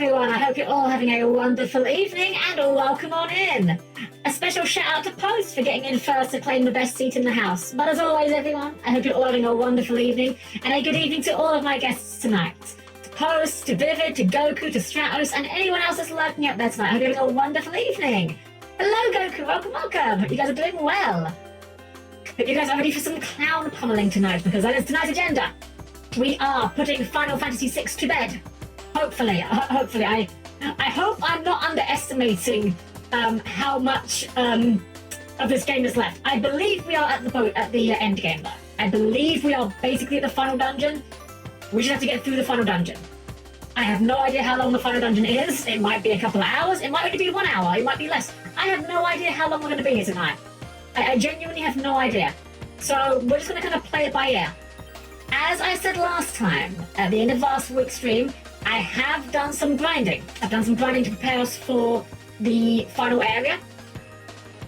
everyone, I hope you're all having a wonderful evening and welcome on in. A special shout out to Post for getting in first and claiming the best seat in the house. But as always everyone, I hope you're all having a wonderful evening and a good evening to all of my guests tonight. To Post, to Vivid, to Goku, to Stratos and anyone else that's lurking out there tonight. I hope you're having a wonderful evening. Hello Goku, welcome. Hope you guys are doing well. Hope you guys are ready for some clown pummeling tonight because that is tonight's agenda. We are putting Final Fantasy VI to bed. Hopefully. I hope I'm not underestimating how much of this game is left. I believe we are at the end game though. I believe we are basically at the final dungeon. We just have to get through the final dungeon. I have no idea how long the final dungeon is. It might be a couple of hours. It might only be 1 hour. It might be less. I have no idea how long we're going to be here tonight. I genuinely have no idea. So we're just going to kind of play it by ear. As I said last time, at the end of last week's stream, I have done some grinding. I've done some grinding to prepare us for the final area.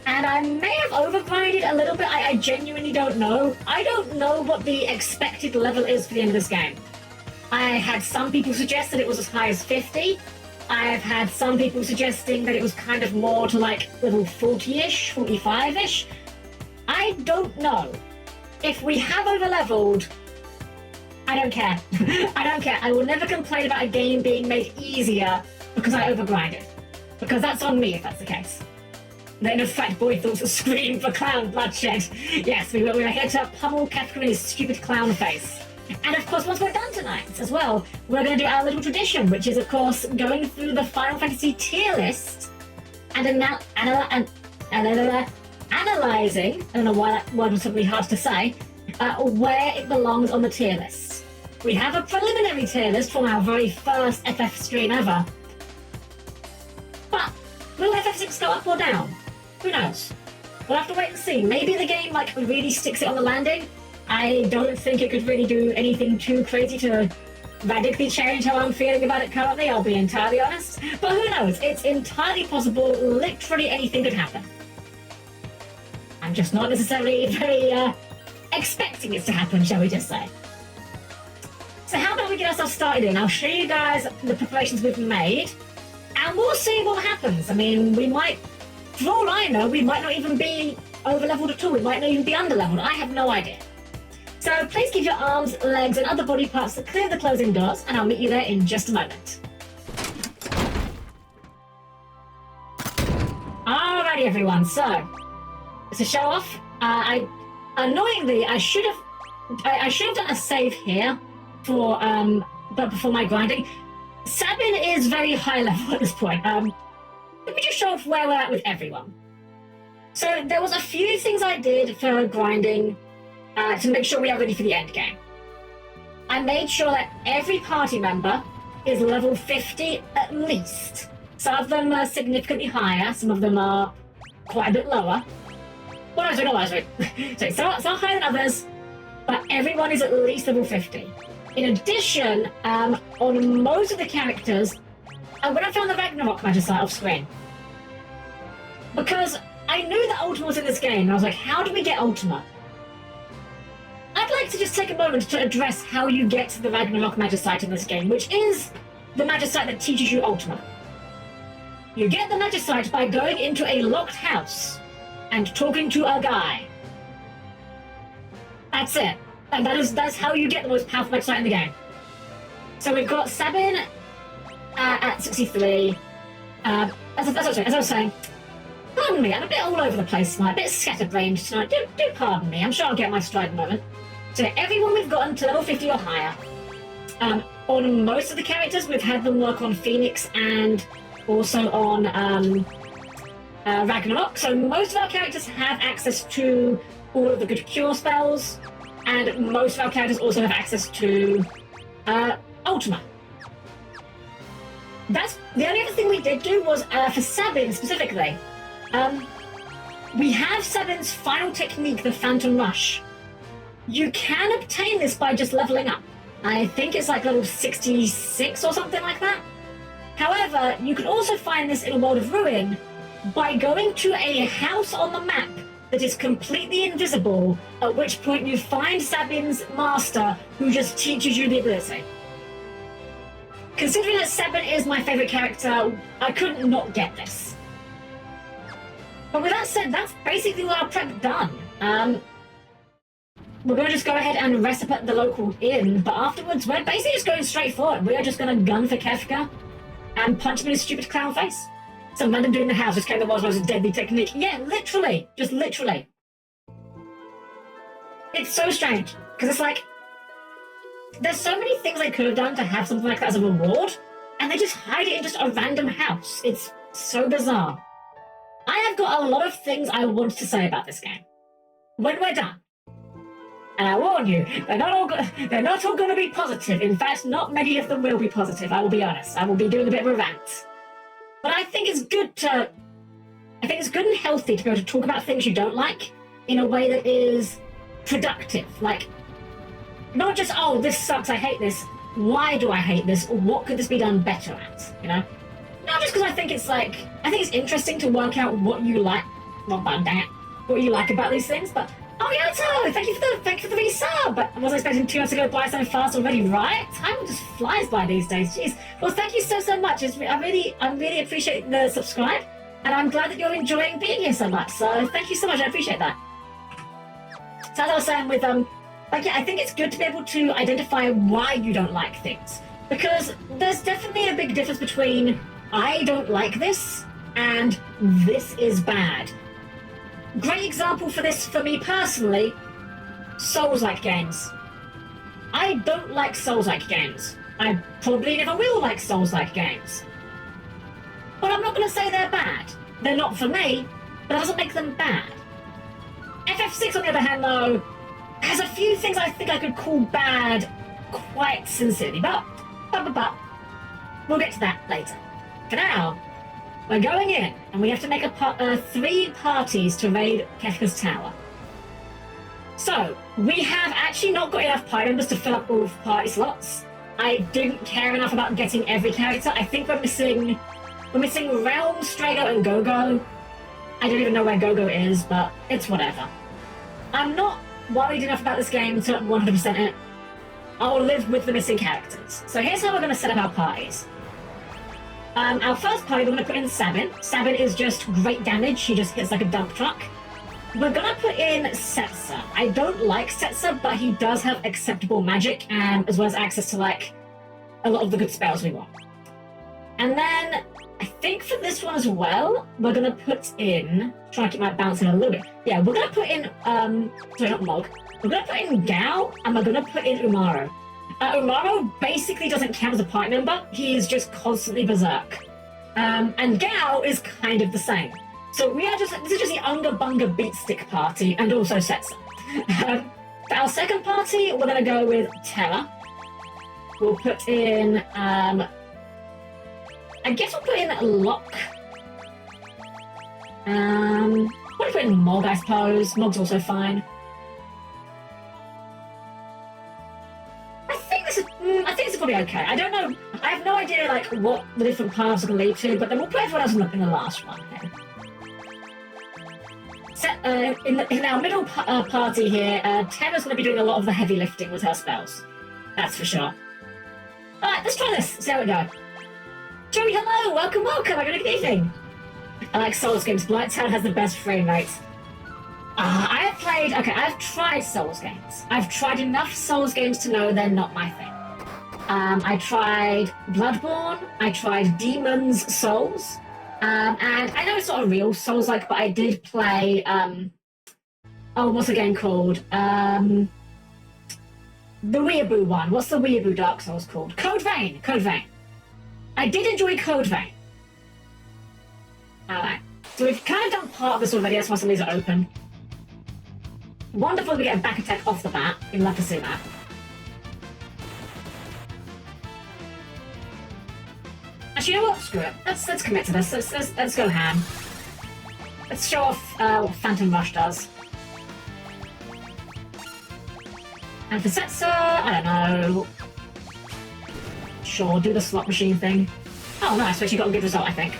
And I may have over-grinded a little bit. I genuinely don't know. I don't know what the expected level is for the end of this game. I had some people suggest that it was as high as 50. I've had some people suggesting that it was kind of more to like level 40-ish, 45-ish. I don't know. If we have over-leveled, I don't care. I don't care. I will never complain about a game being made easier because I overgrinded. Because that's on me if that's the case. Then a fat boy thought to scream for clown bloodshed. Yes, we were here to pummel Kefka in his stupid clown face. And of course, once we're done tonight as well, we're going to do our little tradition, which is of course going through the Final Fantasy tier list and analysing, I don't know why that word was suddenly hard to say, where it belongs on the tier list. We have a preliminary tier list from our very first FF stream ever. But will FF6 go up or down? Who knows? We'll have to wait and see. Maybe the game really sticks it on the landing. I don't think it could really do anything too crazy to radically change how I'm feeling about it currently, I'll be entirely honest. But who knows? It's entirely possible. Literally anything could happen. I'm just not necessarily very expecting it to happen, shall we just say. So how about we get ourselves started in? I'll show you guys the preparations we've made, and we'll see what happens. I mean, we might, for all I know, we might not even be over-leveled at all. We might not even be under-leveled. I have no idea. So please keep your arms, legs, and other body parts to clear the closing doors, and I'll meet you there in just a moment. Alrighty, everyone. So, to show off, annoyingly, I should have done a save here but before my grinding. Sabin is very high level at this point. Let me just show off where we're at with everyone. So there was a few things I did for grinding to make sure we are ready for the end game. I made sure that every party member is level 50 at least. Some of them are significantly higher, some of them are quite a bit lower. Well, sorry. Some higher than others, but everyone is at least level 50. In addition, on most of the characters, when I found the Ragnarok Magicite off screen, because I knew that Ultima was in this game, and I was like, how do we get Ultima? I'd like to just take a moment to address how you get the Ragnarok Magicite in this game, which is the Magicite that teaches you Ultima. You get the Magicite by going into a locked house and talking to a guy. That's it. And that's how you get the most powerful Magicite in the game. So we've got Sabin at 63. As I was saying, pardon me, I'm a bit all over the place tonight, a bit scatterbrained tonight. Do pardon me, I'm sure I'll get my stride in a moment. So everyone we've gotten to level 50 or higher. On most of the characters, we've had them work on Phoenix and also on Ragnarok. So most of our characters have access to all of the good cure spells, and most of our characters also have access to Ultima. That's the only other thing we did do was for Sabin specifically. We have Sabin's final technique, the Phantom Rush. You can obtain this by just leveling up. I think it's like level 66 or something like that. However, you can also find this in a World of Ruin by going to a house on the map that is completely invisible, at which point you find Sabin's master, who just teaches you the ability. Considering that 7 is my favourite character, I couldn't not get this. But with that said, that's basically what our prep done. We're going to just go ahead and rest up at the local inn, but afterwards we're basically just going straight for it. We are just going to gun for Kefka and punch him in his stupid clown face. Some random dude in the house just came to watch a deadly technique. Yeah, literally. Just literally. It's so strange, because it's like, there's so many things they could have done to have something like that as a reward, and they just hide it in just a random house. It's so bizarre. I have got a lot of things I want to say about this game. When we're done. And I warn you, they're not all going to be positive. In fact, not many of them will be positive, I will be honest. I will be doing a bit of a rant. But I think it's good and healthy to be able to talk about things you don't like in a way that is productive. Like, not just, oh, this sucks, I hate this. Why do I hate this? Or what could this be done better at, you know? Not just because I think it's interesting to work out what you like, what you like about these things, but oh, Yato, thank you for the resub. But I wasn't expecting 2 months to go by so fast already, right? Time just flies by these days. Jeez. Well, thank you so much. I really appreciate the subscribe, and I'm glad that you're enjoying being here so much. So thank you so much. I appreciate that. So as I was saying with I think it's good to be able to identify why you don't like things, because there's definitely a big difference between I don't like this and this is bad. Great example for this, for me personally, Souls-like games. I don't like Souls-like games. I probably never will like Souls-like games. But I'm not going to say they're bad. They're not for me, but that doesn't make them bad. FF6, on the other hand, though, has a few things I think I could call bad quite sincerely, but we'll get to that later. For now, we're going in, and we have to make 3 parties to raid Kefka's tower. So, we have actually not got enough party members to fill up all of party slots. I didn't care enough about getting every character. I think we're missing Realm, Strago, and Gogo. I don't even know where Gogo is, but it's whatever. I'm not worried enough about this game to 100% it. I'll live with the missing characters. So here's how we're going to set up our parties. Our first party, we're going to put in Sabin. Sabin is just great damage. He just hits like a dump truck. We're going to put in Setsa. I don't like Setsa, but he does have acceptable magic, and as well as access to like a lot of the good spells we want. And then I think for this one as well, we're going to put in, try to keep my balance in a little bit. Yeah, we're going to put in, sorry, not Mog. We're going to put in Gao, and we're going to put in Umaro. Umaro basically doesn't count as a party member. He is just constantly berserk. And Gao is kind of the same. So this is just the Unga Bunga Beat Stick party, and also Setsa. For our second party, we're going to go with Terra. We'll put in, I guess we'll put in Locke. We'll put in Mog, I suppose. Mog's also fine. I think this is probably okay. I don't know. I have no idea like what the different paths are going to lead to, but then we'll put everyone else in the last one. In our middle party here, Terra's going to be doing a lot of the heavy lifting with her spells. That's for sure. Alright, let's try this. See how we go. Joey, hello! Welcome! I got a good evening! I like Souls games. Blighttown has the best frame rates. I've tried Souls games. I've tried enough Souls games to know they're not my thing. I tried Bloodborne, I tried Demon's Souls, and I know it's not a real Souls-like, but I did play, what's the game called? The Weeaboo one. What's the Weeaboo Dark Souls called? Code Vein. I did enjoy Code Vein. Alright, so we've kind of done part of this already, that's why some of these are open. Wonderful, we get a back attack off the bat. You'd love to see that. Actually, you know what? Screw it. Let's commit to this. Let's go ham. Let's show off what Phantom Rush does. And for Setsa, I don't know. Sure, do the slot machine thing. Oh, nice. So she got a good result, I think.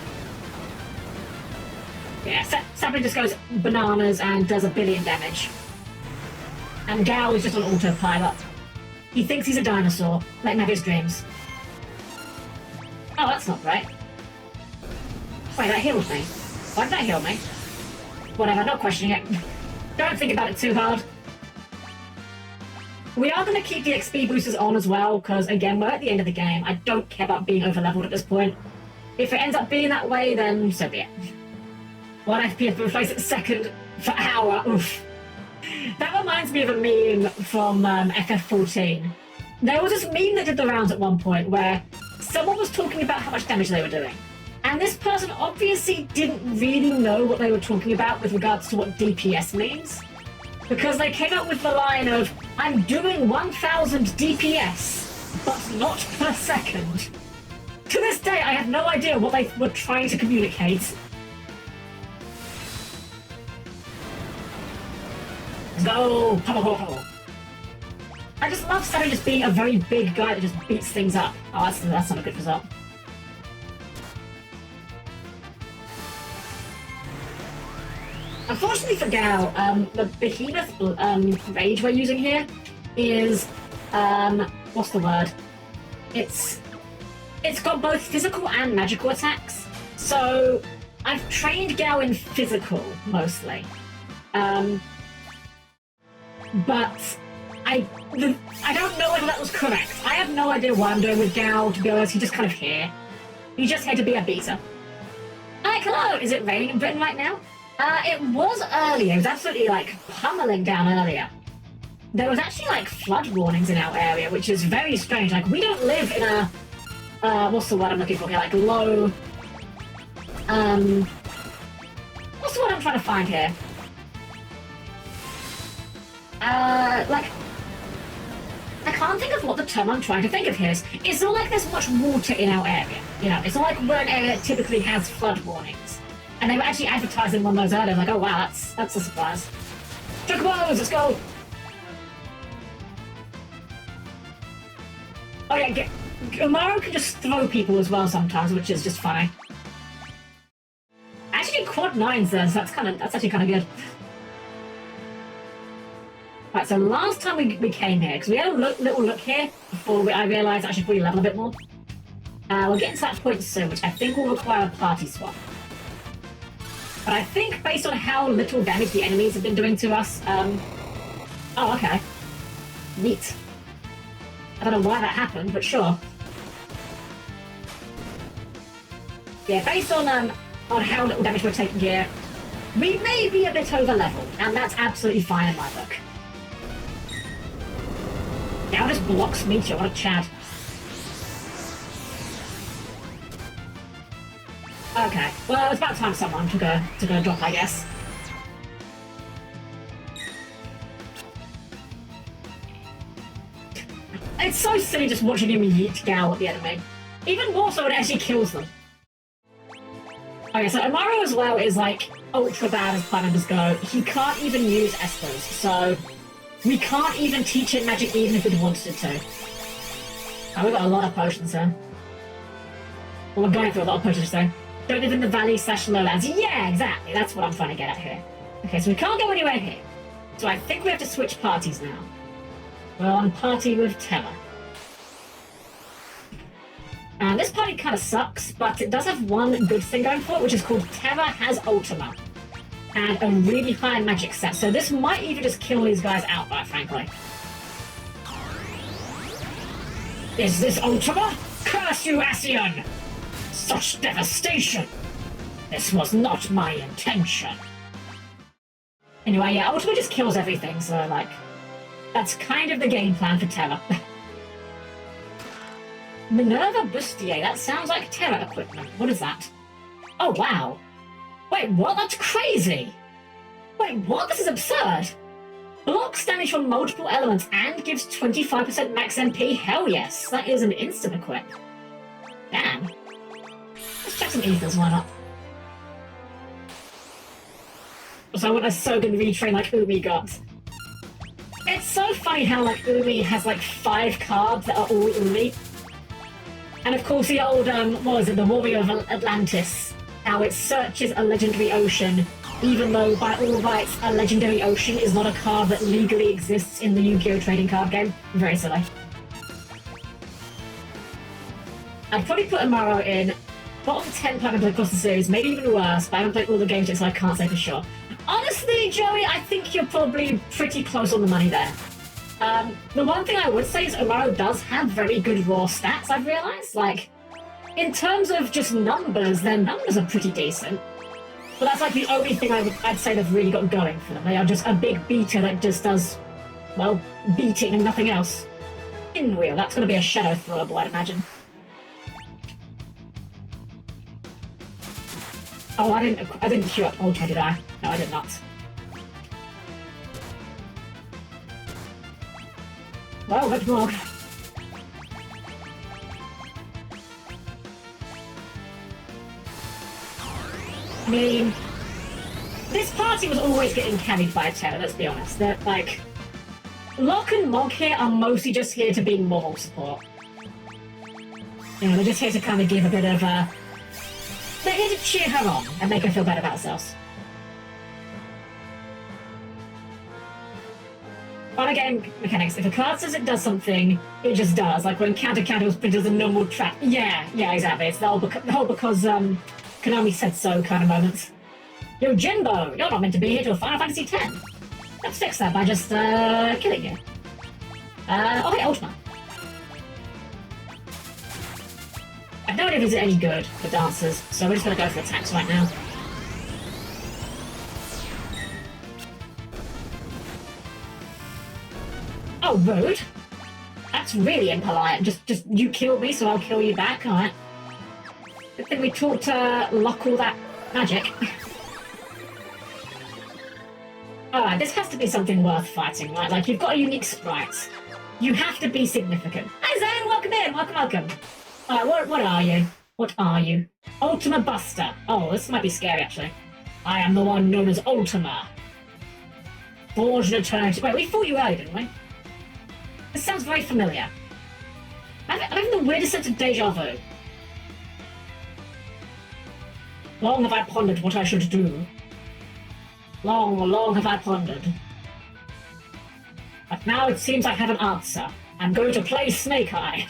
Yeah, Sabin just goes bananas and does 1 billion damage. And Gao is just on autopilot. He thinks he's a dinosaur. Let him have his dreams. Oh, that's not right. Wait, that healed me. Why did that heal me? Whatever, not questioning it. Don't think about it too hard. We are going to keep the XP boosters on as well, because, again, we're at the end of the game. I don't care about being over-leveled at this point. If it ends up being that way, then so be it. 1 FPS to replace it second for hour, oof. That reminds me of a meme from FF14. There was this meme that did the rounds at one point where someone was talking about how much damage they were doing. And this person obviously didn't really know what they were talking about with regards to what DPS means. Because they came up with the line of, I'm doing 1000 DPS, but not per second. To this day, I have no idea what they were trying to communicate. Let's go! I just love Sammy just being a very big guy that just beats things up. Oh, that's not a good result. Unfortunately for Gao, the behemoth rage we're using here is, what's the word? It's got both physical and magical attacks. So I've trained Gao in physical mostly, but I don't know whether that was correct. I have no idea what I'm doing with Gao, to be honest. He's just kind of here. He's just here to be a beater. Hello! Is it raining in Britain right now? It was earlier. It was absolutely, like, pummeling down earlier. There was actually, like, flood warnings in our area, which is very strange. Like, we don't live in a, what's the word I'm looking for here? Like, low, what's the word I'm trying to find here? Like, I can't think of what the term I'm trying to think of here is. It's not like there's much water in our area. You know, it's not like we're an area that typically has flood warnings. And they were actually advertising one of those earlier. Like, oh wow, that's a surprise. Chocobos, let's go! Oh yeah, Umaru can just throw people as well sometimes, which is just funny. Actually, quad 9s there, so that's actually kind of good. Right, so last time we came here, because we had a little look here before I realised I should probably level a bit more. We'll get to that point soon, which I think will require a party swap. But I think based on how little damage the enemies have been doing to us, oh, okay. Neat. I don't know why that happened, but sure. Yeah, based on how little damage we're taking here, we may be a bit over-leveled, and that's absolutely fine in my book. Now just blocks Meteor, what a Chad. Okay, well, it's about time someone took a drop, I guess. It's so silly just watching him yeet Gao at the enemy. Even more so when it actually kills them. Okay, so Umaru as well is like ultra bad as part members go. He can't even use Espers, so we can't even teach him magic even if we wanted to. Oh, we've got a lot of potions here. Well, we're going through a lot of potions though. Don't live in the valley / lowlands. Yeah, exactly. That's what I'm trying to get at here. Okay, so we can't go anywhere here. So I think we have to switch parties now. We're on party with Terra. And this party kind of sucks, but it does have one good thing going for it, which is called Terra has Ultima. And a really high magic set. So this might even just kill these guys outright, frankly. Is this Ultima? Curse you, Ascian! Such devastation! This was not my intention. Anyway, yeah, Ultima just kills everything, so, like, that's kind of the game plan for Terra. Minerva Bustier, that sounds like Terra equipment. What is that? Oh, wow. Wait, what? That's crazy! Wait, what? This is absurd! Blocks damage from multiple elements and gives 25% max MP? Hell yes, that is an instant equip. Damn. Let's check some ethers, why not? Also, I want a Sogan retrain like Umi got. It's so funny how, like, Umi has, like, 5 cards that are all Umi. And, of course, the old, what was it, the Warrior of Atlantis. How it searches a legendary ocean, even though, by all rights, a legendary ocean is not a card that legally exists in the Yu-Gi-Oh! Trading card game. Very silly. I'd probably put Amaro in bottom 10 platinum across the series, maybe even worse, but I haven't played all the games yet, so I can't say for sure. Honestly, Joey, I think you're probably pretty close on the money there. The one thing I would say is Amaro does have very good raw stats, I've realized. Like, in terms of just numbers, their numbers are pretty decent. But that's like the only thing I'd say they've really got going for them. They are just a big beater that just does, well, beating and nothing else. Pinwheel, that's going to be a shadow throwable, I'd imagine. Oh, I didn't queue up Ultra, did I? No, I did not. Well, good more. I mean, this party was always getting carried by Terra, let's be honest. They're like, Locke and Mog here are mostly just here to be moral support. You know, they're just here to kind of give a bit of, they're here to cheer her on and make her feel better about herself. On a game mechanics, if a card says it does something, it just does. Like when counter was printed as a normal trap. Yeah, exactly. It's the whole because Konami said so kind of moment. Yo, Jimbo, you're not meant to be here till Final Fantasy X. Let's fix that by just killing you. Okay, Ultima. I have no idea if it's any good for dancers, so we're just gonna go for attacks right now. Oh, rude. That's really impolite. Just you killed me, so I'll kill you back. All right. Good thing we taught Locke all that magic. Alright, this has to be something worth fighting, right? Like, you've got a unique sprite. You have to be significant. Hi, Zane! Welcome in! Welcome. Alright, what are you? What are you? Ultima Buster. Oh, this might be scary, actually. I am the one known as Ultima. Forged in Eternity. Wait, we fought you earlier, didn't we? This sounds very familiar. I'm having the weirdest sense of deja vu. Long have I pondered what I should do. Long have I pondered. But now it seems I have an answer. I'm going to play Snake Eye.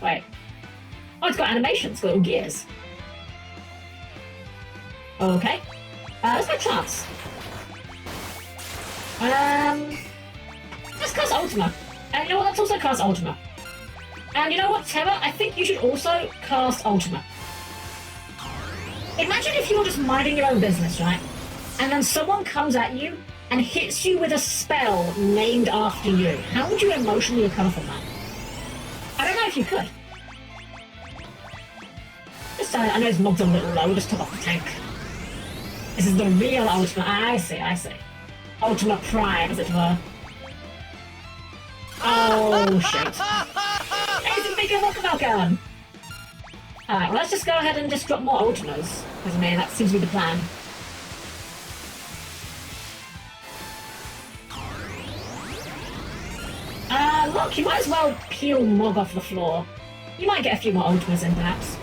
Wait. Oh, it's got animations, it's got little gears. Okay. Let's go chance. Let's cast Ultima. And you know what? Let's also cast Ultima. And you know what, Terra? I think you should also cast Ultima. Imagine if you were just minding your own business, right? And then someone comes at you and hits you with a spell named after you. How would you emotionally recover from that? I don't know if you could. Just, I know his mog's a little low, just top off the tank. This is the real Ultima. I see. Ultima Prime, as it were. Oh, shit. Hey, it's a bigger welcome. Alright, well, let's just go ahead and just drop more Ultimas. Because, I mean, that seems to be the plan. Look, you might as well peel Mog off the floor. You might get a few more Ultimas in, perhaps.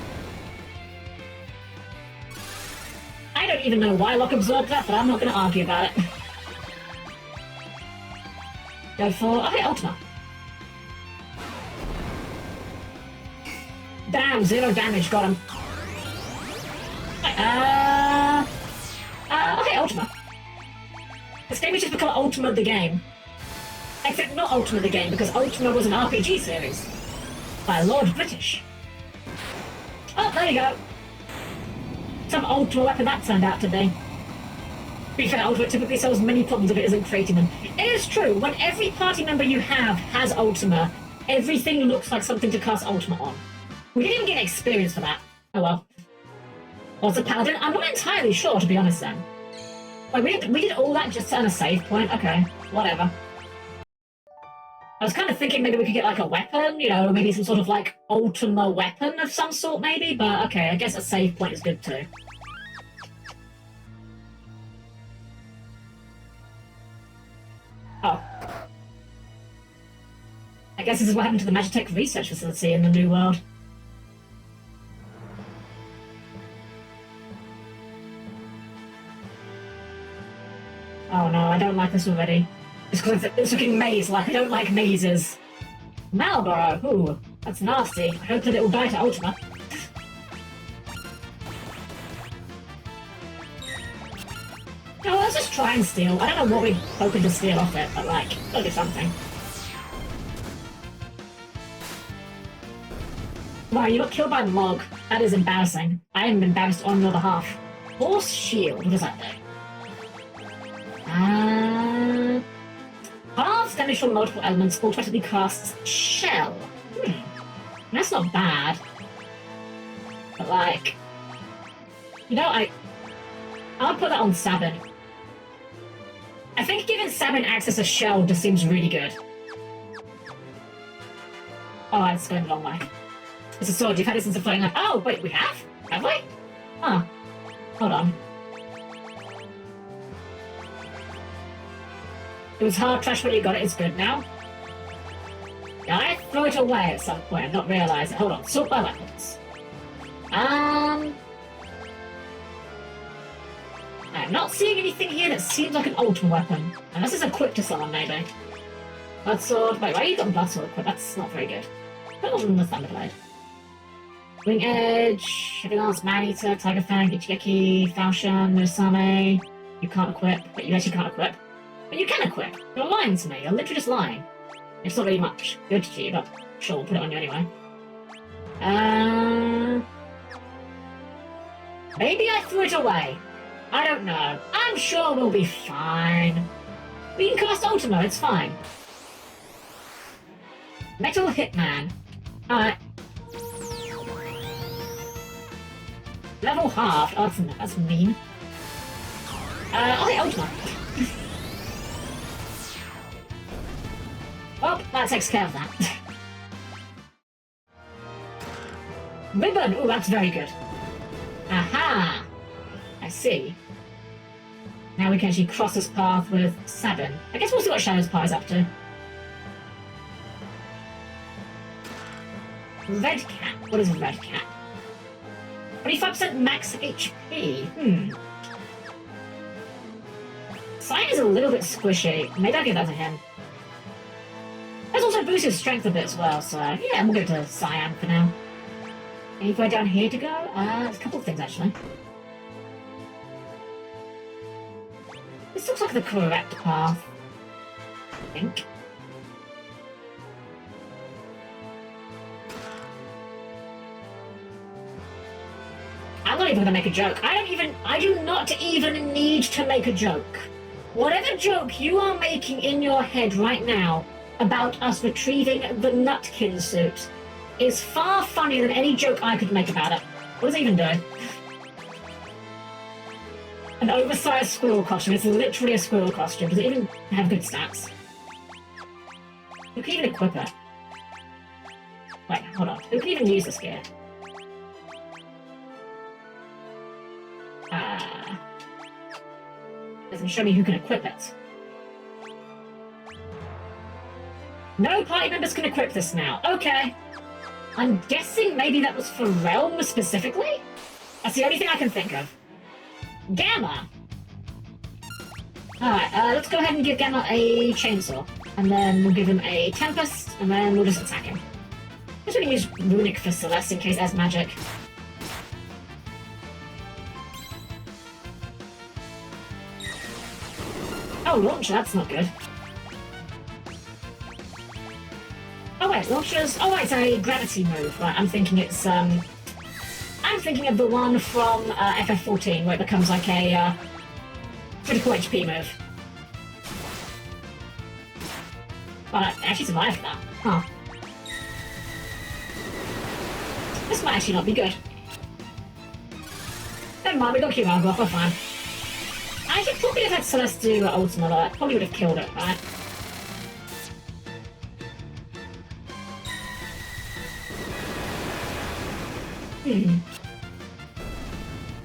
I don't even know why Locke absorbed that, but I'm not going to argue about it. Go for... Okay, Ultima. Damn, 0 damage, got him. Okay, Ultima. This game has just become Ultima the game. Except not Ultima the game, because Ultima was an RPG series. By Lord British. Oh, there you go. Some Ultima weapon that turned out to be. To be fair, Ultima typically solves many problems if it isn't creating them. It is true, when every party member you have has Ultima, everything looks like something to cast Ultima on. We didn't even get experience for that. Oh well. What's a paladin? I'm not entirely sure, to be honest, then. Wait, we did all that just to earn a save point? Okay, whatever. I was kind of thinking maybe we could get like a weapon, you know, maybe some sort of like Ultima weapon of some sort maybe, but okay, I guess a save point is good too. Oh. I guess this is what happened to the Magitech Research Facility in the New World. Oh no, I don't like this already. It's because it's looking maze-like. I don't like mazes. Marlborough, ooh. That's nasty. I hope that it will die to Ultima. No, let's just try and steal. I don't know what we're hoping to steal off it, but like, gotta do something. Wow, you got killed by Log. That is embarrassing. I am embarrassed on your behalf. Force Shield, what does that do? Halves damage from multiple elements automatically casts Shell. That's not bad. But like, you know, I'll put that on Sabin. I think giving Sabin access to Shell just seems really good. Oh, it's going the long way. It's a sword. You've had it since the floating life. Oh, wait, we have? Have we? Huh. Hold on. It was hard trash when you got it. It's good now. Yeah, I threw it away at some point and not realise it. Hold on. Sort by weapons. I'm not seeing anything here that seems like an ultimate weapon. Unless it's equipped to someone, maybe. Blood sword. Wait, why you got blood sword equipped? That's not very good. Put on the Thunderblade. Wing Edge, everything else, Man-Eater, Tiger Fang, Ichigeki, Falchion, Musame. You can't equip, but you actually can't equip. But you can equip. You're lying to me. You're literally just lying. It's not really much. Good to you, but sure, we'll put it on you anyway. Maybe I threw it away. I don't know. I'm sure we'll be fine. We can cast Ultima, it's fine. Metal Hitman. Alright. Level half. Oh, that's mean. I'll hit Ultima. Well, that takes care of that. Ribbon! Ooh, that's very good. Aha! I see. Now we can actually cross this path with Sabin. I guess we'll see what Shadow's Pie is up to. Red Cap. What is Red Cap? 25% max HP. Cyan is a little bit squishy. Maybe I'll give that to him. That's also boosts his strength a bit as well, so yeah, we'll go to Cyan for now. Anywhere down here to go? There's a couple of things actually. This looks like the correct path, I think. I'm not even gonna make a joke. I do not even need to make a joke. Whatever joke you are making in your head right now about us retrieving the Nutkin suit is far funnier than any joke I could make about it. What does it even do? An oversized squirrel costume. It's literally a squirrel costume. Does it even have good stats? Who can even equip it? Wait, hold on. Who can even use this gear? Doesn't show me who can equip it. No party members can equip this now. Okay. I'm guessing maybe that was for Realm specifically? That's the only thing I can think of. Gamma! Alright, let's go ahead and give Gamma a chainsaw. And then we'll give him a Tempest, and then we'll just attack him. I'm just gonna use Runic for Celeste in case it has magic. Oh, Launcher, that's not good. Oh wait, Launcher's... Oh wait, it's a gravity move. Right, I'm thinking it's, I'm thinking of the one from FF14, where it becomes like a, critical HP move. Well, I actually survived that. Huh. This might actually not be good. Never mind, we got Q-Argo off, we're fine. I should probably have had Celeste do Ultima, though. That probably would have killed it, right?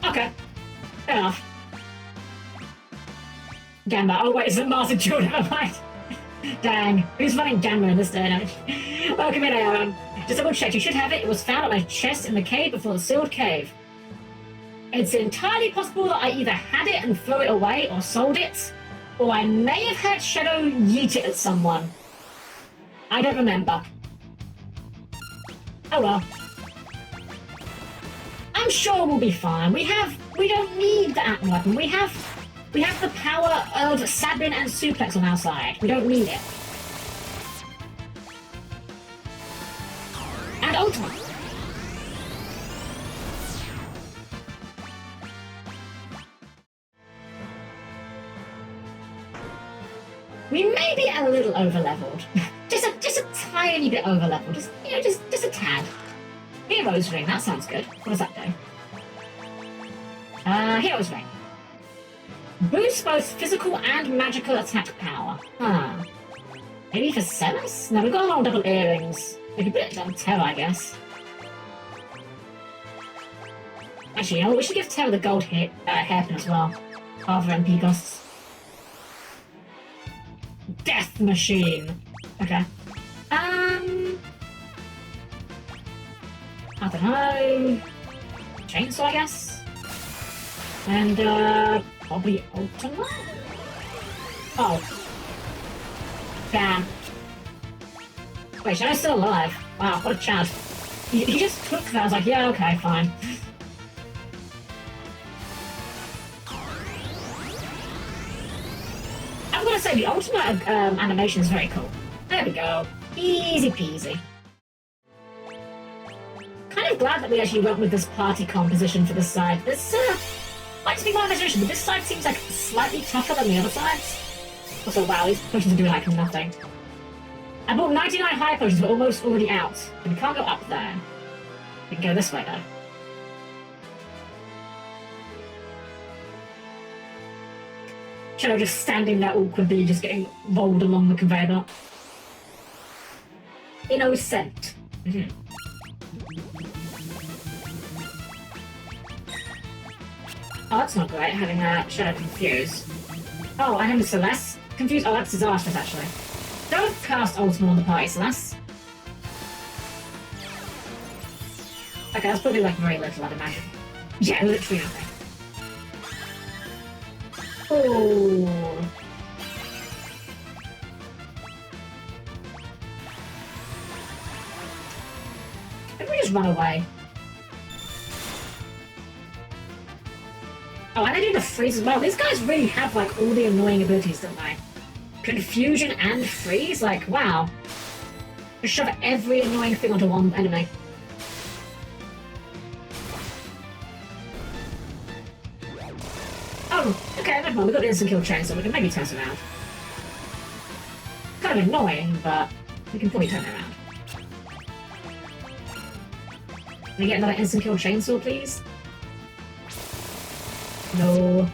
Okay. Fair enough. Gamma. Oh wait, is it Mars and Jordan? Never mind. Dang. Who's running Gamma in this day and age? Welcome in, Aaron. Just double check. You should have it. It was found on my chest in the cave before the sealed cave. It's entirely possible that I either had it and threw it away or sold it, or I may have had Shadow yeet it at someone. I don't remember. Oh well. I'm sure we'll be fine. We don't need the Atom weapon. We have the power of Sabin and Suplex on our side. We don't need it. And Ultimate. We may be a little over-leveled. just a tiny bit over-leveled. Just a tad. Hero's Ring, that sounds good. What does that do? Hero's Ring. Boosts both physical and magical attack power. Huh. Maybe for Celis? No, we've got a lot of double earrings. We could put it on Terra, I guess. Actually, you know what? We should give Terra the gold hairpin as well. Half of MP costs. Death Machine. Okay. I don't know. Chainsaw, I guess. And probably Ultima. Oh. Damn. Wait, Shadow's still alive. Wow, what a chad. He just took that. I was like, yeah, okay, fine. I'm gonna say the Ultima animation is very cool. There we go. Easy peasy. Kind of glad that we actually went with this party composition for this side. This, might just be my imagination, but this side seems like slightly tougher than the other sides. Also, wow, these potions are doing like nothing. I bought 99 high potions, but almost already out. And we can't go up there. We can go this way, though. Shadow just standing there awkwardly, just getting rolled along the conveyor belt. Innocent. Oh, that's not great, having Shadow confused. Oh, I have Celeste confused. Oh, that's disastrous, actually. Don't cast Ultima on the party, Celeste. Okay, that's probably like very little, I'd imagine. Yeah, literally nothing. Oh. Maybe we just run away. Oh, and they do the freeze as well. These guys really have, like, all the annoying abilities, don't they? Confusion and freeze? Like, wow. Just shove every annoying thing onto one enemy. Oh, okay, never mind. We've got the instant kill chain, so we can maybe turn it around. Kind of annoying, but we can probably turn it around. Can we get another instant kill chainsaw, please? No.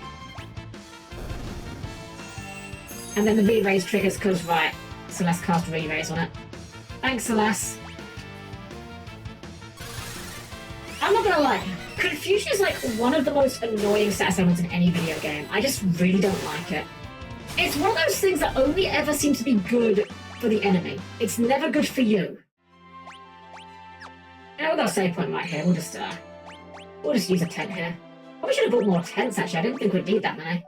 And then the re-raise triggers because, right, Celeste cast re-raise on it. Thanks, Celeste. I'm not gonna lie, confusion is like one of the most annoying stats elements in any video game. I just really don't like it. It's one of those things that only ever seems to be good for the enemy. It's never good for you. Yeah, we've got a save point right here. We'll just use a tent here. Probably should have bought more tents, actually. I didn't think we'd need that many.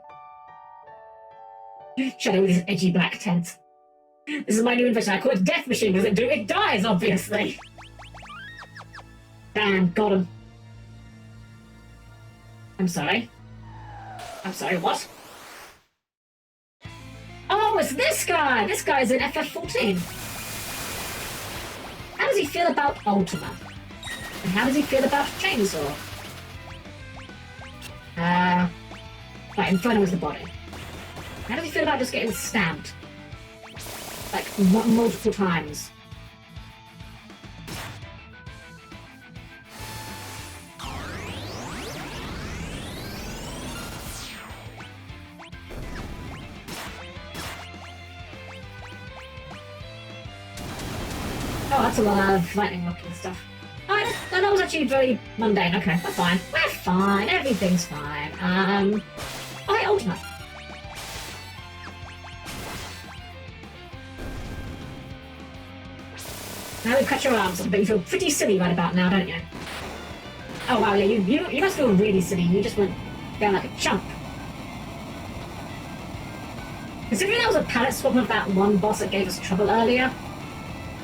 Shadow with his edgy black tent. This is my new invention. I call it Death Machine because it dies, obviously. Damn, got him. I'm sorry. I'm sorry, what? Oh, it's this guy! This guy's in FF14. How does he feel about Ultima? And how does he feel about Chainsaw? Right, Inferno is the body. How does he feel about just getting stabbed? Like, multiple times. Oh, that's a lot of lightning looking stuff. Oh, that was actually very mundane. Okay, we're fine. We're fine. Everything's fine. Okay, Ultima. Now we've cut your arms off, but you feel pretty silly right about now, don't you? Oh wow, yeah, you must feel really silly. You just went down like a chump. Considering that was a palette swap of that one boss that gave us trouble earlier,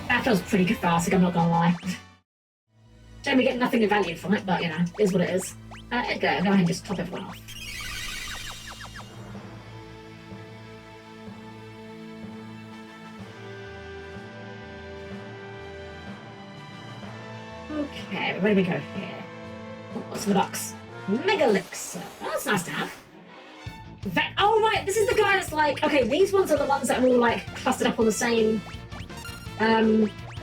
that feels pretty cathartic, I'm not gonna lie. Shame we get nothing of value from it, but you know, it is what it is. Edgar, go ahead and just top everyone off. Okay, where do we go here? What's the box? Megalixer. Oh, that's nice to have. Oh, right, this is the guy that's like... Okay, these ones are the ones that are all, like, clustered up on the same...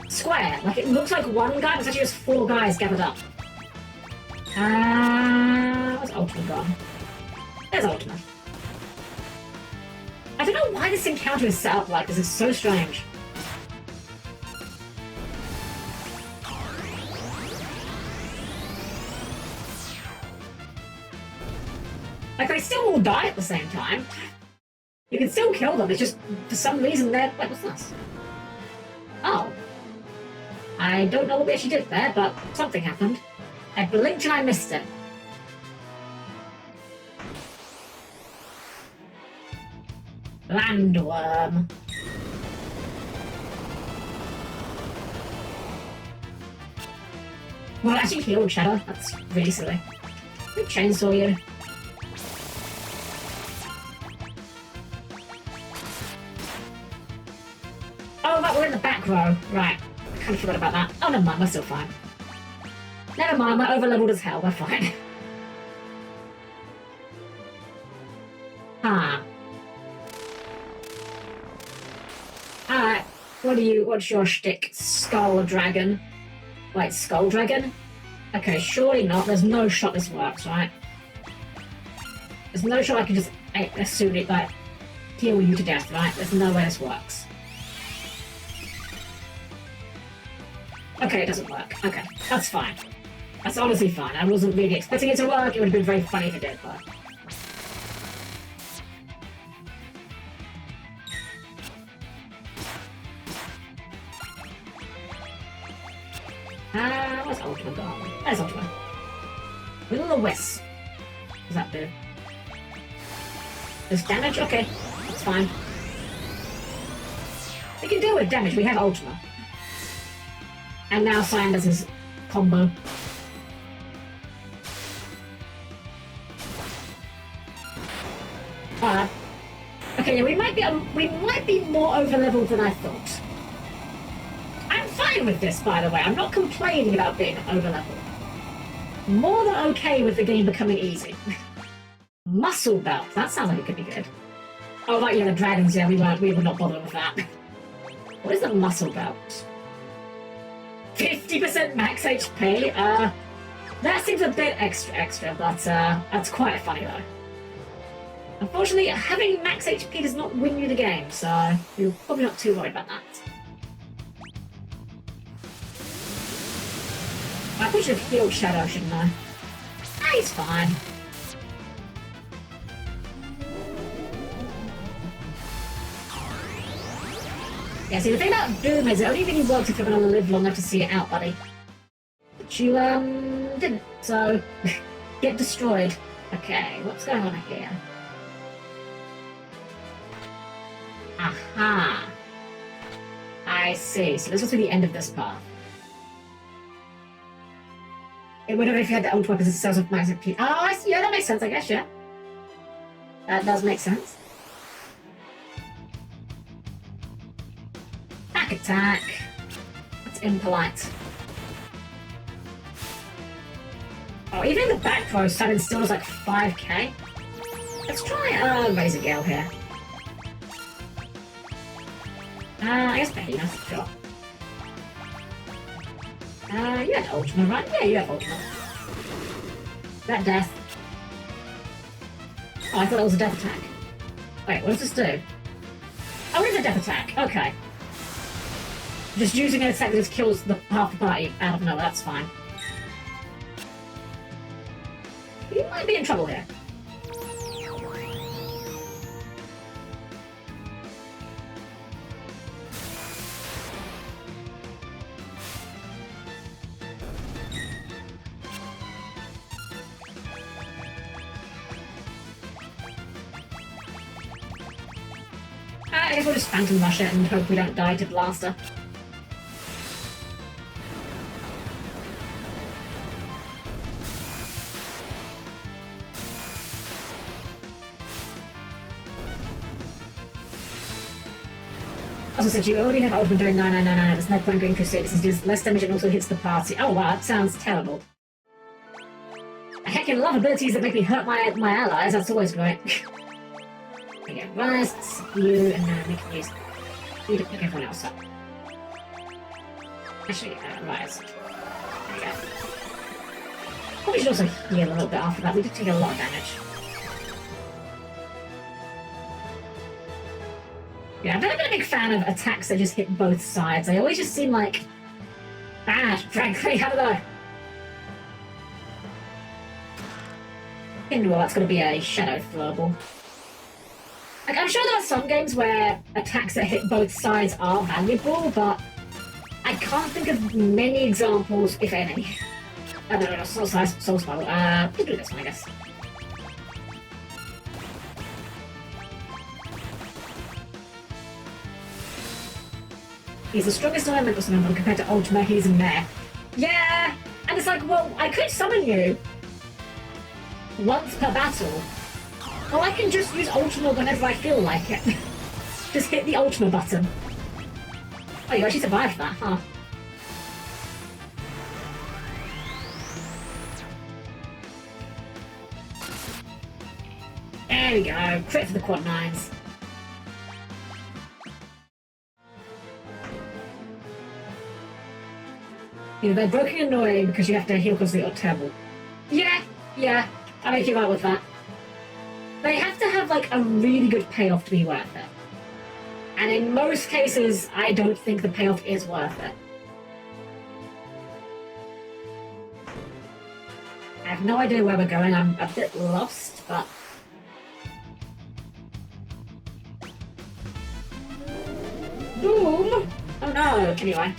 square. Like, it looks like one guy, but it's actually just 4 guys gathered up. Where's Ultima gone? There's Ultima. I don't know why this encounter is set up like this. It's so strange. Like, they still all die at the same time. You can still kill them, it's just, for some reason, they're... Wait, what's this? Oh. I don't know what we actually did there, but something happened. I blinked and I missed it. Landworm. Well, actually healed Shadow. That's really silly. We chainsaw you. Oh, right, we're in the back row. Right. I kind of forgot about that. Oh, never mind, we're still fine. Never mind, we're over-leveled as hell, we're fine. Alright, what's your shtick? Skull Dragon? Wait, Skull Dragon? Okay, surely not, there's no shot this works, right? There's no shot I can just assume it, like, heal you to death, right? There's no way this works. Okay, it doesn't work. Okay, that's fine. That's honestly fine. I wasn't really expecting it to work. It would have been very funny if it did, but... Where's Ultima gone? There's Ultima. Will o' Wisp. What does that do? Does damage? Okay, that's fine. We can deal with damage. We have Ultima. And now Cyan does his combo. Okay, yeah, we might be more over-leveled than I thought. I'm fine with this, by the way. I'm not complaining about being over-leveled. More than okay with the game becoming easy. Muscle belt. That sounds like it could be good. Oh, right, yeah, the dragons. Yeah, we would not bother with that. What is the muscle belt? 50% max HP? That seems a bit extra, but that's quite funny though. Unfortunately, having max HP does not win you the game, so you're probably not too worried about that. I probably should have healed Shadow, shouldn't I? Ah, he's fine. Yeah, see, the thing about Doom is it only really works if you're going to live long enough to see it out, buddy. But you, didn't, so get destroyed. Okay, what's going on here? Aha! I see, so this was the end of this path. It would have if you had the old weapons and cells of massive P. Oh, I see, yeah, that makes sense, I guess, yeah. That does make sense. Back attack. That's impolite. Oh, even in the back row, Saturn still does like 5k. Let's try Razor Gale here. I guess maybe, no, sure. You had Ultima, right? Yeah, you have Ultima. That death. Oh, I thought that was a death attack. Wait, what does this do? Oh, it is a death attack. Okay. Just using an attack that just kills half the party out of nowhere, that's fine. You might be in trouble here. I guess we'll just Phantom Rush it and hope we don't die to Blaster. As I said, you already have open doing 9999. There's no point going Crusade. This does less damage and also hits the party. Oh wow, that sounds terrible. I heckin' love abilities that make me hurt my allies. That's always great. We get Rusts, you, and then we can use you to pick everyone else up. Actually, Rise. There we go. Probably should also heal a little bit after that. We did take a lot of damage. Yeah, I've never been a big fan of attacks that just hit both sides. They always just seem like bad, frankly. I don't know. Well, that's going to be a Shadow Flurble. Like, I'm sure there are some games where attacks that hit both sides are valuable, but I can't think of many examples, if any. I don't know, Soul Spiral. We'll do this one, I guess. He's the strongest elemental summon compared to Ultima, he's a meh. Yeah! And it's like, well, I could summon you once per battle. Or I can just use Ultima whenever I feel like it. Just hit the Ultima button. Oh, you actually survived that, huh? There we go. Crit for the quad 9s. You know, they're broken and annoying because you have to heal because they are terrible. Yeah, I make you right with that. They have to have, like, a really good payoff to be worth it. And in most cases, I don't think the payoff is worth it. I have no idea where we're going. I'm a bit lost, but... Boom! Oh no! Anyway.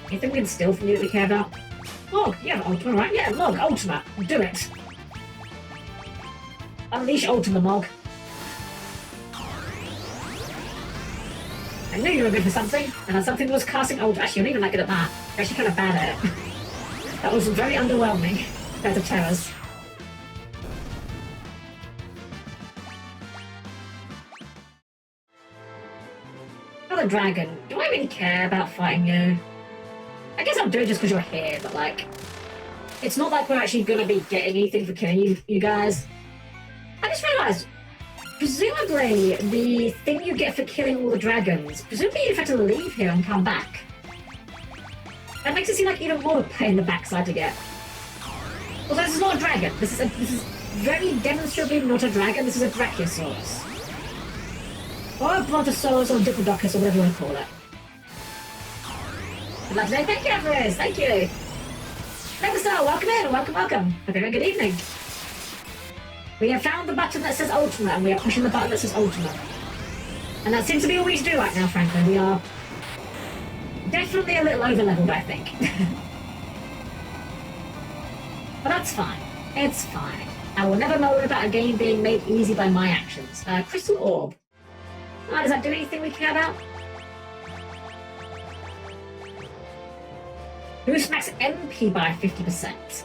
Anything we can steal from you that we care about? Log! You have Ultima, right? Yeah, Log, Ultima. Do it! Unleash Ultima, Mog. I knew you were good for something, and that something was casting Ultima. Actually, you're not even that good at that. You're actually kind of bad at it. That was very underwhelming compared to Terra's. Another dragon. Do I really care about fighting you? I guess I'll do it just because you're here, but like... It's not like we're actually going to be getting anything for killing you guys. I just realised, presumably, the thing you get for killing all the dragons, presumably you'd have to leave here and come back. That makes it seem like even more pain in the backside to get. Although this is not a dragon. This is very demonstrably not a dragon. This is a Brachiosaurus. Or a Brontosaurus or Diplodocus or whatever you want to call it. I'd like to say thank you, Everest. Thank you. Remaster, welcome in. Welcome. Have a very good evening. We have found the button that says Ultima, and we are pushing the button that says Ultima. And that seems to be all we need to do right now, frankly. We are definitely a little over-leveled, I think. But that's fine. It's fine. I will never moan about a game being made easy by my actions. Crystal Orb. Oh, does that do anything we care about? Boost max MP by 50%.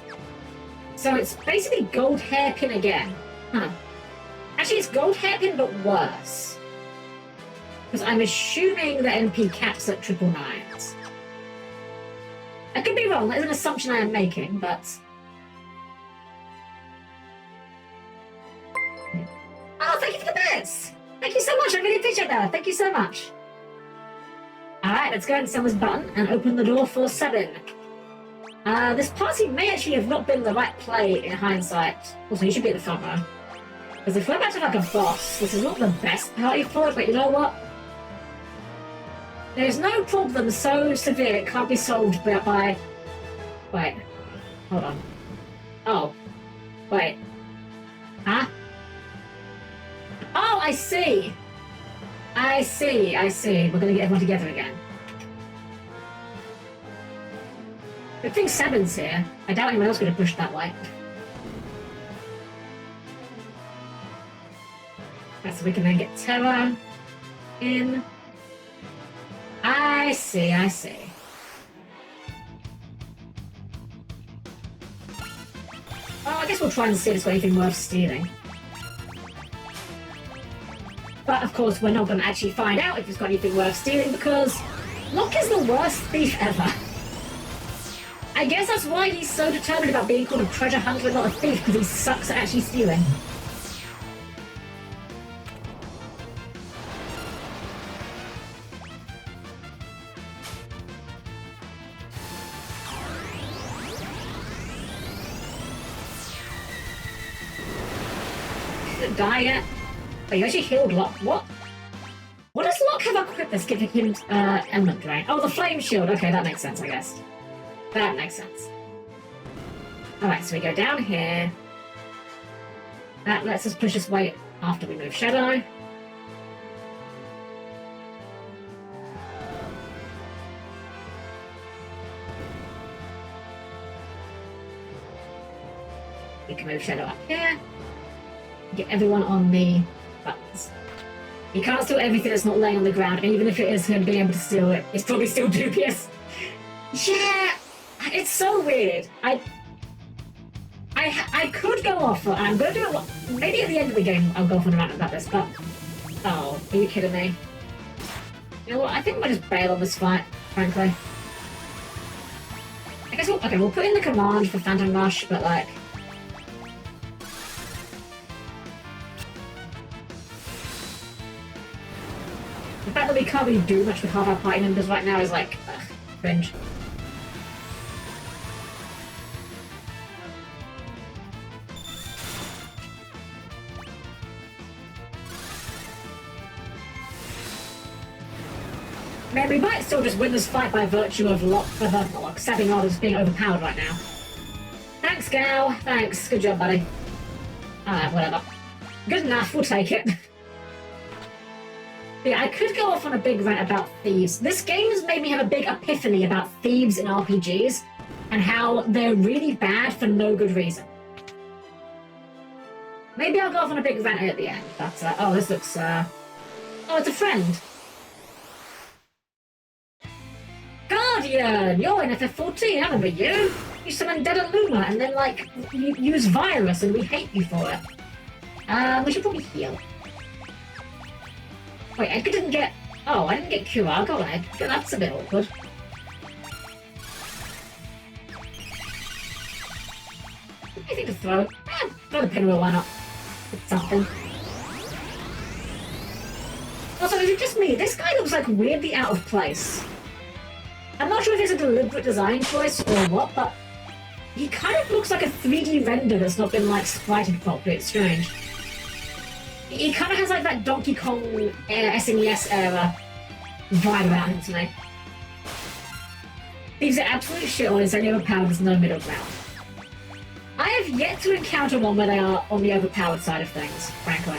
So it's basically gold hairpin again. Huh. Actually, it's gold hairpin, but worse. Because I'm assuming the MP caps at 999s. I could be wrong, that is an assumption I am making, but... Oh, thank you for the bits! Thank you so much, I really appreciate that. Thank you so much. Alright, let's go ahead and send this button and open the door for 7. This party may actually have not been the right play in hindsight. Also, you should be at the front row. Because if we're about to like a boss, this is not the best party for it, but you know what? There's no problem so severe it can't be solved by... Wait. Hold on. Oh. Wait. Huh? Oh, I see! I see. We're gonna get everyone together again. Good thing 7's here. I doubt anyone else could have pushed that way. Right, so we can then get Terra in. I see. Well, I guess we'll try and see if there's anything worth stealing. But of course, we're not going to actually find out if it's got anything worth stealing because Locke is the worst thief ever. I guess that's why he's so determined about being called a treasure hunter and not a thief, because he sucks at actually stealing. Didn't die yet? Oh, you actually healed Locke. What? What does Locke have equipped that's giving him element drain? Oh, the flame shield. Okay, that makes sense, I guess. That makes sense. Alright, so we go down here. That lets us push us way after we move Shadow. We can move Shadow up here. Get everyone on the buttons. You can't steal everything that's not laying on the ground, and even if it is him being able to steal it, it's probably still dubious. Yeah, it's so weird. I could go off, and I'm going to do it. Maybe at the end of the game I'll go off on a rant about this, but... Oh, are you kidding me? You know what, I think we'll just bail on this fight, frankly. I guess we'll put in the command for Phantom Rush, but like... The fact that we can't really do much with half our party members right now is like... Ugh, cringe. Man, we might still just win this fight by virtue of Savvy Arders being overpowered right now. Thanks, Gal. Thanks. Good job, buddy. Alright, whatever. Good enough, we'll take it. Yeah, I could go off on a big rant about thieves. This game has made me have a big epiphany about thieves in RPGs and how they're really bad for no good reason. Maybe I'll go off on a big rant at the end, but, oh, this looks, oh, it's a friend. Guardian! You're in FF14, I remember you! You summon Dead Luma and then, like, you use Virus and we hate you for it. We should probably heal. Wait, Edgar didn't get... Oh, I didn't get QR. Go on, Edgar. That's a bit awkward. Anything to throw? Throw the pinwheel, why not? It's something. Also, is it just me? This guy looks, like, weirdly out of place. I'm not sure if it's a deliberate design choice or what, but he kind of looks like a 3D render that's not been, like, sprited properly. It's strange. He kind of has, like, that Donkey Kong SNES era vibe about him to me. He's an absolute shit on his only overpowered, there's no middle ground. I have yet to encounter one where they are on the overpowered side of things, frankly.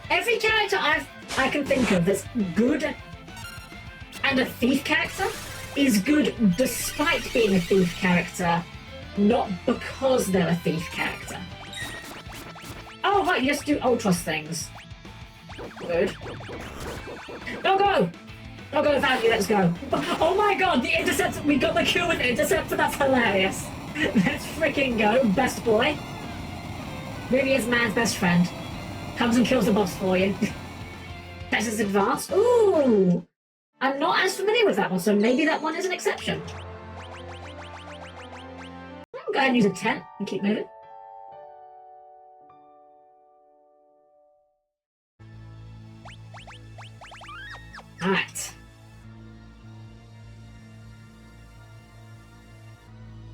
Every character I can think of that's good and a thief character is good despite being a thief character, not because they're a thief character. Oh right, you just do Ultros things. Good. Don't go! Don't go without you, let's go. Oh my god, the Interceptor, we got the kill with the Interceptor, that's hilarious. Let's freaking go, best boy. Really is man's best friend. Comes and kills the boss for you. Texas Advance. Ooh! I'm not as familiar with that one, so maybe that one is an exception. I'll go ahead and use a tent and keep moving. Alright.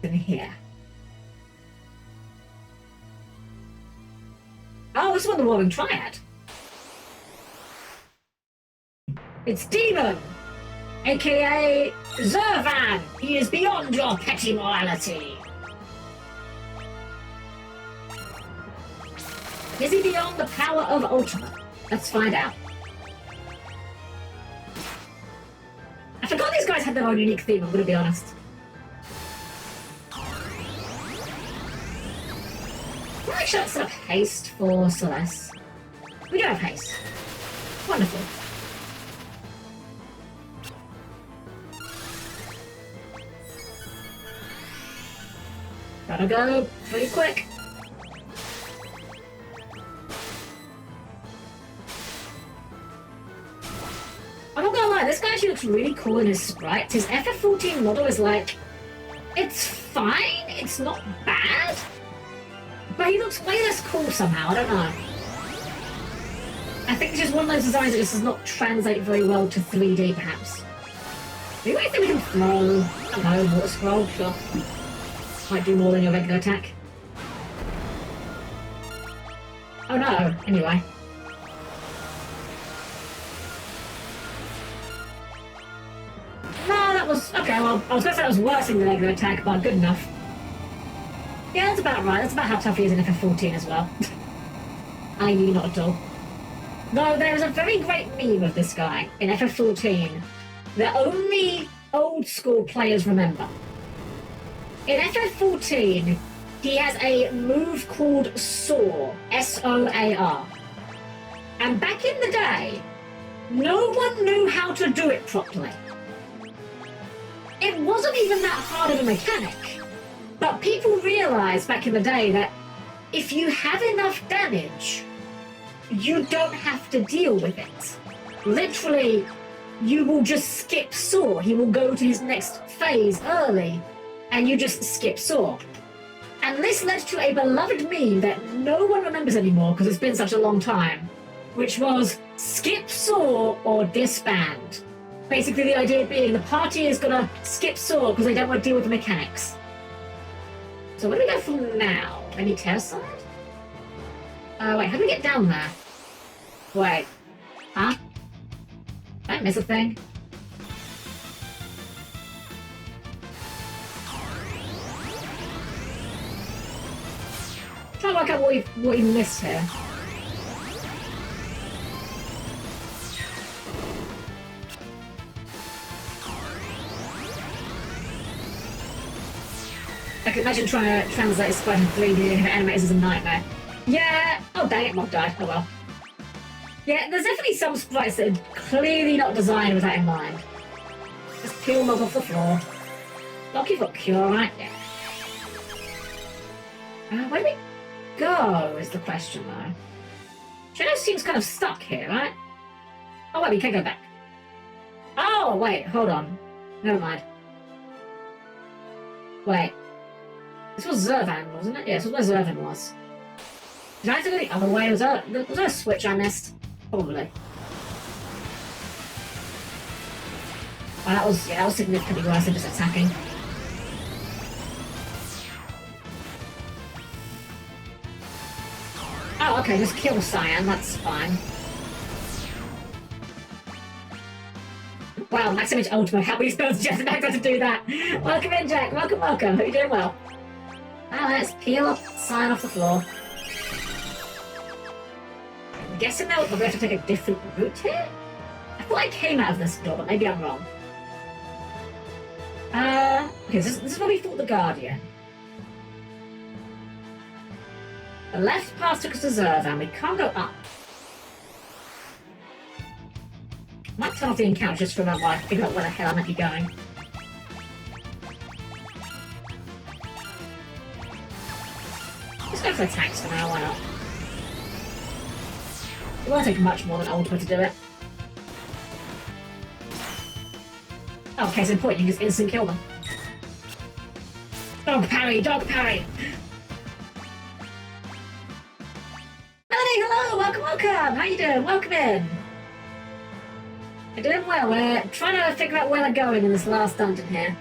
In here. Oh, this is one of the Warring Triad. It's Demon, aka Zervan. He is beyond your petty morality. Is he beyond the power of Ultima? Let's find out. I forgot these guys had their own unique theme, I'm gonna be honest. Well, actually, let's set up haste for Celeste. We do have haste. Wonderful. Gotta go pretty quick. looks really cool in his sprites. His FF14 model is like, it's fine, it's not bad, but he looks way less cool somehow, I don't know. I think it's just one of those designs that just does not translate very well to 3D, perhaps. Maybe I think we can throw, I don't know, water scroll, sure. Might do more than your regular attack. Oh no, anyway. No, that was... Okay, well, I was going to say that was worse than the regular attack, but good enough. Yeah, that's about right. That's about how tough he is in FF14 as well. I.e. not at all. Though there is a very great meme of this guy in FF14 that only old-school players remember. In FF14, he has a move called Soar, S-O-A-R. And back in the day, no one knew how to do it properly. It wasn't even that hard of a mechanic, but people realised back in the day that if you have enough damage, you don't have to deal with it. Literally, you will just skip Soar. He will go to his next phase early, and you just skip Soar. And this led to a beloved meme that no one remembers anymore because it's been such a long time, which was skip Soar or disband. Basically the idea being the party is gonna skip Soar because they don't want to deal with the mechanics. So where do we go from now? Any tear side? Wait, how do we get down there? Wait. Huh? Did I miss a thing? I'm trying to work out what we missed here. I can imagine trying to translate a sprite in 3D and animators is a nightmare. Yeah! Oh dang it, Mob died. Oh well. Yeah, there's definitely some sprites that are clearly not designed with that in mind. Just peel Mob off the floor. Lucky for cure, right? Yeah. Where do we go is the question though. Shadow seems kind of stuck here, right? Oh wait, we can go back. Oh wait, hold on. Never mind. Wait. This was Zervan, wasn't it? Yeah, this was where Zervan was. Did I have to go the other way? Was there a switch I missed? Probably. Oh, that was significantly worse than just attacking. Oh, okay, just kill Cyan, that's fine. Wow, max image ultimate. How many spells do you have to max out to do that? Welcome in, Jack. Welcome, welcome. Hope you're doing well. Now let's peel Cyan off the floor. I'm guessing now we'll have to take a different route here? I thought I came out of this door, but maybe I'm wrong. Okay, this is where we fought the Guardian. The left path took us to Zervan. We can't go up. Might turn off the encounter just for a moment while I figure out where the hell I might be going. Let's go for attacks for now, why not? It won't take much more than ultimate to do it. Oh, case in point, you can just instant kill them. Dog parry, dog parry! Melanie, hello, welcome, welcome! How you doing? Welcome in! You're doing well, we're trying to figure out where we're going in this last dungeon here.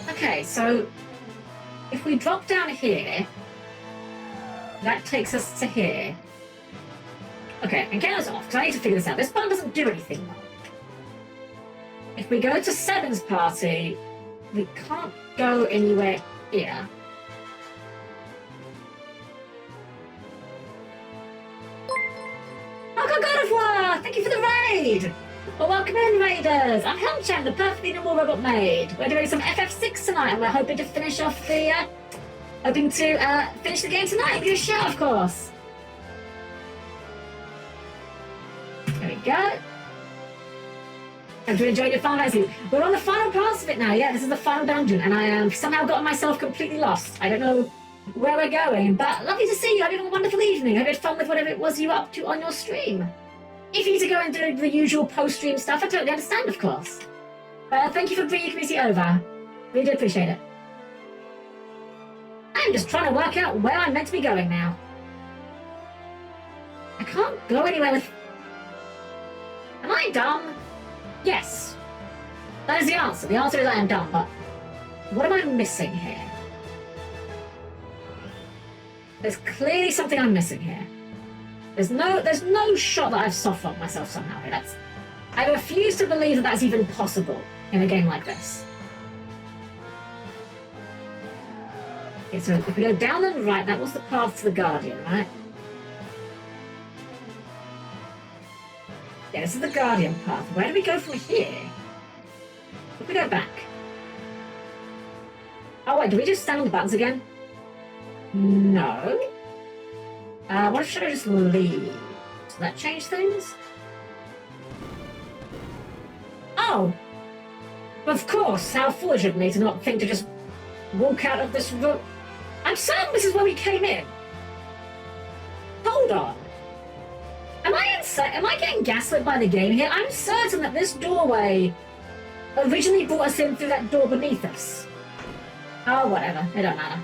Okay, so if we drop down here, that takes us to here. Okay, and get us off, because I need to figure this out. This button doesn't do anything though. If we go to Seven's party, we can't go anywhere here. Welcome, God of War! Thank you for the raid! Well, welcome in, Raiders! I'm Helm-Chan, the perfectly normal robot maid. We're doing some FF6 tonight, and we're hoping to finish off the, finish the game tonight and give a shout, of course. There we go. Hope you enjoyed your final fantasy. We're on the final parts of it now, yeah, this is the final dungeon, and I have somehow gotten myself completely lost. I don't know where we're going, but lovely to see you. Having a wonderful evening. Hope you had fun with whatever it was you were up to on your stream. if you need to go and do the usual post-stream stuff, I totally understand, of course. Thank you for bringing your community over. Really do appreciate it. I'm just trying to work out where I'm meant to be going now. I can't go anywhere with... Am I dumb? Yes. That is the answer. The answer is I am dumb, but... What am I missing here? There's clearly something I'm missing here. There's no shot that I've soft-locked myself somehow here. I refuse to believe that that's even possible in a game like this. Okay, so if we go down and right, that was the path to the Guardian, right? Yeah, this is the Guardian path. Where do we go from here? If we go back. Oh wait, do we just stand on the buttons again? No. What if should I just leave? Does that change things? Oh! Of course, how foolish of me to not think to just walk out of this room. I'm certain this is where we came in. Hold on. Am I getting gaslit by the game here? I'm certain that this doorway originally brought us in through that door beneath us. Oh, whatever. It don't matter.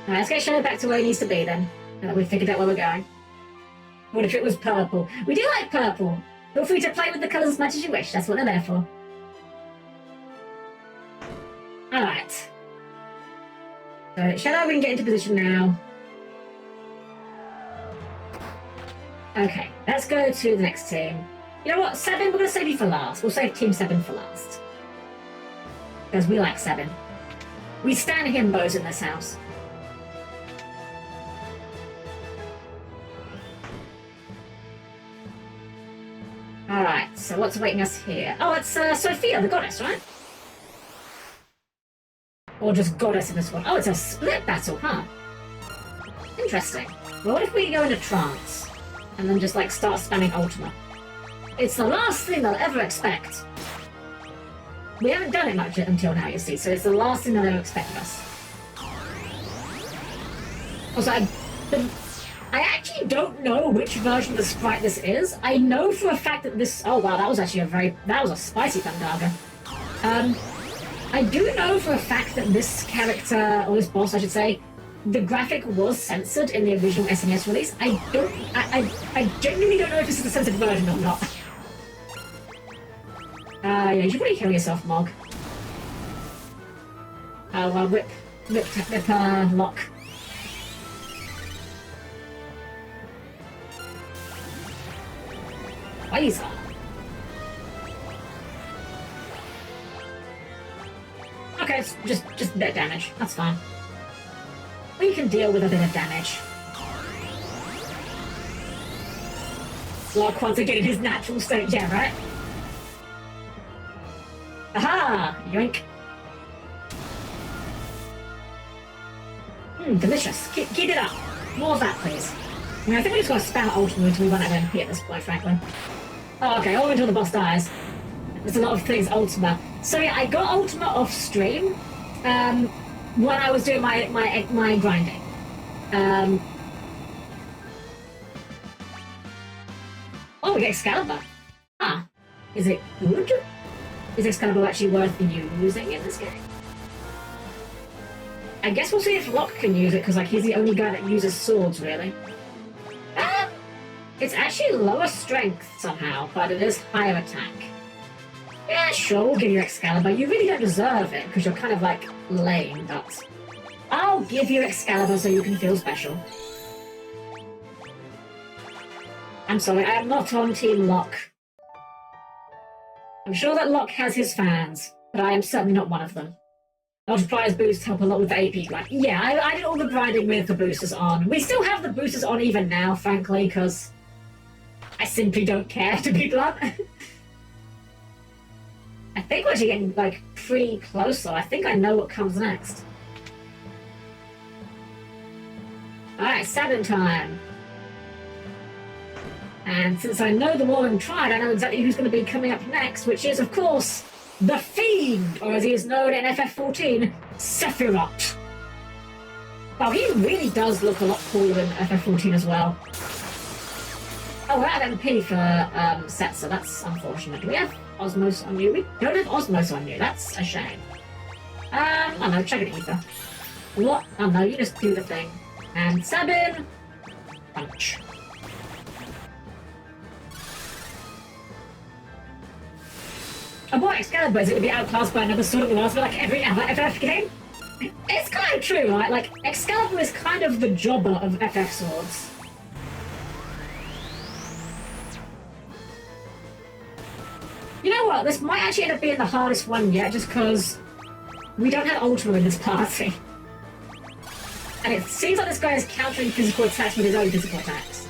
Alright, let's get Shadow back to where he needs to be then. Now that we've figured out where we're going. What if it was purple? We do like purple. Feel free to play with the colours as much as you wish. That's what they're there for. Alright. So, Shadow, we can get into position now. Okay, let's go to the next team. You know what, 7, we're going to save you for last. We'll save Team 7 for last. Because we like 7. We stand himbos in this house. Alright, so what's awaiting us here? Oh, it's Sophia, the goddess, right? Or just goddess in this one. Oh, it's a split battle, huh? Interesting. Well, what if we go into trance? And then just, like, start spamming Ultima? It's the last thing they'll ever expect. We haven't done it much until now, you see, so it's the last thing they'll ever expect of us. Also, I actually don't know which version of the sprite this is. I know for a fact that this... Oh, wow, that was actually that was a spicy Thundaga. I do know for a fact that this character, or this boss, I should say, the graphic was censored in the original SNES release. I genuinely don't know if this is the censored version or not. Yeah, you should probably kill yourself, Mog. Well, whip, lock. Laser. Okay, it's just a bit of damage. That's fine. We can deal with a bit of damage. Lock once again in his natural state, yeah, right? Aha! Yoink. Delicious. Keep it up. More of that, please. I mean, I think we just got to spam Ultima until we run out of MP at this point, frankly. Oh, okay, all until the boss dies. There's a lot of things Ultima. So yeah, I got Ultima off stream when I was doing my grinding. Oh, we get Excalibur. Ah, is it good? Is Excalibur actually worth using in this game? I guess we'll see if Locke can use it, because like he's the only guy that uses swords, really. It's actually lower strength somehow, but it is higher attack. Yeah, sure, we'll give you Excalibur. You really don't deserve it, because you're kind of like lame, but I'll give you Excalibur so you can feel special. I'm sorry, I am not on Team Locke. I'm sure that Locke has his fans, but I am certainly not one of them. Multipliers boost help a lot with the AP grind. Yeah, I did all the grinding with the boosters on. We still have the boosters on even now, frankly, because I simply don't care, to be blunt. I think we're actually getting, like, pretty close, though. I think I know what comes next. Alright, 7 time. And since I know the Warring Triad, I know exactly who's going to be coming up next, which is, of course, the Fiend, or as he is known in FF14, Sephiroth. Wow, he really does look a lot cooler than FF14 as well. Oh, we're out of MP for Setzer. That's unfortunate. Do we have Osmos on you? We don't have Osmos on you. That's a shame. I don't know. Check it, Ether. What? Oh no, you just do the thing. And Sabin. Punch. A boy Excalibur is going to be outclassed by another Sword of the Last, but like every other FF game. It's kind of true, right? Like, Excalibur is kind of the jobber of FF swords. You know what? This might actually end up being the hardest one yet, just because we don't have Ultra in this party. And it seems like this guy is countering physical attacks with his own physical attacks.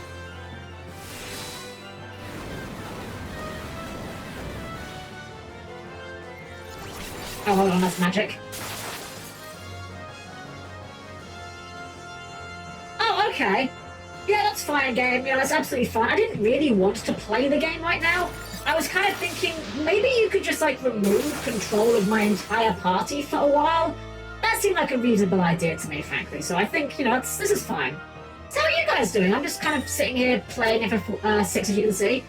Oh, hold on, that's magic. Oh, okay. Yeah, that's fine, game. Yeah, that's absolutely fine. I didn't really want to play the game right now. I was kind of thinking, maybe you could just, like, remove control of my entire party for a while. That seemed like a reasonable idea to me, frankly. So I think, you know, this is fine. So how are you guys doing? I'm just kind of sitting here playing FF6, as you can see.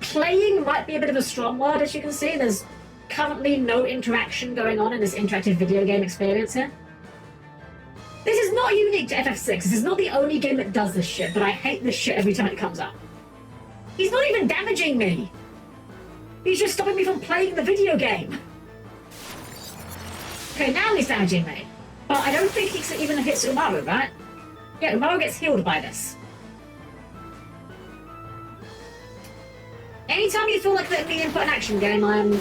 Playing might be a bit of a strong word, as you can see. There's currently no interaction going on in this interactive video game experience here. This is not unique to FF6. This is not the only game that does this shit, but I hate this shit every time it comes up. He's not even damaging me. He's just stopping me from playing the video game. Okay, now he's damaging me. But I don't think he even hits Umaru, right? Yeah, Umaru gets healed by this. Anytime you feel like letting me input an action game, I'm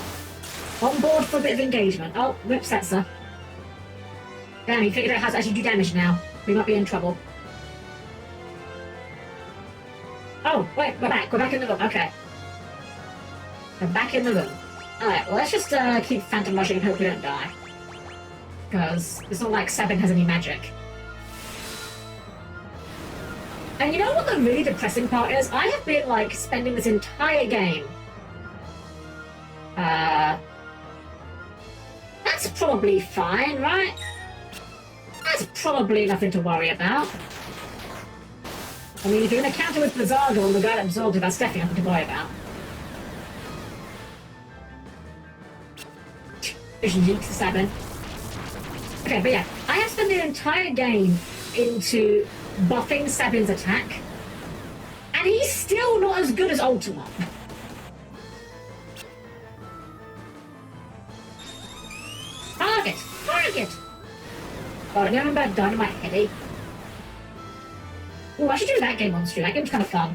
on board for a bit of engagement. Oh, whip Setzer. Damn, he figured out how to actually do damage now. We might be in trouble. Oh, wait, we're back. We're back in the room. Okay. We're back in the room. Alright, well, let's just keep Phantom Rushing and hope we don't die. Because it's not like Sabin has any magic. And you know what the really depressing part is? I have been, like, spending this entire game... That's probably fine, right? That's probably nothing to worry about. I mean, if you're going to counter with Blizzago and the guy that absorbed it, that's definitely nothing to worry about. Just yeet to Sabin. Okay, but yeah, I have spent the entire game into buffing Sabin's attack, and he's still not as good as Ultimate. Target! Target! God, I never remember Dynamite Heady. Oh, I should do that game on stream. That game's kind of fun.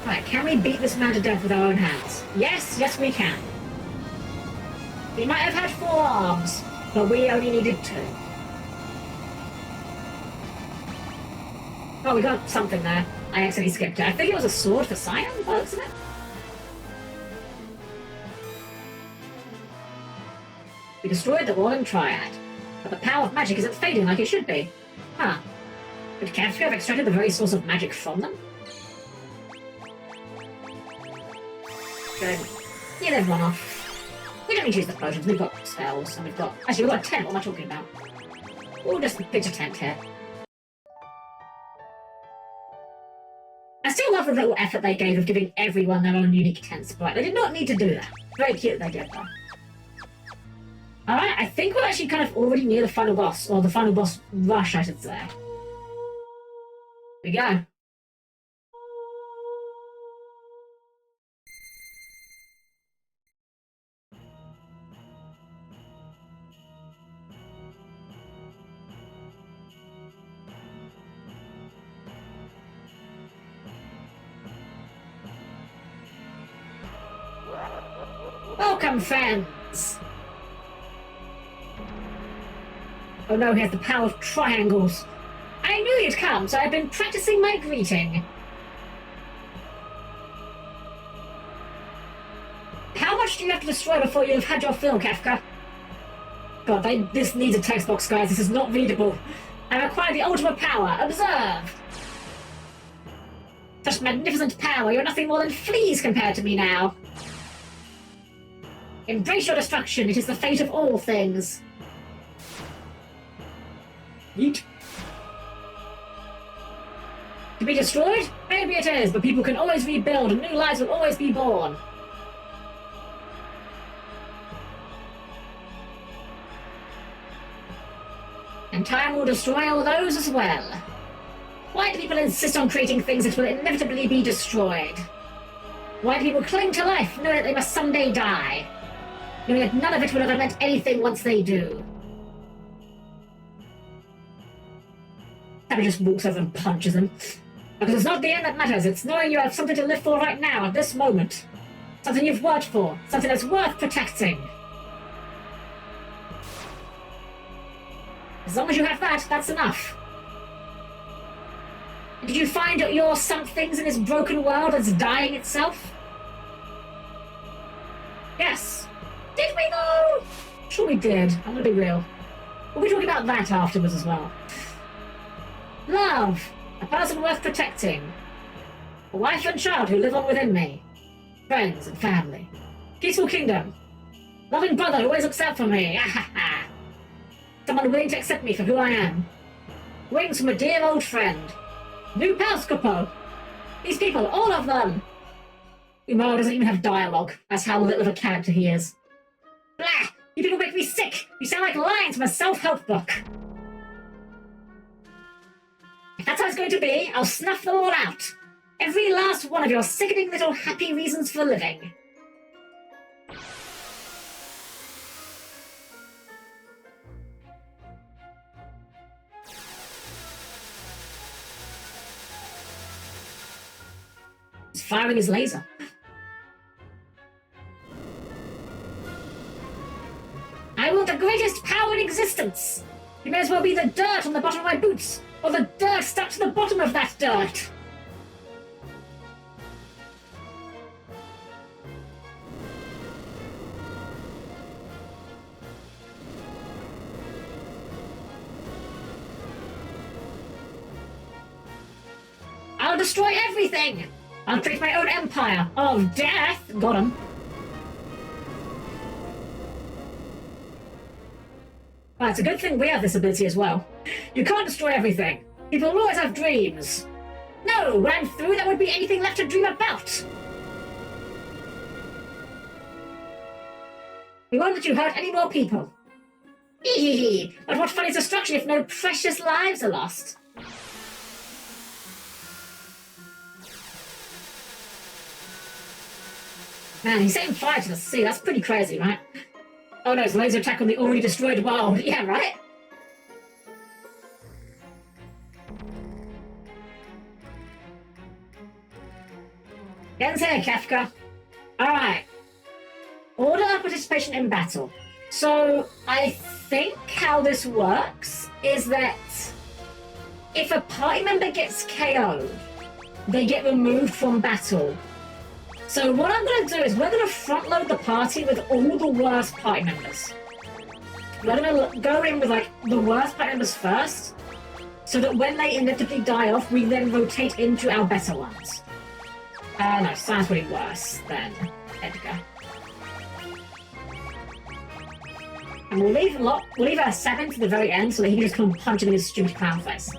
Right, can we beat this man to death with our own hands? Yes, yes we can. We might have had 4 arms, but we only needed 2. Oh, we got something there. I accidentally skipped it. I think it was a sword for Cyan, wasn't it? We destroyed the Warren Triad, but the power of magic isn't fading like it should be. Huh. Could Kefka have extracted the very source of magic from them? Good. Yeah, they've run off. We don't need to use the potions, we've got spells, and we've got... Actually, we've got a tent, what am I talking about? We'll just pitch a tent here. I still love the little effort they gave of giving everyone their own unique tent sprite. They did not need to do that. Very cute they did, though. Alright, I think we're actually kind of already near the final boss, or the final boss rush, I should say. Here we go. Welcome, friends! Oh no, he has the power of triangles. I knew you'd come, so I've been practicing my greeting. How much do you have to destroy before you've had your fill, Kefka? God, this needs a text box, guys. This is not readable. I require the ultimate power. Observe! Such magnificent power. You're nothing more than fleas compared to me now. Embrace your destruction. It is the fate of all things. Yeet. To be destroyed? Maybe it is, but people can always rebuild and new lives will always be born. And time will destroy all those as well. Why do people insist on creating things that will inevitably be destroyed? Why do people cling to life, knowing that they must someday die? Knowing that none of it will ever meant anything once they do? Abby just walks over and punches him. Because it's not the end that matters, it's knowing you have something to live for right now, at this moment. Something you've worked for, something that's worth protecting. As long as you have that, that's enough. Did you find your somethings in this broken world that's dying itself? Yes. Did we though? Sure we did. I'm gonna be real. We'll be talking about that afterwards as well. Love. A person worth protecting. A wife and child who live on within me. Friends and family. Peaceful kingdom. Loving brother who always looks out for me. Someone willing to accept me for who I am. Wings from a dear old friend. New pals, Capo. These people, all of them. Umar doesn't even have dialogue. That's how little of a character he is. Blah! You people make me sick! You sound like lines from a self-help book. If that's how it's going to be, I'll snuff them all out. Every last one of your sickening little happy reasons for living. He's firing his laser. I want the greatest power in existence! You may as well be the dirt on the bottom of my boots, or the dirt stuck to the bottom of that dirt! I'll destroy everything! I'll create my own empire of death! Got him. Well, it's a good thing we have this ability as well. You can't destroy everything. People will always have dreams. No, when I'm through, there won't be anything left to dream about. We won't let you hurt any more people. Hee. But what fun is destruction if no precious lives are lost? Man, he's setting fire to the sea. That's pretty crazy, right? Oh no, it's a laser attack on the already destroyed world. Yeah, right? Get in here, Kefka. Alright. Order of participation in battle. So, I think how this works is that if a party member gets KO'd, they get removed from battle. So what I'm going to do is we're going to front load the party with all the worst party members. We're going to go in with like the worst party members first, so that when they inevitably die off, we then rotate into our better ones. No, sounds pretty worse than Edgar. And we'll leave our 7 to the very end so that he can just come and punch him in his stupid clown face.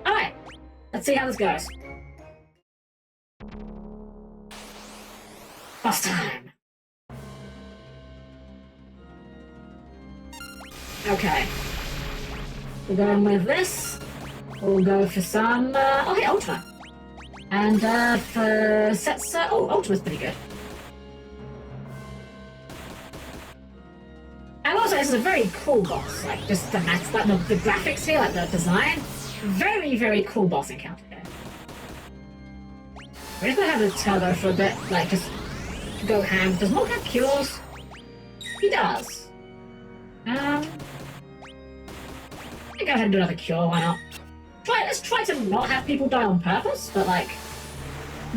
Alright, let's see how this goes. Boss time! Okay. We're going with this. We'll go for some, oh hey, Ultima! And, for Setsa, oh, Ultima's pretty good. And also, this is a very cool boss, like, just the max, like, the graphics here, like, the design. Very, very cool boss encounter here. We're just gonna have the turbo for a bit, like, just go ham. Does Morg have cures? He does. I think go ahead and do another cure, why not? Let's try to not have people die on purpose, but like,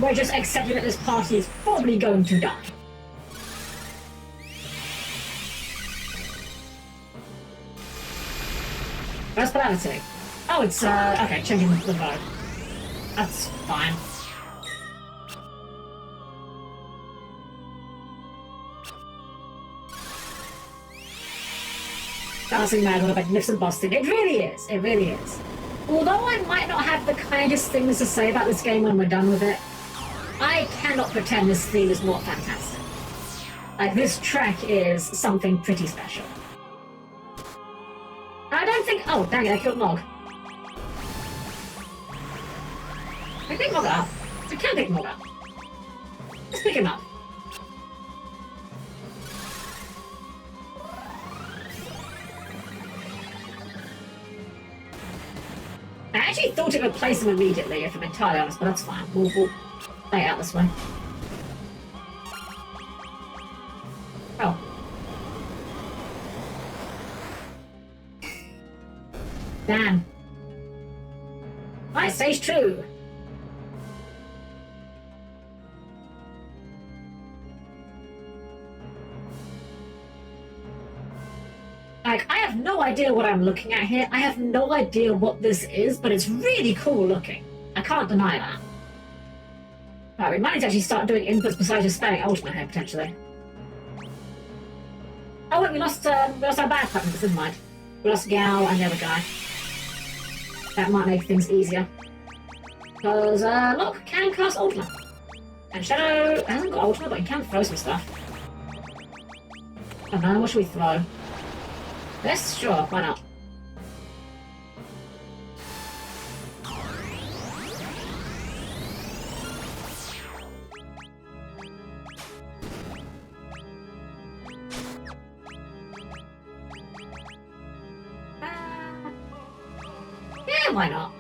we're just accepting that this party is probably going to die. Where's polarity? Oh, it's, okay, changing the mode. That's fine. Dancing mad with a magnificent Boston. It really is. It really is. Although I might not have the kindest things to say about this game when we're done with it, I cannot pretend this theme is not fantastic. Like, this track is something pretty special. I don't think... Oh, dang it, I killed Mog. Can I pick Mog up? I can pick Mog up. Let's pick him up. I actually thought it would place him immediately, if I'm entirely honest, but that's fine. We'll play out this way. Oh. Damn. Right, stage 2. Like, I have no idea what I'm looking at here. I have no idea what this is, but it's really cool looking. I can't deny that. Right, we might need to actually start doing inputs besides just spamming Ultimate here, potentially. Oh wait, we lost our bad buttons, never mind. We lost Gal and the other guy. That might make things easier. Because, look, can cast Ultimate. And Shadow hasn't got Ultimate, but he can throw some stuff. I don't know, what should we throw? This? Sure, why not? Yeah, why not?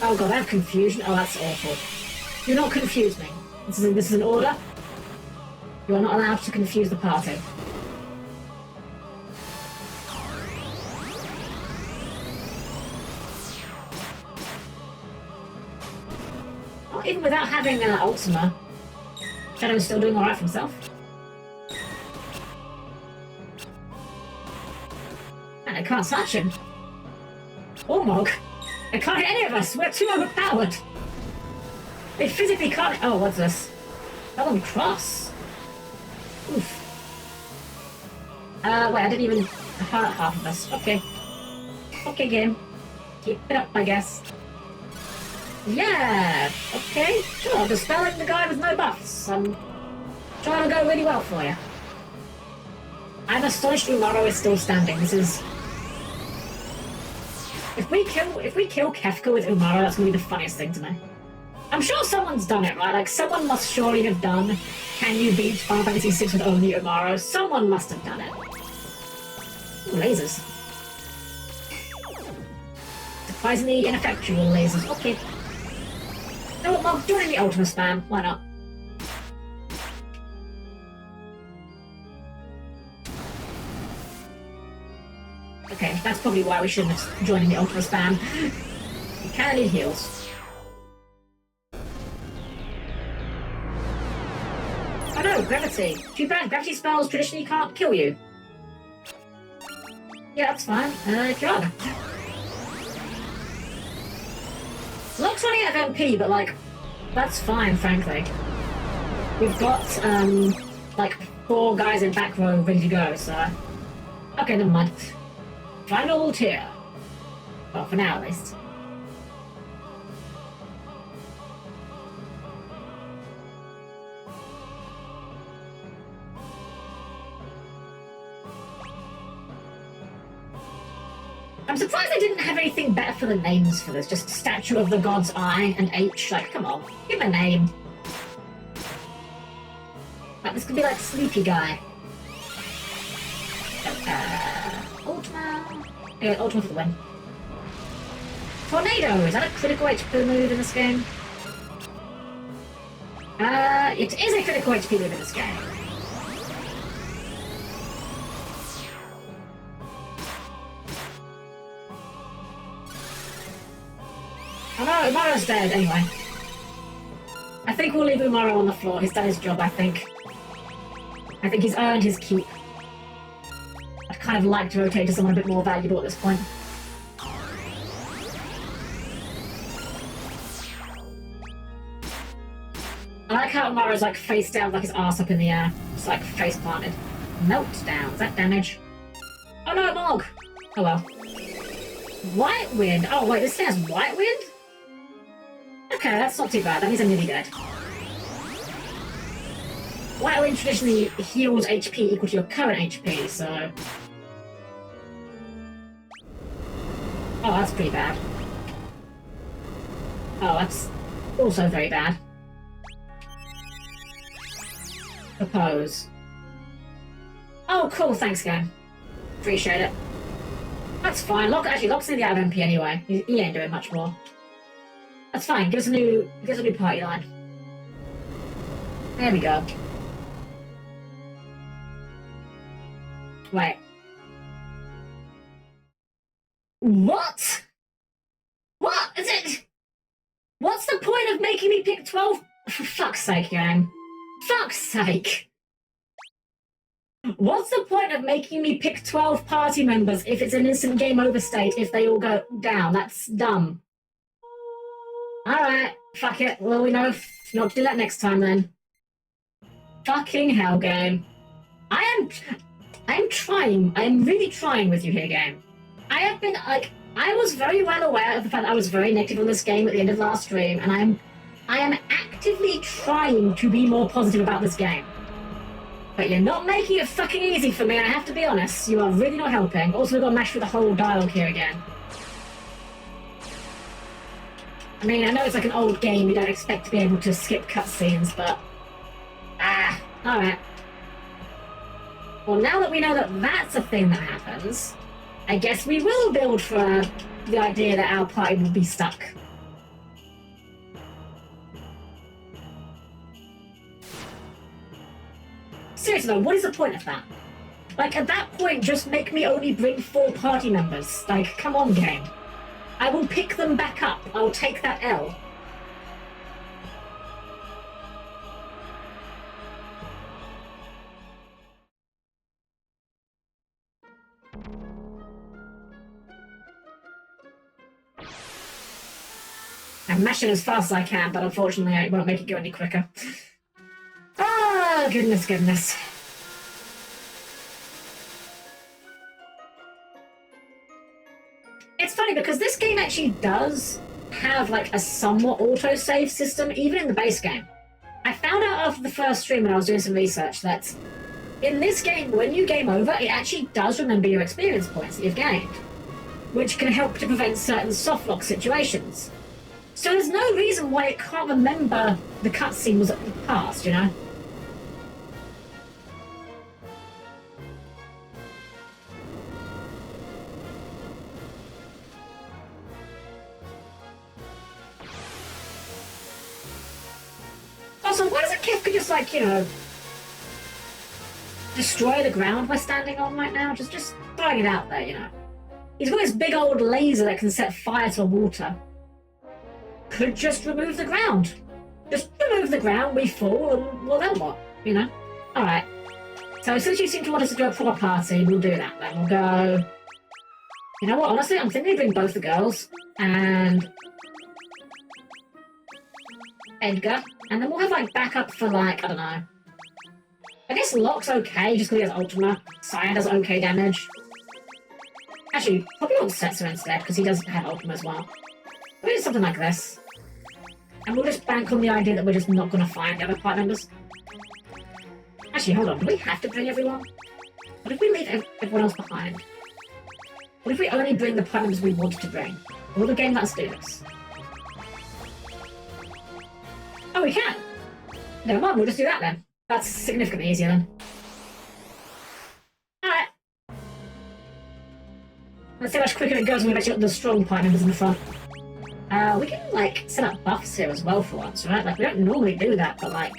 Oh god, I have confusion. Oh, that's awful. Do not confuse me. This is an order. You are not allowed to confuse the party. Even without having Ultima, Shadow's still doing alright for himself. And I can't touch him. Or Mog. I can't hit any of us. We're too overpowered. They physically can't... Oh, what's this? Helm Cross. Oof. Wait, I didn't even hurt half of us. Okay. Okay, game. Keep it up, I guess. Yeah, okay, sure, dispelling the guy with no buffs. I'm trying to go really well for you. I'm astonished Umaro is still standing. This is... If we kill Kefka with Umaro, that's gonna be the funniest thing to me. I'm sure someone's done it, right? Like, someone must surely have done Can You Beat Final Fantasy VI with only Umaro? Someone must have done it. Ooh, lasers. Surprisingly ineffectual lasers. Okay. No, Mog, join the Ultima spam. Why not? Okay, that's probably why we shouldn't have joined the Ultima spam. We kinda need heals. Oh no, gravity. Too bad, gravity spells traditionally can't kill you. Yeah, that's fine. If you are. Looks running out of MP, but like, that's fine, frankly. We've got, like, 4 guys in back row ready to go, so... Okay, never mind. Final tier. Well, for now, at least. I'm surprised they didn't have anything better for the names for this. Just Statue of the God's Eye and H. Like, come on, give him a name. Like, this could be like Sleepy Guy. Ultima. Yeah, Ultima for the win. Tornado! Is that a critical HP move in this game? It is a critical HP move in this game. Oh no, Umaro's dead, anyway. I think we'll leave Umaro on the floor. He's done his job, I think. I think he's earned his keep. I'd kind of like to rotate to someone a bit more valuable at this point. I like how Umaro's like face down, like his arse up in the air. Just like face planted. Meltdown. Is that damage? Oh no, Mog! Oh well. White Wind? Oh wait, this says White Wind? Okay, that's not too bad. That means I'm nearly dead. White Wind traditionally heals HP equal to your current HP, so... Oh, that's pretty bad. Oh, that's also very bad. Propose. Oh, cool, thanks, game. Appreciate it. That's fine. Actually, Locke's nearly out of MP anyway. He ain't doing much more. That's fine. Give us a new party line. There we go. Wait. What? What is it? What's the point of making me pick 12? For fuck's sake, game. Fuck's sake. What's the point of making me pick 12 party members if it's an instant game over state if they all go down? That's dumb. Alright, fuck it. Well, we know not to do that next time then. Fucking hell, game. I'm trying. I'm really trying with you here, game. I have been, like, I was very well aware of the fact that I was very negative on this game at the end of last stream, and I am actively trying to be more positive about this game. But you're not making it fucking easy for me, I have to be honest. You are really not helping. Also, we've got to mash through the whole dialogue here again. I mean, I know it's like an old game, you don't expect to be able to skip cutscenes, but... alright. Well, now that we know that that's a thing that happens, I guess we will build for the idea that our party will be stuck. Seriously though, what is the point of that? Like, at that point, just make me only bring 4 party members. Like, come on, game. I will pick them back up. I'll take that L. I'm mashing as fast as I can, but unfortunately I won't make it go any quicker. Oh, goodness, goodness. It's funny because this game actually does have like a somewhat autosave system, even in the base game. I found out after the first stream when I was doing some research that in this game, when you game over, it actually does remember your experience points that you've gained, which can help to prevent certain softlock situations. So there's no reason why it can't remember the cutscene was at the past, you know? Also, why doesn't Kefka just, like, you know, destroy the ground we're standing on right now? Just throwing it out there, you know? He's got this big old laser that can set fire to water. Could just remove the ground. Just remove the ground, we fall, and well, then what? You know? Alright. So since you seem to want us to do a proper party, we'll do that then. We'll go... You know what, honestly, I'm thinking of bring both the girls, and... Edgar, and then we'll have, like, backup for, like, I don't know. I guess Locke's okay, just because he has Ultima. Cyan does okay damage. Actually, probably want Setzer instead, because he does have Ultima as well. We'll do something like this. And we'll just bank on the idea that we're just not going to find the other party members. Actually, hold on. Do we have to bring everyone? What if we leave everyone else behind? What if we only bring the party members we wanted to bring? Will the game let us do this? Oh, we can! Never mind, we'll just do that then. That's significantly easier then. Alright. Let's see how much quicker it goes when we've actually got the strong party members in the front. We can, like, set up buffs here as well for once, right? Like, we don't normally do that, but, like...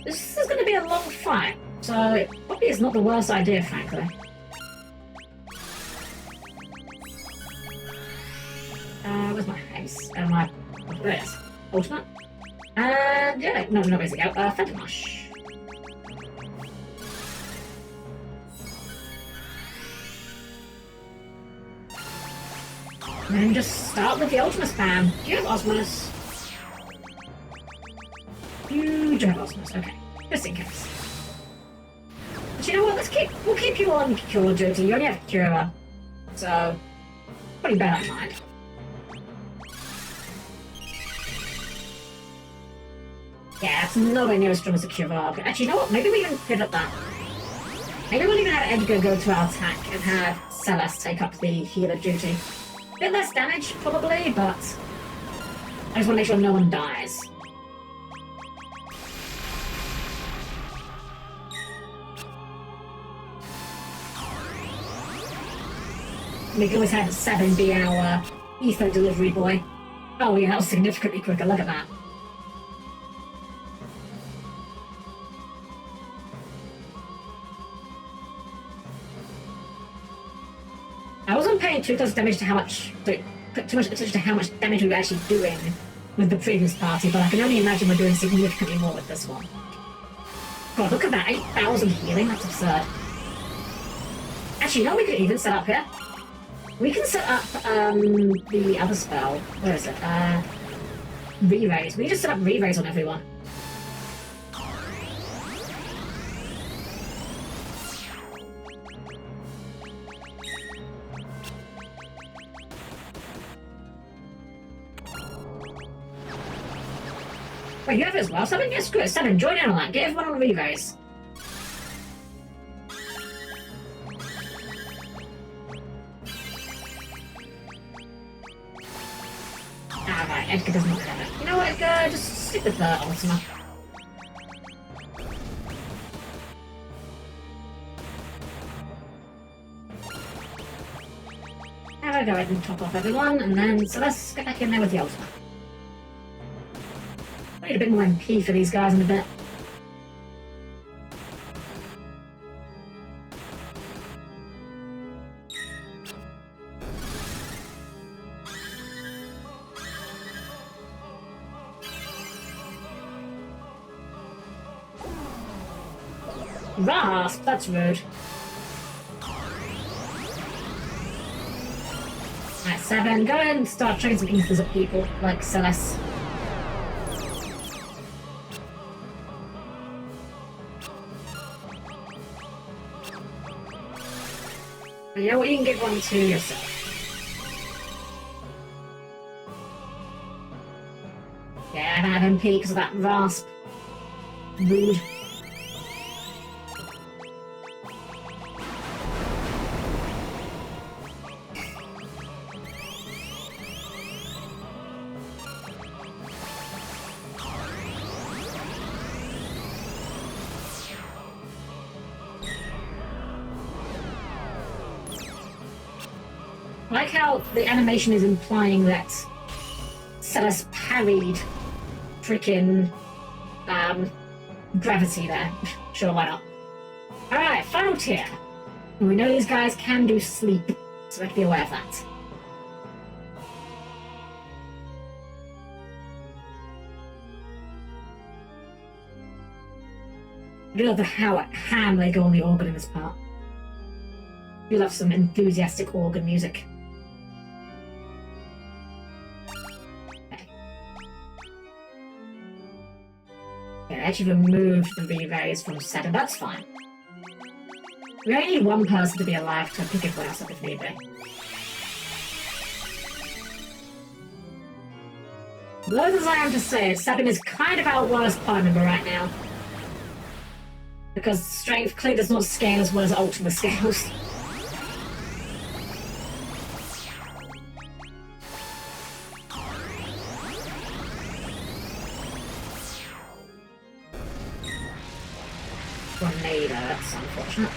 This is going to be a long fight, so it probably is not the worst idea, frankly. Where's my face? There it is. Ultimate. And, yeah, no, where's it go? Phantom Rush. And then just start with the Ultimate spam. Do you have Osmos? You do have Osmos, okay. Just in case. But you know what? We'll keep you on cure duty. You only have cure, so pretty bad, I mind. Yeah, it's nowhere near as strong as a cure. Actually, you know what? Maybe we can pivot that. Maybe we'll even have Edgar go to our attack and have Celeste take up the healer duty. A bit less damage, probably, but I just want to make sure no one dies. We can always have 7 be our ether delivery boy. Oh yeah, that was significantly quicker, look at that. I wasn't paying too close damage to how much, put too much attention to how much damage we were actually doing with the previous party, but I can only imagine we're doing significantly more with this one. God, look at that, 8,000 healing, that's absurd. Actually, you know what we could even set up here? We can set up, the other spell. Where is it? Re-raise. We just set up re-raise on everyone. Wait, you have it as well? 7? Yes, good. 7, join in on that. Get everyone on re-raise. Alright, Edgar does not have it. You know what, Edgar? Just stick with the Ultima. I'll go ahead and top off everyone, and then, so let's get back in there with the Ultima. I need a bit more MP for these guys in a bit. Rasp, that's rude. Alright, 7, go ahead and start throwing some ethers at people, like Celeste. You know what, you can give one to yourself. Yeah, I don't have MP because of that rasp. Rude. I like how the animation is implying that Celeste parried freaking gravity there. Sure, why not? Alright, final tier. We know these guys can do sleep, so we have to be aware of that. I do love the how ham they go on the organ in this part. I do love some enthusiastic organ music. I actually removed the re-raise from 7, that's fine. We only need one person to be alive to pick everyone else up if need be. Loath as I am to say, 7 is kind of our worst part number right now. Because strength clearly does not scale as well as Ultima scales. Tornado, that's unfortunate.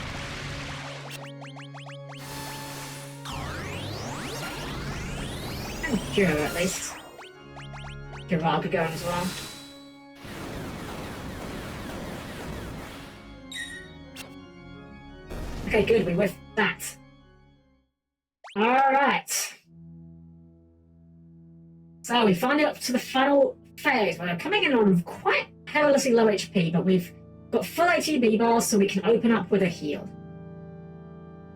And Cure at least. Giraga going as well. Okay, good, we whiffed that. Alright. So we finally up to the final phase. We're coming in on quite perilously low HP, but we've got full ATB bars so we can open up with a heal.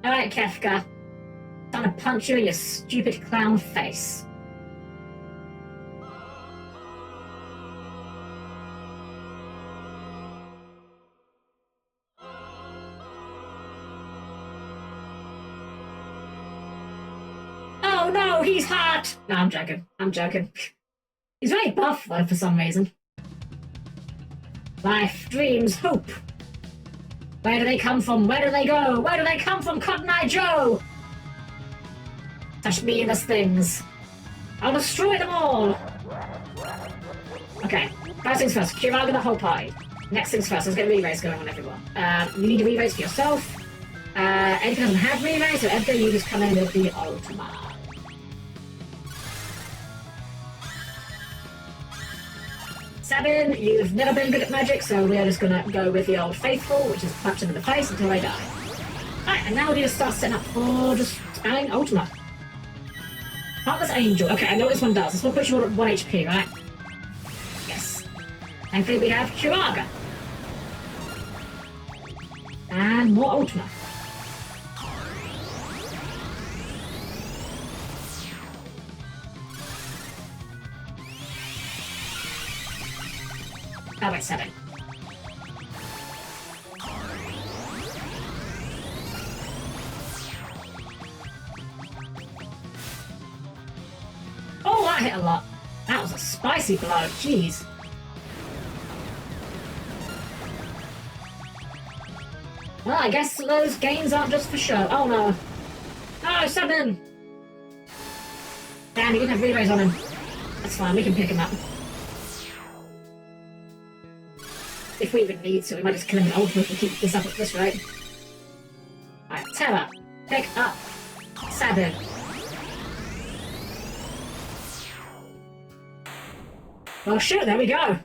Alright, Kefka. Time to punch you in your stupid clown face. Oh, he's hot! No, I'm joking. I'm joking. He's very buff, though, for some reason. Life, dreams, hope. Where do they come from? Where do they go? Where do they come from, Cotton Eye Joe? Touch me in the things. I'll destroy them all! Okay, first things first, Kiraga the whole party. Next things first, let's get a re-raise going on everyone. You need a re-raise for yourself. Edgar doesn't have re-raise, so Edgar, you just come in with the Ultima. Sabin, you've never been good at magic, so we are just gonna go with the old faithful, which is punch them in the face until they die. Alright, and now we need to start setting up for just spamming Ultima. Heartless Angel. Okay, I know what this one does. This one puts you on 1 HP, right? Yes. Thankfully we have Kiraga. And more Ultima. Oh wait, 7. Oh, that hit a lot. That was a spicy blow, jeez. Well, I guess those games aren't just for show. Oh no. No, 7! Damn, he didn't have re-raise on him. That's fine, we can pick him up. If we even need to, we might just kill him in Ultimate if we keep this up at this rate. Alright, Terra, pick up Sabin. Well, shoot, there we go.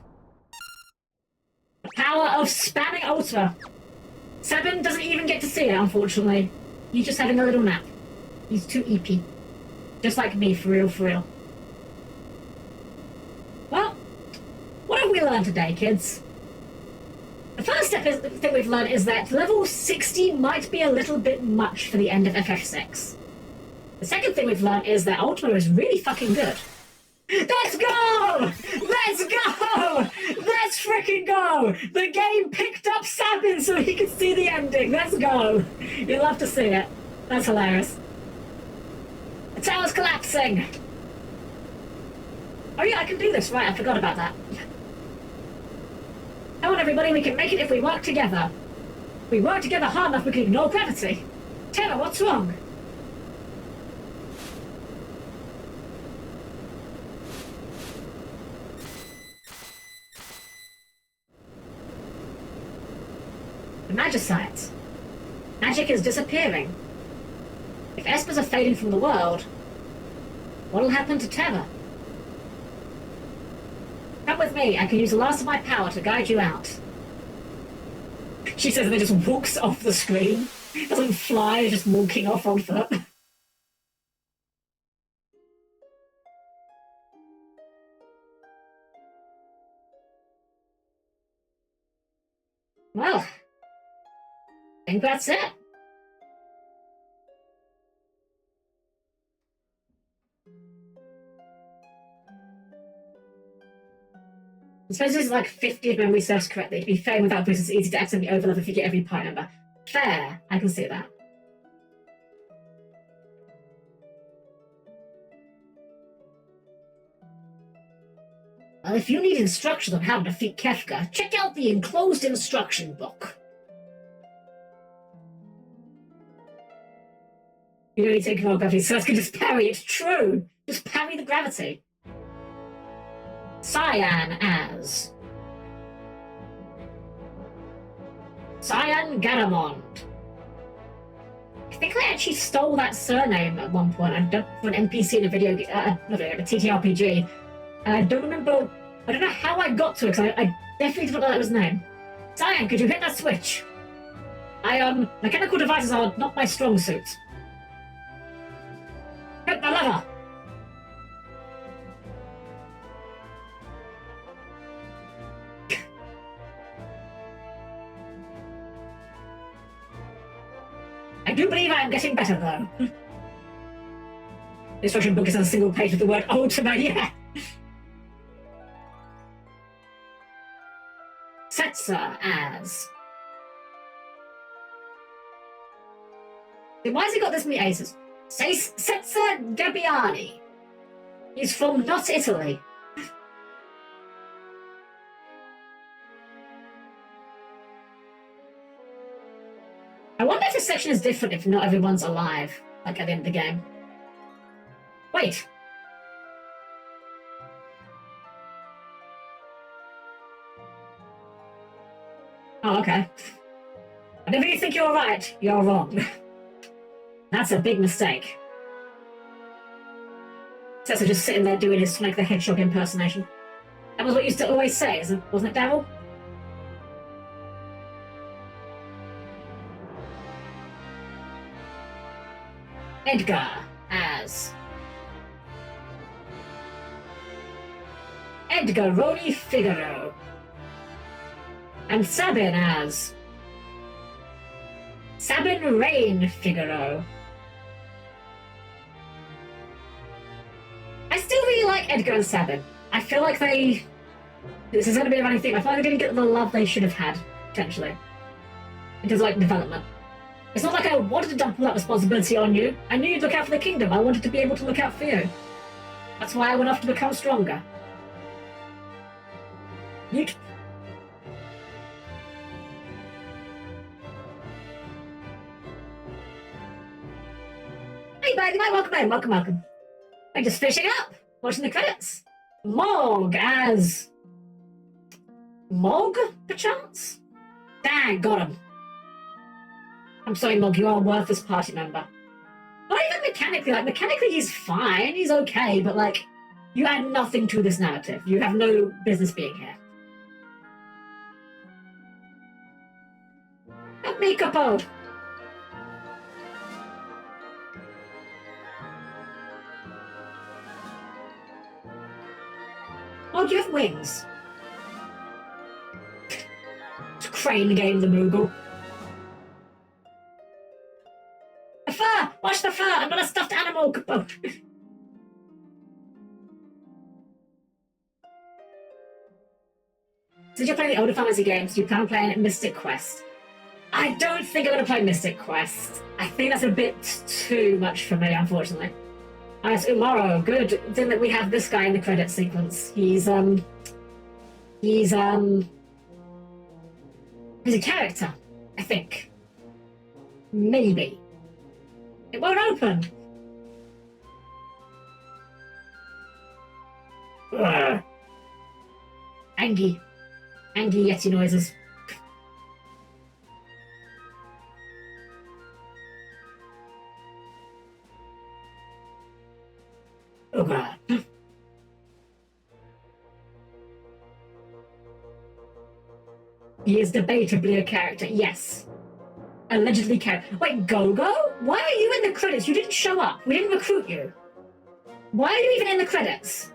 The power of spamming Ultima. Sabin doesn't even get to see it, unfortunately. He's just having a little nap. He's too EP. Just like me, for real, for real. Well, what have we learned today, kids? The first thing we've learned is that level 60 might be a little bit much for the end of FF6. The second thing we've learned is that Ultima is really fucking good. Let's go! Let's go! Let's freaking go! The game picked up Sabin so he could see the ending. Let's go! You'll love to see it. That's hilarious. The tower's collapsing! Oh yeah, I can do this. Right, I forgot about that. Come on, everybody, we can make it if we work together. If we work together hard enough, we can ignore gravity. Taylor, what's wrong? The Magicite. Magic is disappearing. If Espers are fading from the world, what'll happen to Terra? Come with me, I can use the last of my power to guide you out. She says and then just walks off the screen. Doesn't fly, just walking off on foot. Well, I think that's it. I suppose this is like 50 if memory serves correctly. To be fair, without this, it's easy to accidentally overlap if you get every part number. Fair, I can see that. Well, if you need instructions on how to defeat Kefka, check out the enclosed instruction book. You don't need to take more gravity, so I can just parry. It's true. Just parry the gravity. Cyan as Cyan Garamond. I think I actually stole that surname at one point. I've done for an NPC in a video, not a TTRPG. And I don't know how I got to it, because I definitely didn't know that was his name. Cyan, could you hit that switch? Mechanical devices are not my strong suit. Hit the lever! I do believe I am getting better, though. The instruction book is on a single page with the word Ultima, yeah! Setzer as... Why has he got this many aces? Setzer Gabbiani. He's from not Italy. I wonder if this section is different if not everyone's alive, like at the end of the game. Wait. Oh, okay. Whenever you think you're right, you're wrong. That's a big mistake. Setzer just sitting there doing his Sonic the Hedgehog impersonation. That was what you used to always say, wasn't it, Daryl? Edgar as Edgar Roni Figaro. And Sabin as Sabin Rain Figaro. I still really like Edgar and Sabin. I feel like this is going to be a running theme. I feel like they didn't get the love they should have had, potentially, in terms of like development. It's not like I wanted to dump all that responsibility on you. I knew you'd look out for the kingdom. I wanted to be able to look out for you. That's why I went off to become stronger. Hey, baby, welcome in, welcome. I'm just finishing up, watching the credits. Mog as Mog, perchance? Dang, got him. I'm sorry, Mog, you are a worthless party member. Not even mechanically, mechanically he's fine, he's okay, but you add nothing to this narrative. You have no business being here. Help me, Capo! Oh, you have wings. Crane game the Moogle. The fur! Watch the fur! I'm not a stuffed animal! Oh. Since you're playing the older fantasy games, you plan on playing Mystic Quest. I don't think I'm going to play Mystic Quest. I think that's a bit too much for me, unfortunately. It's Umaro. Good thing that we have this guy in the credit sequence. He's a character, I think. Maybe. It won't open. Ugh. Angie Yeti noises. Oh god. He is debatably a character, yes. Allegedly character. Wait, Go-Go? Why are you in the credits? You didn't show up. We didn't recruit you. Why are you even in the credits?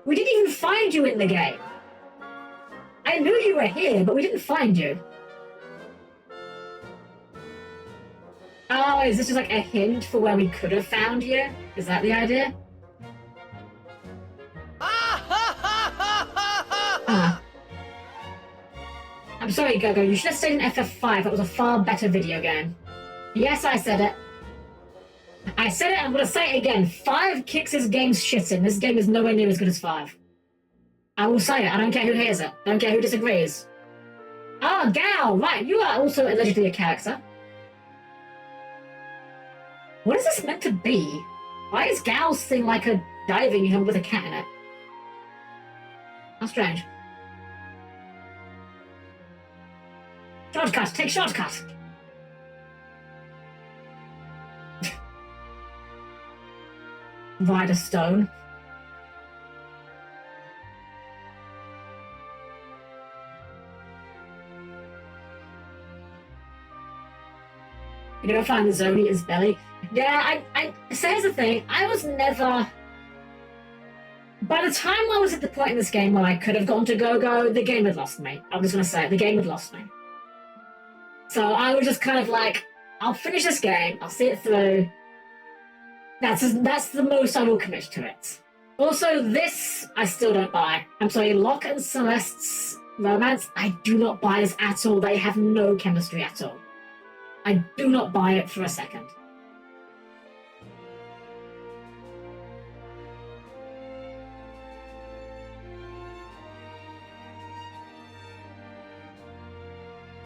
We didn't even find you in the game. I knew you were here, but we didn't find you. Oh, is this just like a hint for where we could have found you? Is that the idea? I'm sorry, Gogo. You should have stayed in FF5. That was a far better video game. Yes, I said it. I said it, and I'm going to say it again. 5 kicks this game's shit in. This game is nowhere near as good as 5. I will say it. I don't care who hears it. I don't care who disagrees. Ah, Gal! Right, you are also allegedly a character. What is this meant to be? Why is Gal's thing like a diving helmet with a cat in it? How strange. Shortcut! Take shortcut! Ride a stone. You never find the Zonia's belly. Yeah, so here's the thing. I was never... By the time I was at the point in this game where I could have gone to Go-Go, the game had lost me. I'm just going to say it. The game had lost me. So I was just kind of like, I'll finish this game. I'll see it through. That's the most I will commit to it. Also, this I still don't buy. I'm sorry, Locke and Celeste's romance, I do not buy this at all. They have no chemistry at all. I do not buy it for a second.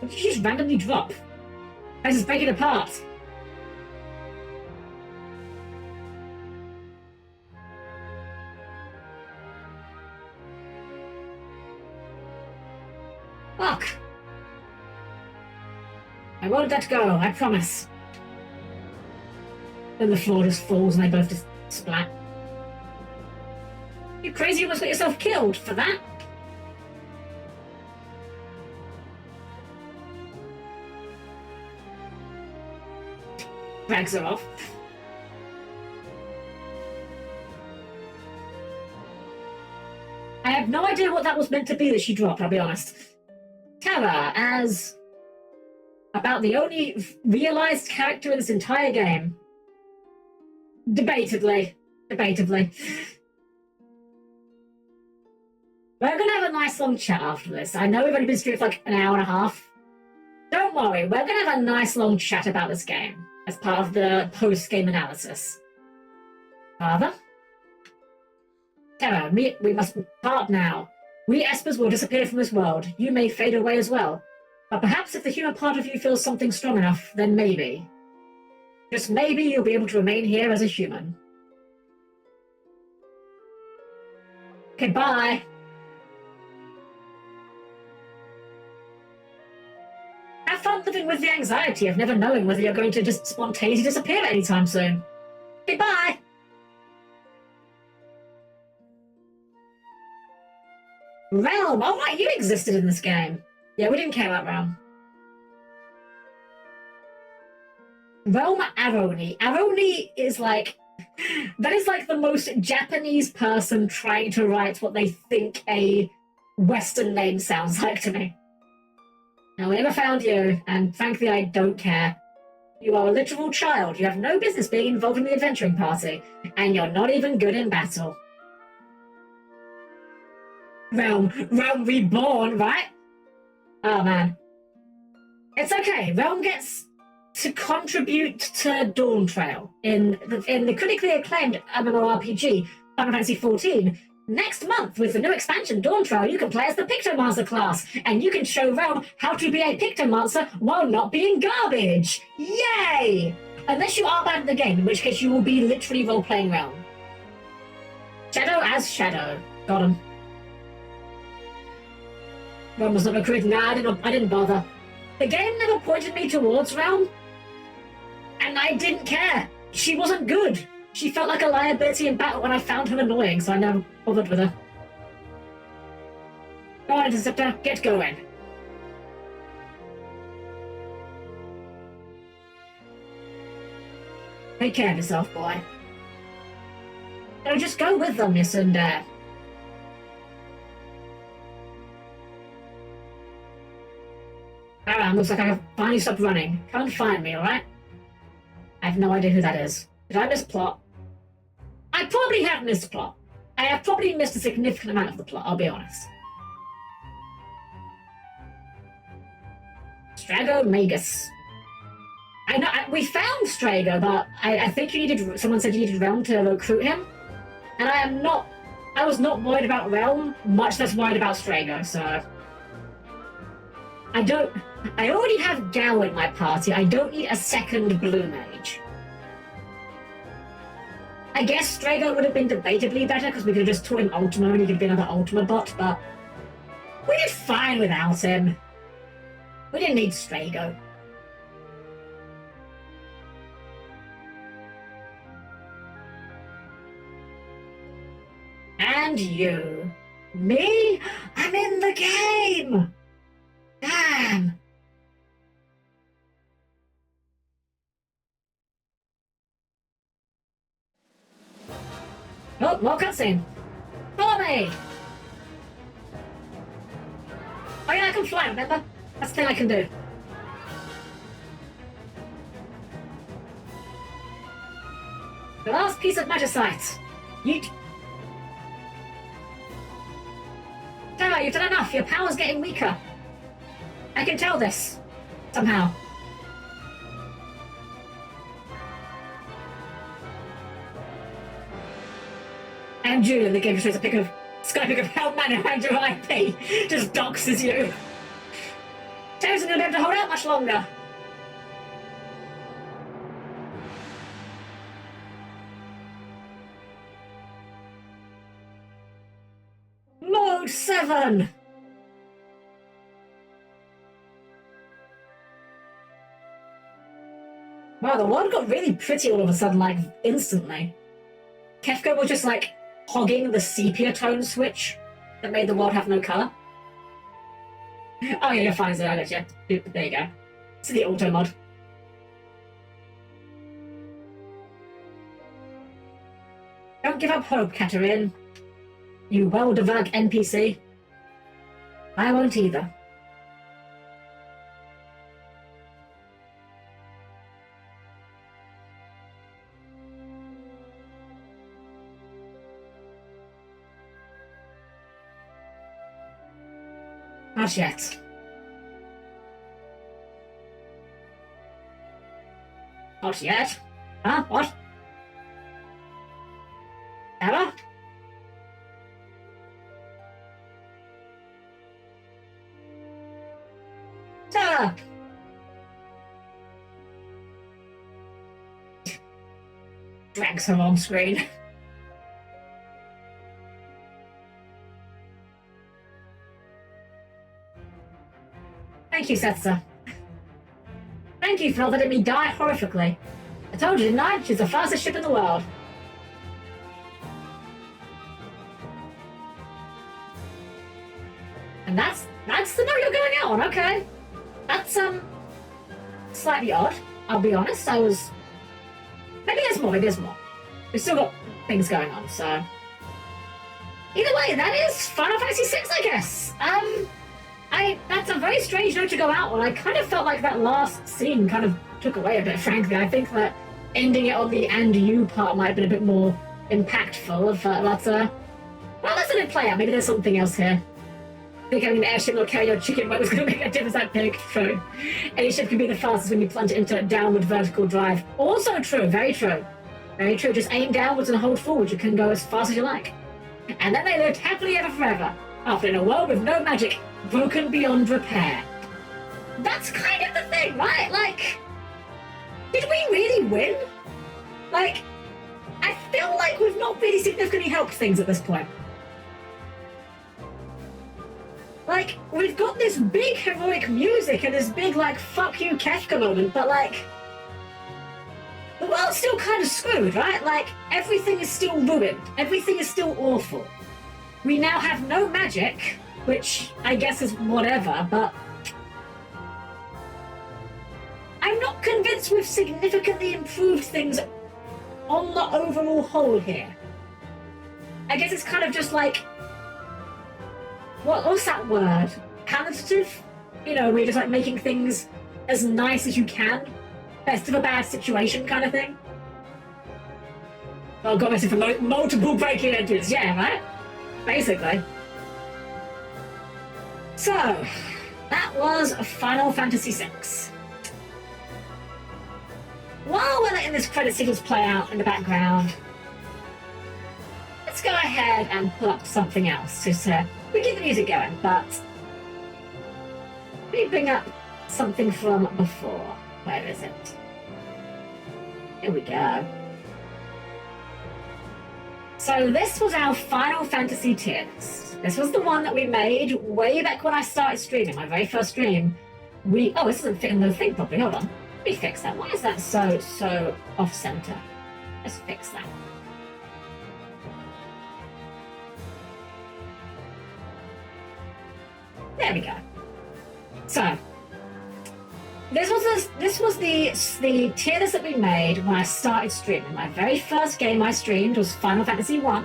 What did you just randomly drop? This is breaking apart. Fuck. I won't let go, I promise. Then the floor just falls and they both just splat. You crazy, you almost got yourself killed for that? Drags her off. I have no idea what that was meant to be that she dropped, I'll be honest. Terra as about the only realized character in this entire game. Debatably. We're gonna have a nice long chat after this. I know we've only been streaming for like an hour and a half. Don't worry, we're gonna have a nice long chat about this game as part of the post-game analysis. Father? Terra, we must part now. We Espers will disappear from this world. You may fade away as well. But perhaps if the human part of you feels something strong enough, then maybe. Just maybe you'll be able to remain here as a human. Okay, bye. Have fun living with the anxiety of never knowing whether you're going to just spontaneously disappear anytime soon. Okay, bye. Realm! Oh, right, you existed in this game. Yeah, we didn't care about Realm. Realm Aroni. Aroni is like... That is like the most Japanese person trying to write what they think a Western name sounds like to me. Now, we never found you, and frankly, I don't care. You are a literal child. You have no business being involved in the adventuring party, and you're not even good in battle. Realm Reborn, right? Oh, man. It's okay. Realm gets to contribute to Dawn Trail in the critically acclaimed MMORPG Final Fantasy XIV. Next month, with the new expansion Dawn Trail, you can play as the Pictomancer class, and you can show Realm how to be a Pictomancer while not being garbage. Yay! Unless you are bad at the game, in which case you will be literally role-playing Realm. Shadow as Shadow. Got him. Realm was not recruited. Nah, I didn't bother. The game never pointed me towards Realm, and I didn't care. She wasn't good. She felt like a liability in battle, and I found her annoying, so I never bothered with her. Go on, Interceptor, get going. Take care of yourself, boy. No, just go with them, Miss and Alright, looks like I have finally stopped running. Come and find me, alright? I have no idea who that is. Did I miss plot? I probably have missed plot. I have probably missed a significant amount of the plot, I'll be honest. Strago Magus. I know, we found Strago, but I think someone said you needed Realm to recruit him. And I was not worried about Realm, much less worried about Strago, so... I already have Gao in my party. I don't need a second Blue Mage. I guess Strago would have been debatably better because we could have just taught him Ultima and he could be another Ultima bot, but we did fine without him. We didn't need Strago. And you. Me? I'm in the game! Damn! Oh, more cutscene. Follow me! Oh yeah, I can fly, remember? That's the thing I can do. The last piece of magicite. Terra, you've done enough. Your power's getting weaker. I can tell this. Somehow. And Julian, the game just shows a pic of Skypic of Helm-Chan and your IP. Just doxes you. Toes are going to be able to hold out much longer. Mode 7! Wow, the world got really pretty all of a sudden, like, instantly. Kefka was just, like, hogging the sepia tone switch that made the world have no colour. Oh yeah, you're fine, so I got you. There you go. It's the auto mod. Don't give up hope, Katarine. You well-developed NPC. I won't either. Not yet. Not yet? Huh? What? Ever? Sarah! Drags her on screen. Thank you, Setsa. Thank you for not letting me die horrifically. I told you, didn't I? She's the fastest ship in the world. And that's the note you're going out on, okay. That's, slightly odd, I'll be honest. Maybe there's more, We've still got things going on, so... Either way, that is Final Fantasy VI, I guess. That's a very strange note to go out on. I kind of felt like that last scene kind of took away a bit, frankly. I think that ending it on the "and you" part might have been a bit more impactful. Well, let's let it play out. Maybe there's something else here. I think having an airship not carry your chicken weight was going to make a difference, I think. True. Any ship can be the fastest when you plunge it into downward vertical drive. Also true. Very true. Very true. Just aim downwards and hold forward. You can go as fast as you like. And then they lived happily ever forever. After in a world with no magic, broken beyond repair. That's kind of the thing, right? Like, did we really win? Like, I feel like we've not really significantly helped things at this point. Like, we've got this big heroic music and this big, like, fuck you Kefka moment, but, like, the world's still kind of screwed, right? Like, everything is still ruined. Everything is still awful. We now have no magic, which I guess is whatever, but I'm not convinced we've significantly improved things on the overall whole here. I guess it's kind of just like, what's that word? Palliative? You know, we're just like making things as nice as you can. Best of a bad situation kind of thing. Oh, got myself for multiple breaking entries, yeah, right? Basically. So, that was Final Fantasy VI. While we're letting this credit sequence play out in the background, let's go ahead and pull up something else. We keep the music going, but let me bring up something from before. Where is it? Here we go. So this was our Final Fantasy tier list. This was the one that we made way back when I started streaming, my very first stream. Oh, this doesn't fit in the thing properly. Hold on. Let me fix that. Why is that so off-center? Let's fix that. There we go. So, this was the tier list that we made when I started streaming. My very first game I streamed was Final Fantasy I,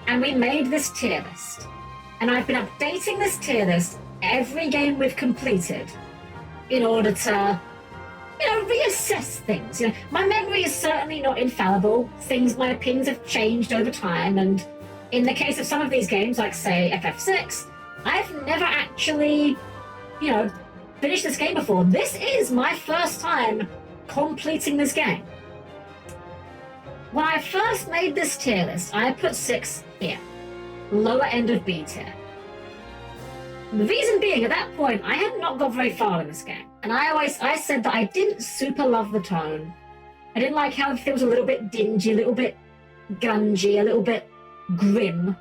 and we made this tier list. And I've been updating this tier list every game we've completed in order to, reassess things. My memory is certainly not infallible. My opinions have changed over time, and in the case of some of these games, like say FF6, I've never actually, finished this game before. This is my first time completing this game. When I first made this tier list, I put 6 here, lower end of B tier. The reason being, at that point, I had not got very far in this game. And I said that I didn't super love the tone. I didn't like how it was a little bit dingy, a little bit gungy, a little bit grim.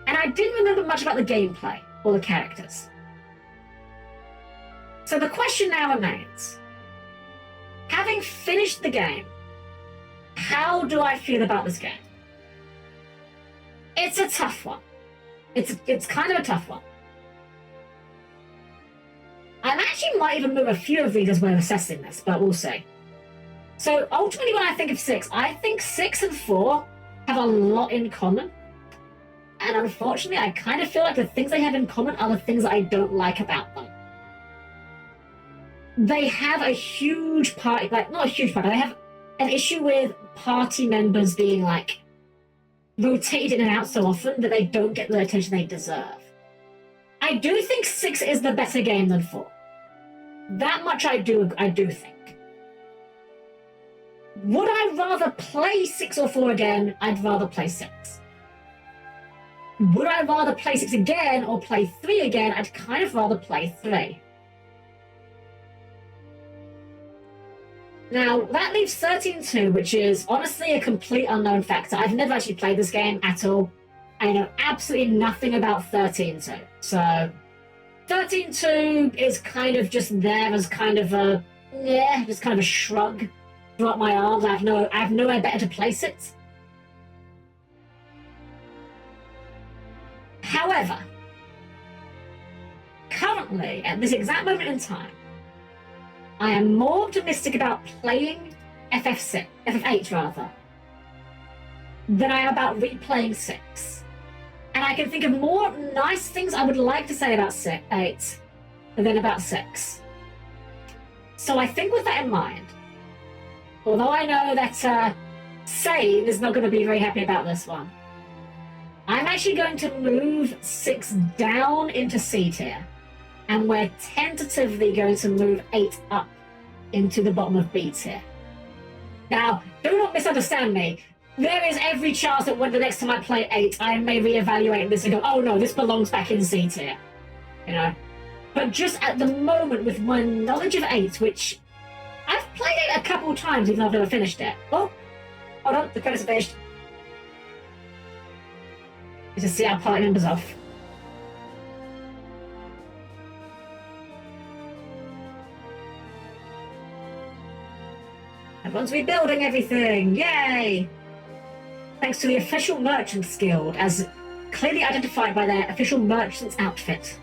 And I didn't remember much about the gameplay or the characters. So the question now remains, having finished the game, how do I feel about this game? It's a tough one. It's kind of a tough one. I actually might even move a few of these as way of assessing this, but we'll see. So ultimately when I think of 6, I think 6 and 4 have a lot in common. And unfortunately, I kind of feel like the things they have in common are the things that I don't like about them. They have a huge party, like, not a huge party, they have an issue with party members being, like, rotated in and out so often that they don't get the attention they deserve. I do think 6 is the better game than 4. That much I do think. Would I rather play 6 or 4 again? I'd rather play 6. Would I rather play 6 again or play 3 again? I'd kind of rather play 3. Now, that leaves 13-2, which is honestly a complete unknown factor. I've never actually played this game at all. I know absolutely nothing about 13-2. So, 13-2 is kind of just there as kind of a, just kind of a shrug. Throw up my arms. I have nowhere better to place it. However, currently, at this exact moment in time, I am more optimistic about playing FF8 rather, than I am about replaying 6. And I can think of more nice things I would like to say about 8 than about 6. So I think with that in mind, although I know that Sane is not going to be very happy about this one, I'm actually going to move 6 down into C tier, and we're tentatively going to move 8 up into the bottom of B tier. Now, do not misunderstand me. There is every chance that when the next time I play 8, I may reevaluate this and go, oh no, this belongs back in C tier. You know? But just at the moment, with my knowledge of 8, which I've played it a couple times even though I've never finished it. Oh, hold on, the credits are finished. Just see our party members off. Everyone's rebuilding everything, yay! Thanks to the official Merchants Guild, as clearly identified by their official merchant's outfit.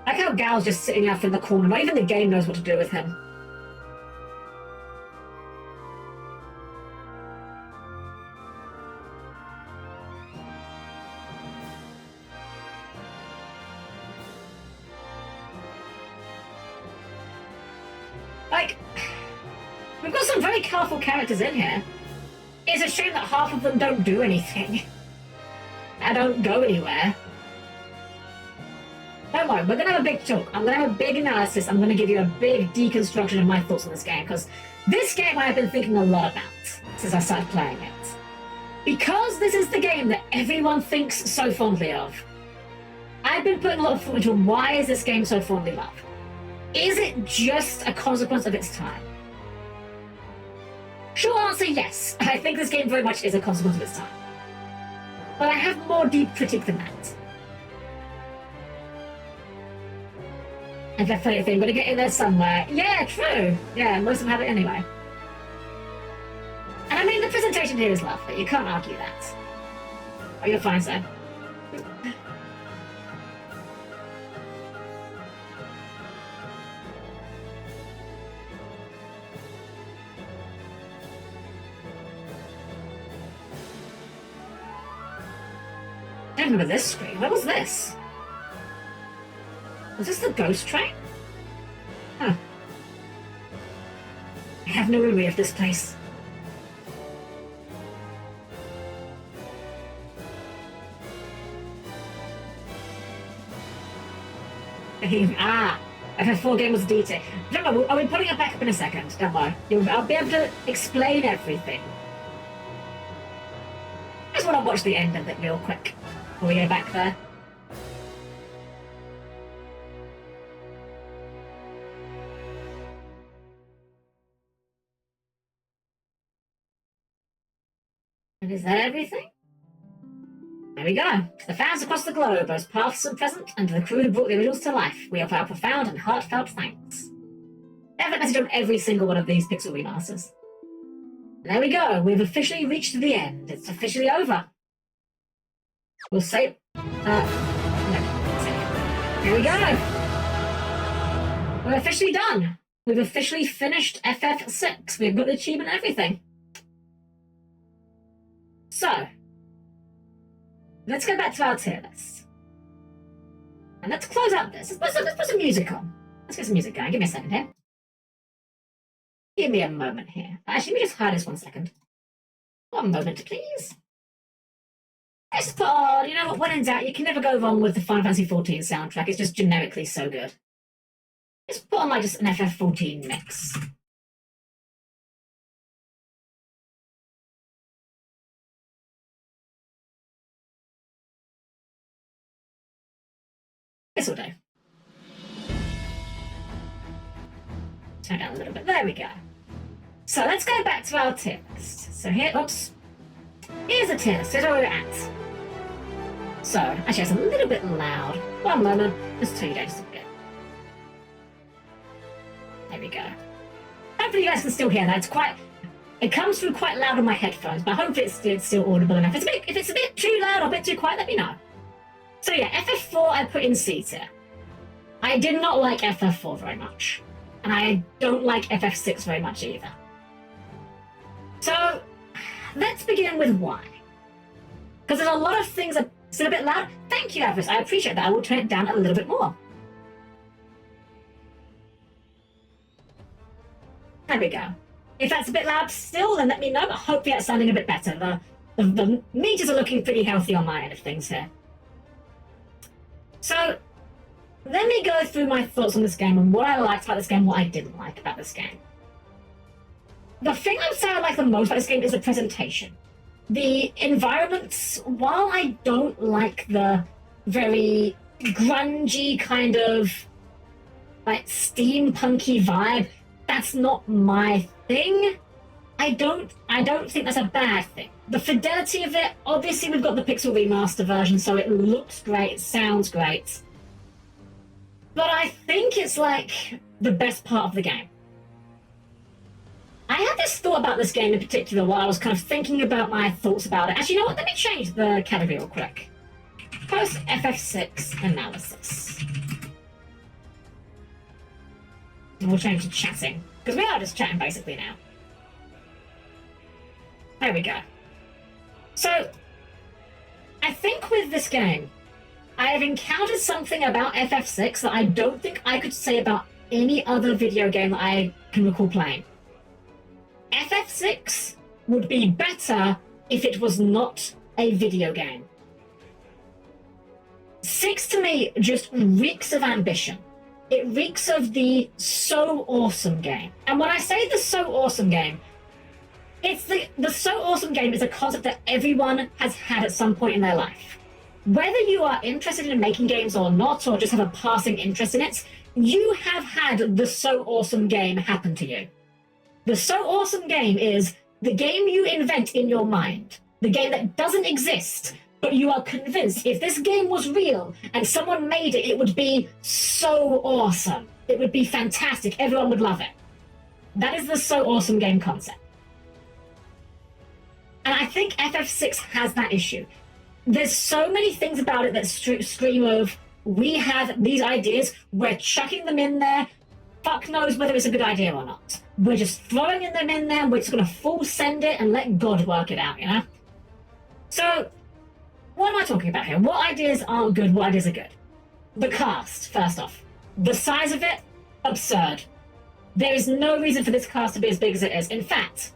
I like how Gal's just sitting out in the corner. Not even the game knows what to do with him. Like, we've got some very colourful characters in here. It's a shame that half of them don't do anything. I don't go anywhere. Don't worry, we're going to have a big talk. I'm going to have a big analysis. I'm going to give you a big deconstruction of my thoughts on this game, because this game I've been thinking a lot about since I started playing it. Because this is the game that everyone thinks so fondly of, I've been putting a lot of thought into why is this game so fondly loved? Is it just a consequence of its time? Short answer, yes. I think this game very much is a consequence of its time. But I have more deep critique than that. And that funny thing, I'm going to get in there somewhere. Yeah, true. Yeah, most of them have it anyway. And I mean, the presentation here is lovely. You can't argue that. Oh, you're fine, sir. I don't remember this screen. What was this? Was this the ghost train? Huh. I have no memory of this place. FF4 game was detailed. Remember, I'll be putting it back up in a second. Don't worry. I'll be able to explain everything. I just want to watch the end of it real quick before we go back there. And is that everything? There we go. To the fans across the globe, both past and present, and to the crew who brought the originals to life, we offer our profound and heartfelt thanks. Have a message on every single one of these pixel remasters. And there we go. We've officially reached the end. It's officially over. We'll say... no. Here we go. We're officially done. We've officially finished FF6. We've got the achievement and everything. So, let's go back to our tier list. And let's close out this. Let's put some music on. Let's get some music going. Give me a second here. Give me a moment here. Actually, let me just hide this 1 second. 1 moment, please. Let's put on, you know what, when in doubt, you can never go wrong with the Final Fantasy XIV soundtrack. It's just generically so good. Let's put on like just an FF14 mix. This will do. Turn down a little bit. There we go. So let's go back to our tier list. So here, oops. Here's a tier list. Here's where we're at. So, actually, it's a little bit loud. 1 moment. Let's turn you down just a bit. There we go. Hopefully you guys can still hear that. It's quite... It comes through quite loud on my headphones, but hopefully it's still audible enough. If it's a bit too loud or a bit too quiet, let me know. So yeah, FF4 I put in C tier. I did not like FF4 very much. And I don't like FF6 very much either. So, let's begin with why. Because there's a lot of things that are still a bit loud. Thank you, Avis. I appreciate that. I will turn it down a little bit more. There we go. If that's a bit loud still, then let me know, but hopefully that's sounding a bit better. The meters are looking pretty healthy on my end of things here. So, let me go through my thoughts on this game and what I liked about this game, what I didn't like about this game. The thing I would say I like the most about this game is the presentation. The environments, while I don't like the very grungy kind of like steampunky vibe, that's not my thing. I don't think that's a bad thing. The fidelity of it, obviously we've got the Pixel Remaster version, so it looks great, it sounds great. But I think it's like the best part of the game. I had this thought about this game in particular while I was kind of thinking about my thoughts about it. Actually, you know what? Let me change the category real quick. Post FF6 analysis. And we'll change to chatting, because we are just chatting basically now. There we go. So, I think with this game, I have encountered something about FF6 that I don't think I could say about any other video game that I can recall playing. FF6 would be better if it was not a video game. 6 to me just reeks of ambition. It reeks of the so awesome game. And when I say the so awesome game, it's the so awesome game is a concept that everyone has had at some point in their life. Whether you are interested in making games or not, or just have a passing interest in it, you have had the so awesome game happen to you. The so awesome game is the game you invent in your mind. The game that doesn't exist, but you are convinced if this game was real and someone made it, it would be so awesome. It would be fantastic. Everyone would love it. That is the so awesome game concept. And I think FF6 has that issue. There's so many things about it that scream of, we have these ideas, we're chucking them in there, fuck knows whether it's a good idea or not. We're just throwing them in there, and we're just going to full send it and let God work it out, you know? So, what am I talking about here? What ideas aren't good, what ideas are good? The cast, first off. The size of it, absurd. There is no reason for this cast to be as big as it is. In fact,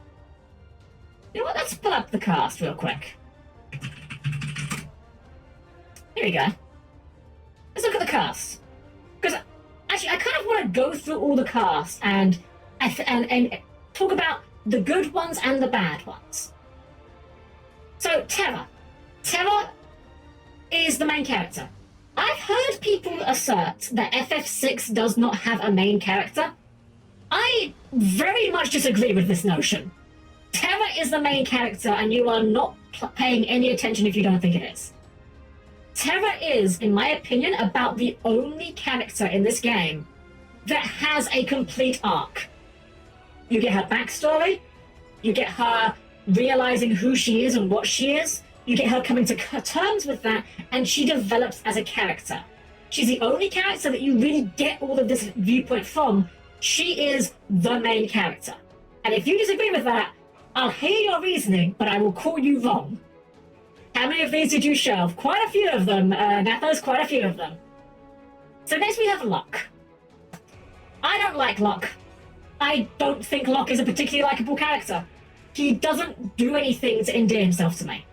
you know what, let's pull up the cast real quick. Here we go. Let's look at the cast. Because Actually, I kind of want to go through all the cast and talk about the good ones and the bad ones. So, Terra. Terra is the main character. I've heard people assert that FF6 does not have a main character. I very much disagree with this notion. Terra is the main character, and you are not paying any attention if you don't think it is. Terra is, in my opinion, about the only character in this game that has a complete arc. You get her backstory, you get her realizing who she is and what she is, you get her coming to terms with that, and she develops as a character. She's the only character that you really get all of this viewpoint from. She is the main character. And if you disagree with that, I'll hear your reasoning, but I will call you wrong. How many of these did you shelve? Quite a few of them, Nathos, quite a few of them. So next we have Locke. I don't like Locke. I don't think Locke is a particularly likable character. He doesn't do anything to endear himself to me.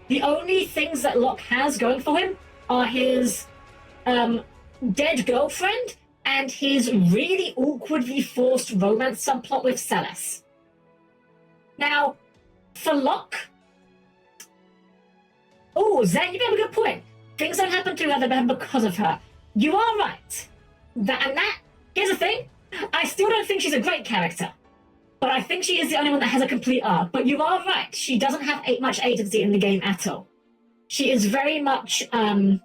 The only things that Locke has going for him are his dead girlfriend and his really awkwardly forced romance subplot with Celes. Now, for Locke... Oh, Zen, you have a good point. Things don't happen to her that happen because of her. You are right. Here's the thing. I still don't think she's a great character. But I think she is the only one that has a complete arc. But you are right. She doesn't have much agency in the game at all. She is very much a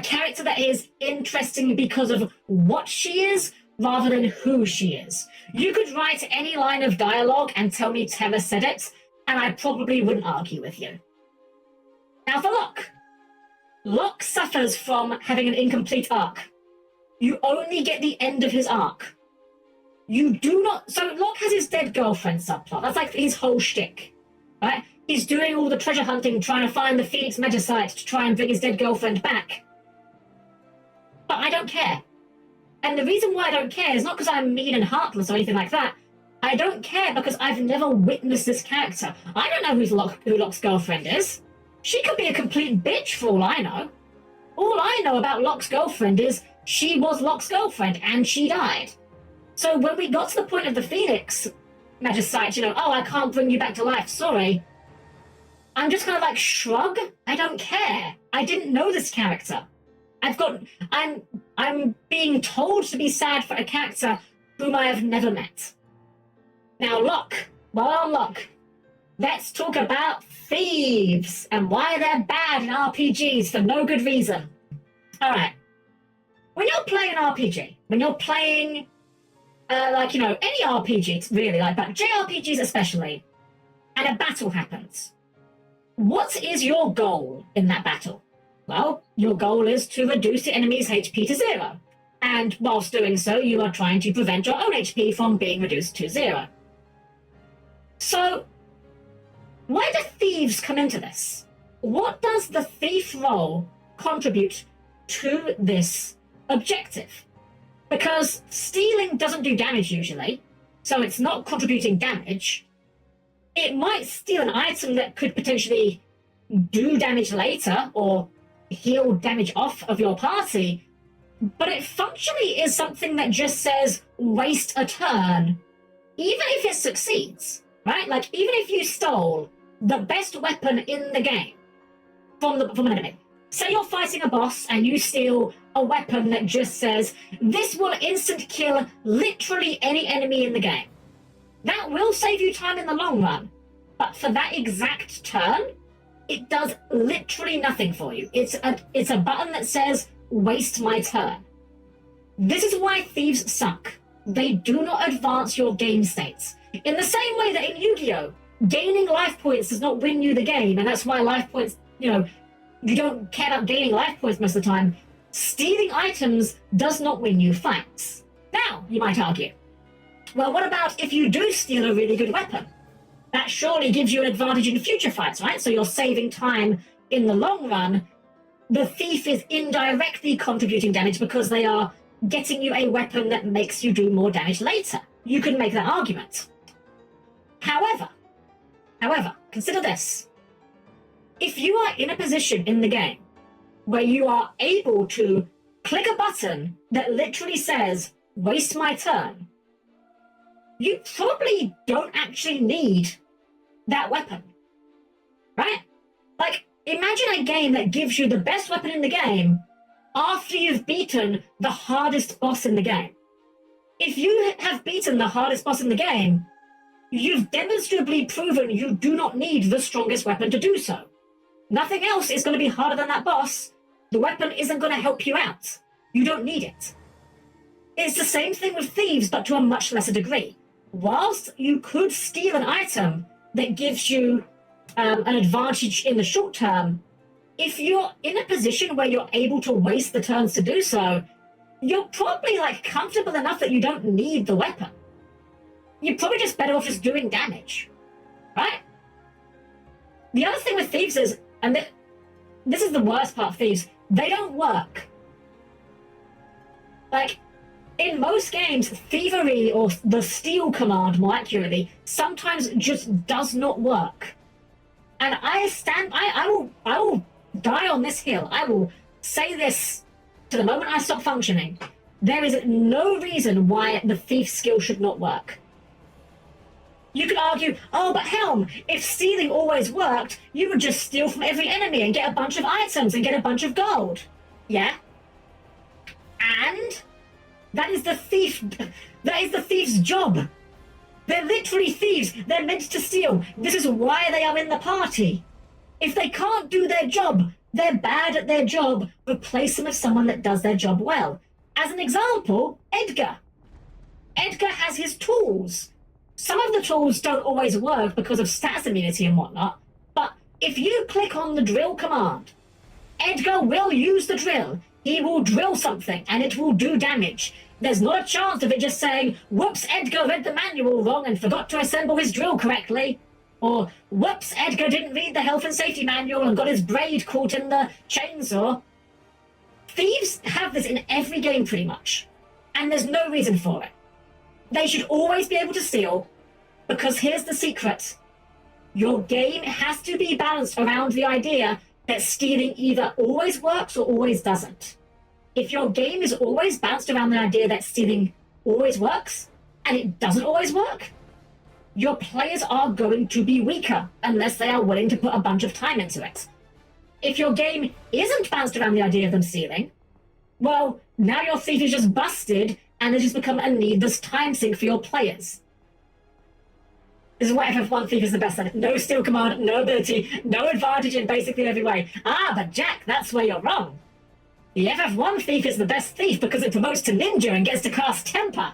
character that is interesting because of what she is rather than who she is. You could write any line of dialogue and tell me Terra said it, and I probably wouldn't argue with you. Now for Locke. Locke suffers from having an incomplete arc. You only get the end of his arc. You do not... So Locke has his dead girlfriend subplot. That's like his whole shtick, right? He's doing all the treasure hunting, trying to find the Phoenix Magicite to try and bring his dead girlfriend back. But I don't care. And the reason why I don't care is not because I'm mean and heartless or anything like that. I don't care because I've never witnessed this character. I don't know who Locke's girlfriend is. She could be a complete bitch for all I know. All I know about Locke's girlfriend is she was Locke's girlfriend and she died. So when we got to the point of the Phoenix Magicite, oh, I can't bring you back to life, sorry. I'm just gonna like shrug. I don't care. I didn't know this character. I'm being told to be sad for a character whom I have never met. Now, Locke. Well, Locke. Let's talk about thieves and why they're bad in RPGs for no good reason. All right. When you're playing an RPG, when you're playing, any RPG, really, but JRPGs especially, and a battle happens, what is your goal in that battle? Well, your goal is to reduce the enemy's HP to 0. And whilst doing so, you are trying to prevent your own HP from being reduced to 0. So, where do thieves come into this? What does the thief role contribute to this objective? Because stealing doesn't do damage usually, so it's not contributing damage. It might steal an item that could potentially do damage later or heal damage off of your party, but it functionally is something that just says waste a turn, even if it succeeds, right? Like, even if you stole the best weapon in the game from an enemy. Say you're fighting a boss and you steal a weapon that just says, this will instant kill literally any enemy in the game. That will save you time in the long run, but for that exact turn, it does literally nothing for you. It's a button that says, waste my turn. This is why thieves suck. They do not advance your game states. In the same way that in Yu-Gi-Oh!, gaining life points does not win you the game, and that's why life points, you don't care about gaining life points most of the time. Stealing items does not win you fights. Now, you might argue, well, what about if you do steal a really good weapon? That surely gives you an advantage in future fights, right? So you're saving time in the long run. The thief is indirectly contributing damage because they are getting you a weapon that makes you do more damage later. You can make that argument. However, consider this. If you are in a position in the game where you are able to click a button that literally says, waste my turn, you probably don't actually need that weapon, right? Like, imagine a game that gives you the best weapon in the game after you've beaten the hardest boss in the game. If you have beaten the hardest boss in the game, you've demonstrably proven you do not need the strongest weapon to do so. Nothing else is going to be harder than that boss. The weapon isn't going to help you out. You don't need it. It's the same thing with thieves, but to a much lesser degree. Whilst you could steal an item that gives you an advantage in the short term, if you're in a position where you're able to waste the turns to do so, you're probably like comfortable enough that you don't need the weapon. You're probably just better off just doing damage, right? The other thing with thieves is, and this is the worst part of thieves, they don't work. Like, in most games, thievery, or the steal command more accurately, sometimes just does not work. And I will die on this hill. I will say this to the moment I stop functioning. There is no reason why the thief skill should not work. You could argue, oh, but Helm, if stealing always worked, you would just steal from every enemy and get a bunch of items and get a bunch of gold. Yeah? And that is the thief's job. They're literally thieves. They're meant to steal. This is why they are in the party. If they can't do their job, they're bad at their job, replace them with someone that does their job well. As an example, Edgar. Edgar has his tools. Some of the tools don't always work because of stats immunity and whatnot, but if you click on the drill command, Edgar will use the drill. He will drill something and it will do damage. There's not a chance of it just saying, whoops, Edgar read the manual wrong and forgot to assemble his drill correctly. Or, whoops, Edgar didn't read the health and safety manual and got his braid caught in the chainsaw. Thieves have this in every game pretty much, and there's no reason for it. They should always be able to steal, because here's the secret. Your game has to be balanced around the idea that stealing either always works or always doesn't. If your game is always balanced around the idea that stealing always works, and it doesn't always work, your players are going to be weaker unless they are willing to put a bunch of time into it. If your game isn't balanced around the idea of them stealing, well, now your thief is just busted and has just become a needless time sink for your players. This is why FF1 Thief is the best at it. No steal command, no ability, no advantage in basically every way. Ah, but Jack, that's where you're wrong. The FF1 Thief is the best thief because it promotes to ninja and gets to cast temper.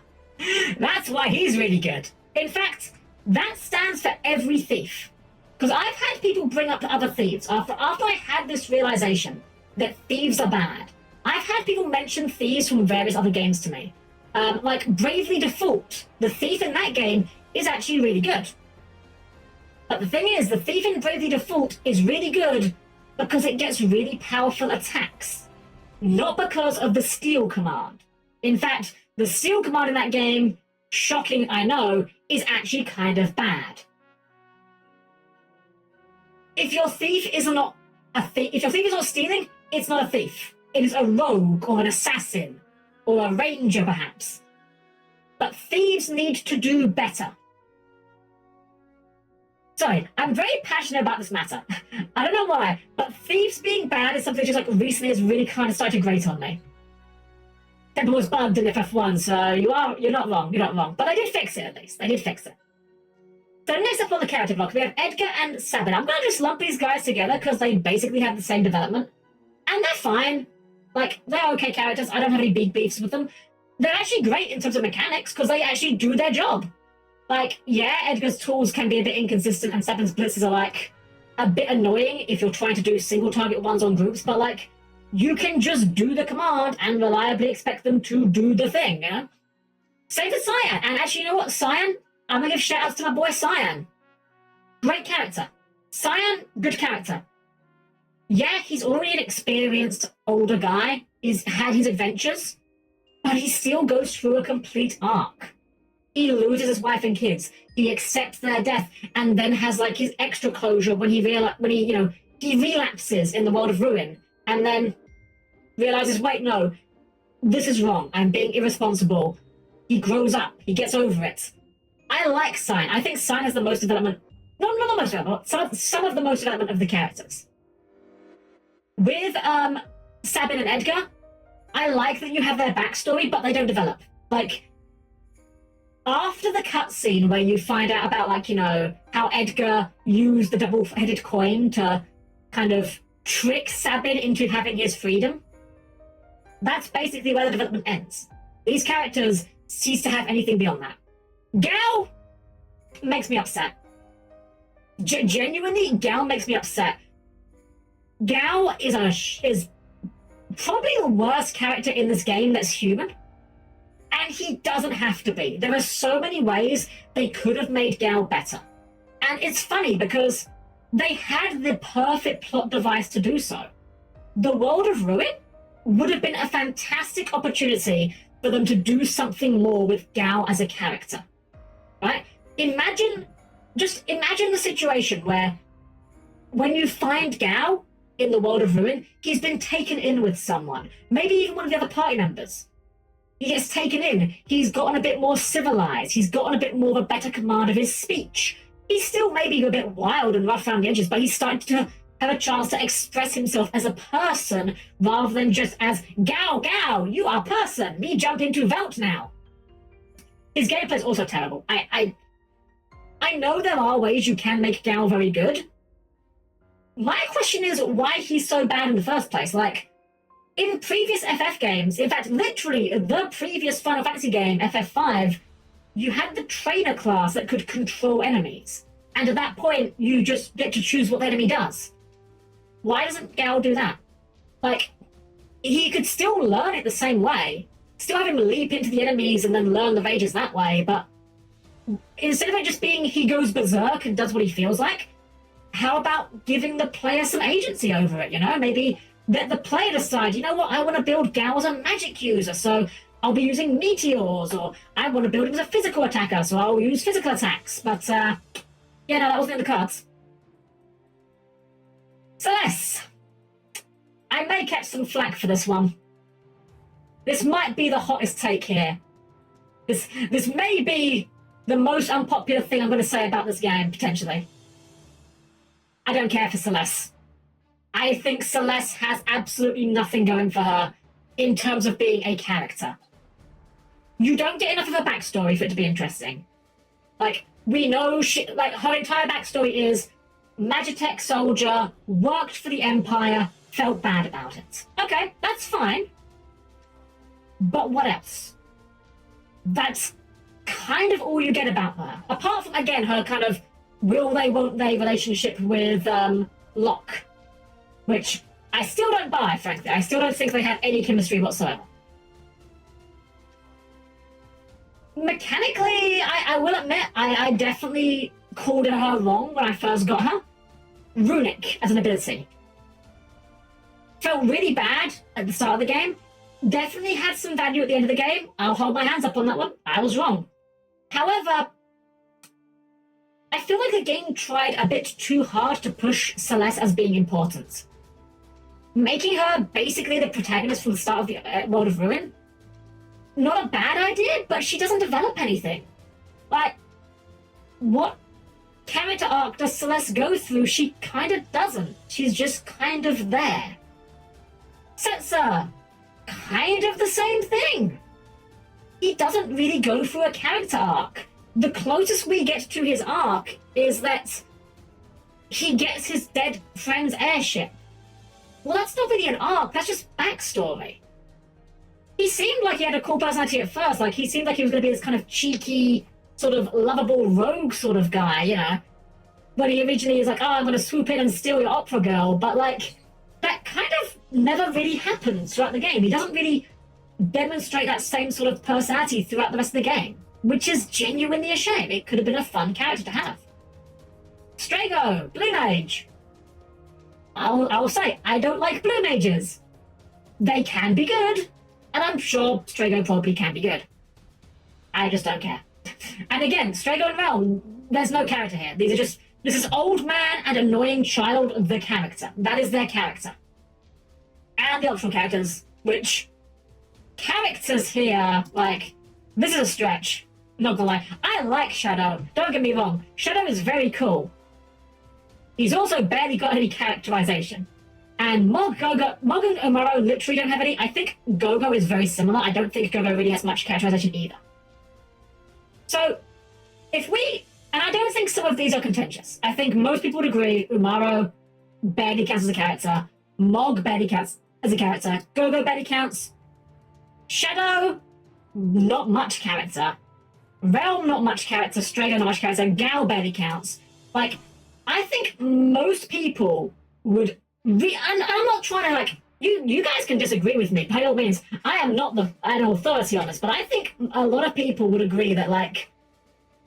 That's why he's really good. In fact, that stands for every thief. Because I've had people bring up to other thieves after I had this realization that thieves are bad. I've had people mention thieves from various other games to me. Like Bravely Default, the thief in that game is actually really good. But the thing is, the thief in Bravely Default is really good because it gets really powerful attacks, not because of the steal command. In fact, the steal command in that game, shocking I know, is actually kind of bad. If your thief is not a thief, if your thief is not stealing, it's not a thief. It is a rogue or an assassin or a ranger, perhaps. But thieves need to do better. Sorry, I'm very passionate about this matter. I don't know why, but thieves being bad is something just like recently has really kind of started to grate on me. Temple was bugged in FF1, so you're not wrong. You're not wrong. But I did fix it at least. I did fix it. So next up on the character block, we have Edgar and Sabin. I'm going to just lump these guys together because they basically have the same development. And they're fine. Like, they're okay characters. I don't have any big beefs with them. They're actually great in terms of mechanics because they actually do their job. Like, yeah, Edgar's tools can be a bit inconsistent and Sabin's blitzes are, like, a bit annoying if you're trying to do single target ones on groups, but, like, you can just do the command and reliably expect them to do the thing, you know? Same for Cyan. And actually, you know what? Cyan, I'm going to give shout-outs to my boy Cyan. Great character. Cyan, good character. Yeah, he's already an experienced older guy. He's had his adventures, but he still goes through a complete arc. He loses his wife and kids. He accepts their death, and then has like his extra closure when he relapses in the world of ruin, and then realizes, wait, no, this is wrong. I'm being irresponsible. He grows up. He gets over it. I like Sign. I think Sign has the most development. No, not the most development. Some of the most development of the characters. With Sabin and Edgar, I like that you have their backstory, but they don't develop. Like, after the cutscene where you find out about, like, you know, how Edgar used the double-headed coin to kind of trick Sabin into having his freedom, that's basically where the development ends. These characters cease to have anything beyond that. Gao makes me upset. Genuinely, Gao makes me upset. Gao is probably the worst character in this game that's human. And he doesn't have to be. There are so many ways they could have made Gao better. And it's funny because they had the perfect plot device to do so. The World of Ruin would have been a fantastic opportunity for them to do something more with Gao as a character. Right? Imagine the situation where when you find Gao in the World of Ruin, he's been taken in with someone, maybe even one of the other party members. He gets taken in. He's gotten a bit more civilized. He's gotten a bit more of a better command of his speech. He's still maybe a bit wild and rough around the edges, but he's starting to have a chance to express himself as a person rather than just as Gao, Gao, you are a person. Me jump into Velt now. His gameplay is also terrible. I know there are ways you can make Gao very good. My question is why he's so bad in the first place. Like, in previous FF games, in fact, literally the previous Final Fantasy game, FF5, you had the trainer class that could control enemies. And at that point, you just get to choose what the enemy does. Why doesn't Gao do that? Like, he could still learn it the same way. Still have him leap into the enemies and then learn the rages that way, but instead of it just being he goes berserk and does what he feels like, how about giving the player some agency over it, you know? Maybe let the player decide, you know what, I want to build Gao as a magic user, so I'll be using meteors, or I want to build him as a physical attacker, so I'll use physical attacks. But, yeah, no, that wasn't in the cards. Celeste. I may catch some flack for this one. This might be the hottest take here. This may be the most unpopular thing I'm going to say about this game, potentially. I don't care for Celeste. I think Celeste has absolutely nothing going for her in terms of being a character. You don't get enough of a backstory for it to be interesting. Like, we know her entire backstory is Magitech soldier, worked for the Empire, felt bad about it. Okay, that's fine. But what else? That's kind of all you get about her. Apart from, again, her kind of will they, won't they relationship with Locke. Which I still don't buy, frankly. I still don't think they have any chemistry whatsoever. Mechanically, I will admit, I definitely called her wrong when I first got her. Runic as an ability. Felt really bad at the start of the game. Definitely had some value at the end of the game. I'll hold my hands up on that one. I was wrong. However, I feel like the game tried a bit too hard to push Celeste as being important. Making her basically the protagonist from the start of the World of Ruin, not a bad idea, but she doesn't develop anything. Like, what character arc does Celeste go through? She kind of doesn't. She's just kind of there. Setzer, kind of the same thing. He doesn't really go through a character arc. The closest we get to his arc is that he gets his dead friend's airship. Well, that's not really an arc, that's just backstory. He seemed like he had a cool personality at first, like he seemed like he was going to be this kind of cheeky, sort of lovable rogue sort of guy, you know. When he originally is like, oh, I'm going to swoop in and steal your opera girl, but like, that kind of never really happens throughout the game. He doesn't really demonstrate that same sort of personality throughout the rest of the game, which is genuinely a shame. It could have been a fun character to have. Strago, Blue Mage. I'll say, I don't like Blue Mages. They can be good, and I'm sure Strago probably can be good. I just don't care. And again, Strago and Realm, there's no character here. This is old man and annoying child, the character. That is their character. And the optional characters, which characters here, like, this is a stretch. Not gonna lie. I like Shadow. Don't get me wrong. Shadow is very cool. He's also barely got any characterization. And Mog and Umaro literally don't have any. I think Gogo is very similar. I don't think Gogo really has much characterization either. So, if we... And I don't think some of these are contentious. I think most people would agree Umaro barely counts as a character. Mog barely counts as a character. Gogo barely counts. Shadow, not much character. Realm, not much character. Strago, not much character. Gal barely counts. Like, I think most people would... and I'm not trying to, like... You guys can disagree with me, by all means. I am not an authority on this, but I think a lot of people would agree that, like,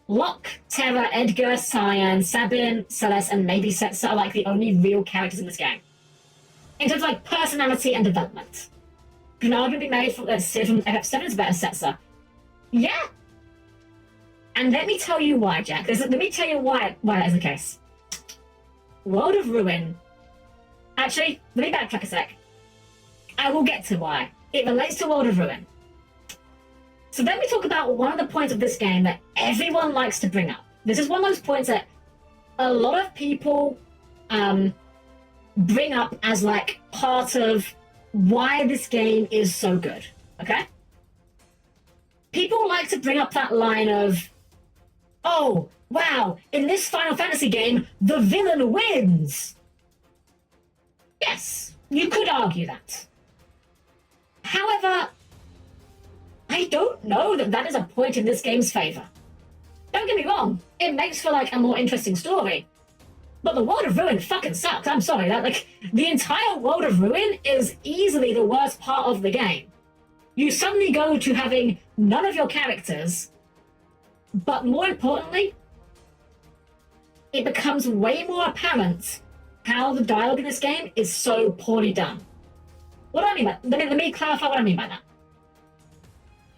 Locke, Terra, Edgar, Cyan, Sabin, Celeste, and maybe Setsa are, like, the only real characters in this game. In terms of, like, personality and development. Can arguably be made for Sid from FF7 is better Setsa. Yeah. And let me tell you why, Jack. Let me tell you why that is the case. World of Ruin... Actually, let me backtrack a sec. I will get to why. It relates to World of Ruin. So let me talk about one of the points of this game that everyone likes to bring up. This is one of those points that a lot of people bring up as, like, part of why this game is so good, okay? People like to bring up that line of, oh, wow, in this Final Fantasy game, the villain wins! Yes, you could argue that. However, I don't know that that is a point in this game's favor. Don't get me wrong, it makes for, like, a more interesting story. But the World of Ruin fucking sucks. I'm sorry, that, like, the entire World of Ruin is easily the worst part of the game. You suddenly go to having none of your characters, but more importantly, it becomes way more apparent how the dialogue in this game is so poorly done. What do I mean by that? Let me clarify what I mean by that.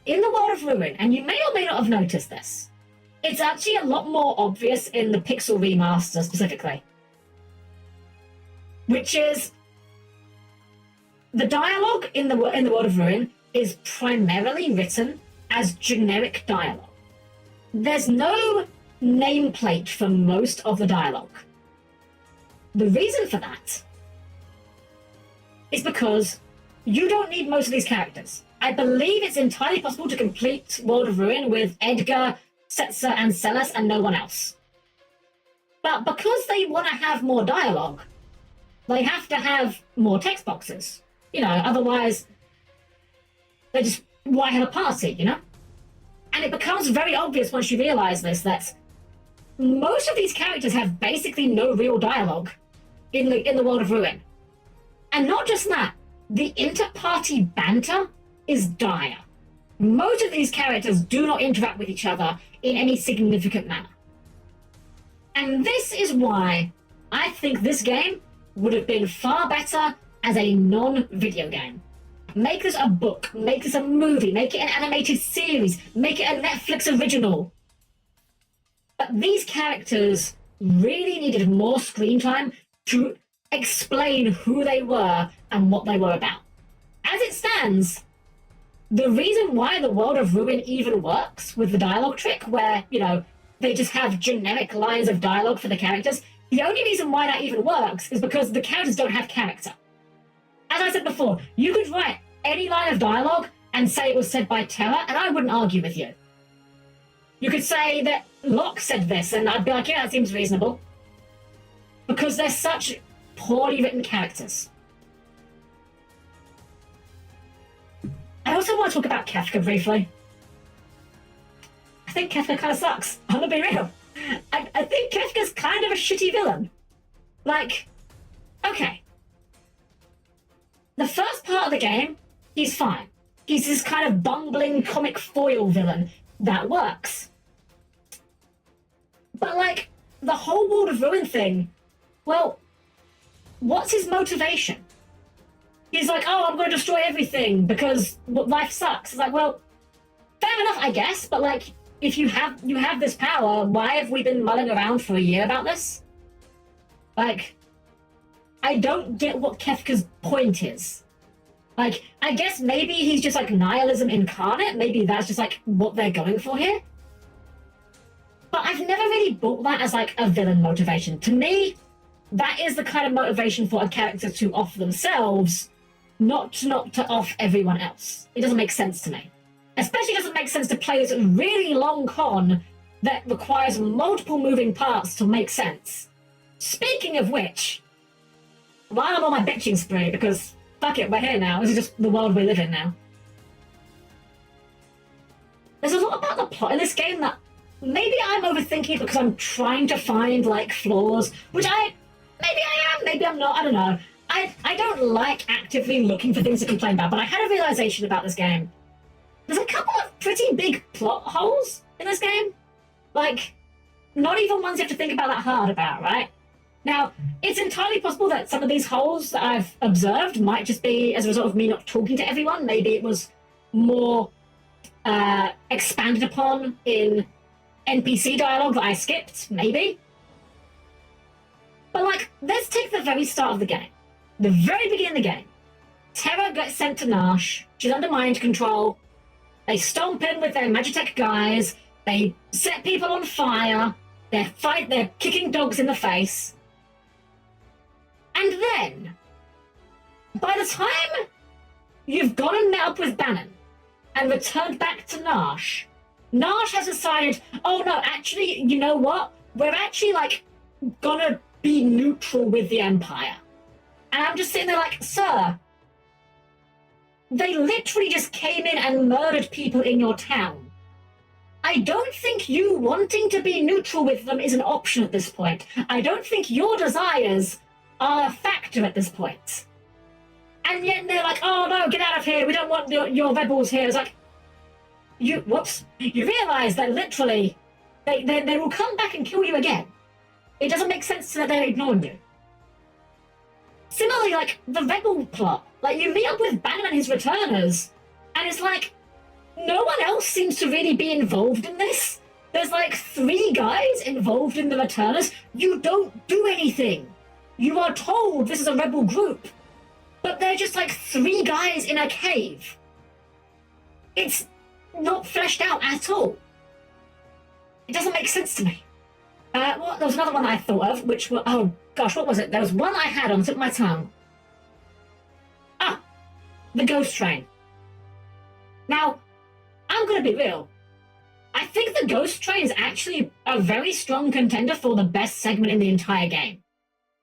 In the World of Ruin, and you may or may not have noticed this, it's actually a lot more obvious in the Pixel Remaster specifically. Which is, the dialogue in the World of Ruin is primarily written as generic dialogue. There's no nameplate for most of the dialogue. The reason for that is because you don't need most of these characters. I believe it's entirely possible to complete World of Ruin with Edgar, Setsa, and Celeste, and no one else. But because they want to have more dialogue, they have to have more text boxes. You know, otherwise, they just, why have a party, you know? And it becomes very obvious once you realize this, that most of these characters have basically no real dialogue in the World of Ruin. And not just that, the inter-party banter is dire. Most of these characters do not interact with each other in any significant manner. And this is why I think this game would have been far better as a non-video game. Make this a book, make this a movie, make it an animated series, make it a Netflix original. But these characters really needed more screen time to explain who they were and what they were about. As it stands, the reason why the World of Ruin even works with the dialogue trick, where, you know, they just have generic lines of dialogue for the characters, the only reason why that even works is because the characters don't have character. As I said before, you could write any line of dialogue and say it was said by Terra, and I wouldn't argue with you. You could say that Locke said this, and I'd be like, yeah, that seems reasonable. Because they're such poorly written characters. I also want to talk about Kefka briefly. I think Kefka kind of sucks. I'm gonna be real. I think Kefka's kind of a shitty villain. Like, okay. The first part of the game, he's fine. He's this kind of bumbling comic foil villain that works. But, like, the whole World of Ruin thing, well, what's his motivation? He's like, oh, I'm going to destroy everything because life sucks. It's like, well, fair enough, I guess, but, like, if you have this power, why have we been mulling around for a year about this? Like, I don't get what Kefka's point is. Like, I guess maybe he's just like nihilism incarnate. Maybe that's just like what they're going for here. But I've never really bought that as like a villain motivation. To me, that is the kind of motivation for a character to off themselves, not to off everyone else. It doesn't make sense to me. Especially doesn't make sense to play this really long con that requires multiple moving parts to make sense. Speaking of which, while I'm on my bitching spree, because fuck it, we're here now. This is just the world we live in now. There's a lot about the plot in this game that maybe I'm overthinking it because I'm trying to find like flaws, which maybe I am, maybe I'm not, I don't know. I don't like actively looking for things to complain about, but I had a realization about this game. There's a couple of pretty big plot holes in this game. Like, not even ones you have to think about that hard about, right? Now, it's entirely possible that some of these holes that I've observed might just be as a result of me not talking to everyone. Maybe it was more expanded upon in NPC dialogue that I skipped, maybe. But, like, let's take the very start of the game. The very beginning of the game. Terra gets sent to Nash. She's under mind control. They stomp in with their Magitech guys. They set people on fire. They're kicking dogs in the face. And then, by the time you've gone and met up with Bannon and returned back to Nash, Nash has decided, oh no, actually, you know what? We're actually, like, gonna be neutral with the Empire. And I'm just sitting there like, sir, they literally just came in and murdered people in your town. I don't think you wanting to be neutral with them is an option at this point. I don't think your desires are a factor at this point. And yet they're like, oh no, get out of here, we don't want your rebels here. It's like, you realize that literally they will come back and kill you again. It doesn't make sense that they're ignoring you. Similarly, like, the rebel plot, like, you meet up with Bannon and his returners, and it's like, no one else seems to really be involved in this. There's like 3 guys involved in the returners. You don't do anything. You are told this is a rebel group, but they're just like 3 guys in a cave. It's not fleshed out at all. It doesn't make sense to me. Well, there was another one I thought of, which was, oh gosh, what was it? There was one I had on the tip of my tongue. The Ghost Train. Now, I'm gonna be real. I think the Ghost Train is actually a very strong contender for the best segment in the entire game.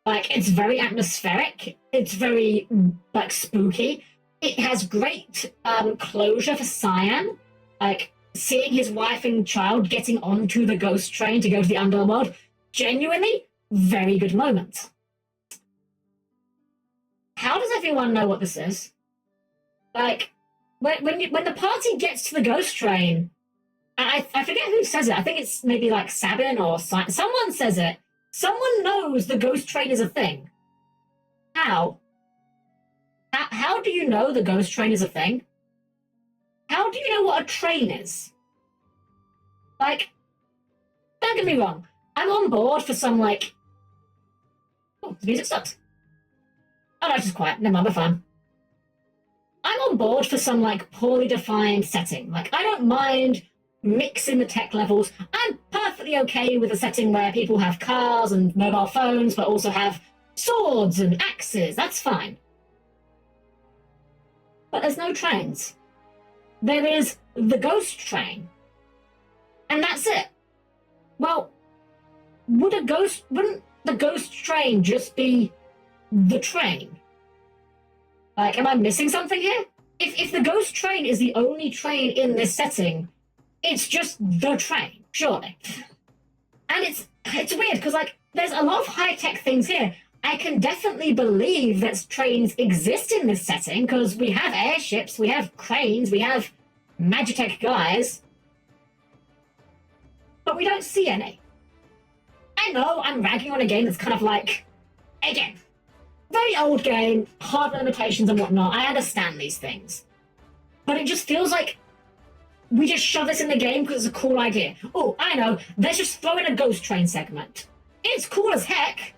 Like, it's very atmospheric. It's very, like, spooky. It has great closure for Cyan. Like, seeing his wife and child getting onto the Ghost Train to go to the underworld. Genuinely, very good moment. How does everyone know what this is? Like, when the party gets to the Ghost Train, I forget who says it. I think it's maybe like Sabin or someone says it. Someone knows the Ghost Train is a thing. How? How do you know the Ghost Train is a thing? How do you know what a train is? Like, don't get me wrong. I'm on board for some, like... Oh, the music stopped. Oh, no, it's just quiet. Never mind, we're fine. I'm on board for some, like, poorly defined setting. Like, I don't mind mixing the tech levels. I'm perfectly okay with a setting where people have cars and mobile phones, but also have swords and axes. That's fine. But there's no trains. There is the Ghost Train. And that's it. Well, wouldn't the Ghost Train just be the train? Like, am I missing something here? If the Ghost Train is the only train in this setting, it's just the train, surely. And it's weird, because, like, there's a lot of high-tech things here. I can definitely believe that trains exist in this setting, because we have airships, we have cranes, we have Magitech guys. But we don't see any. I know I'm ragging on a game that's kind of like, again, very old game, hard limitations and whatnot. I understand these things. But it just feels like we just shove this in the game because it's a cool idea. Oh, I know, let's just throw in a Ghost Train segment. It's cool as heck.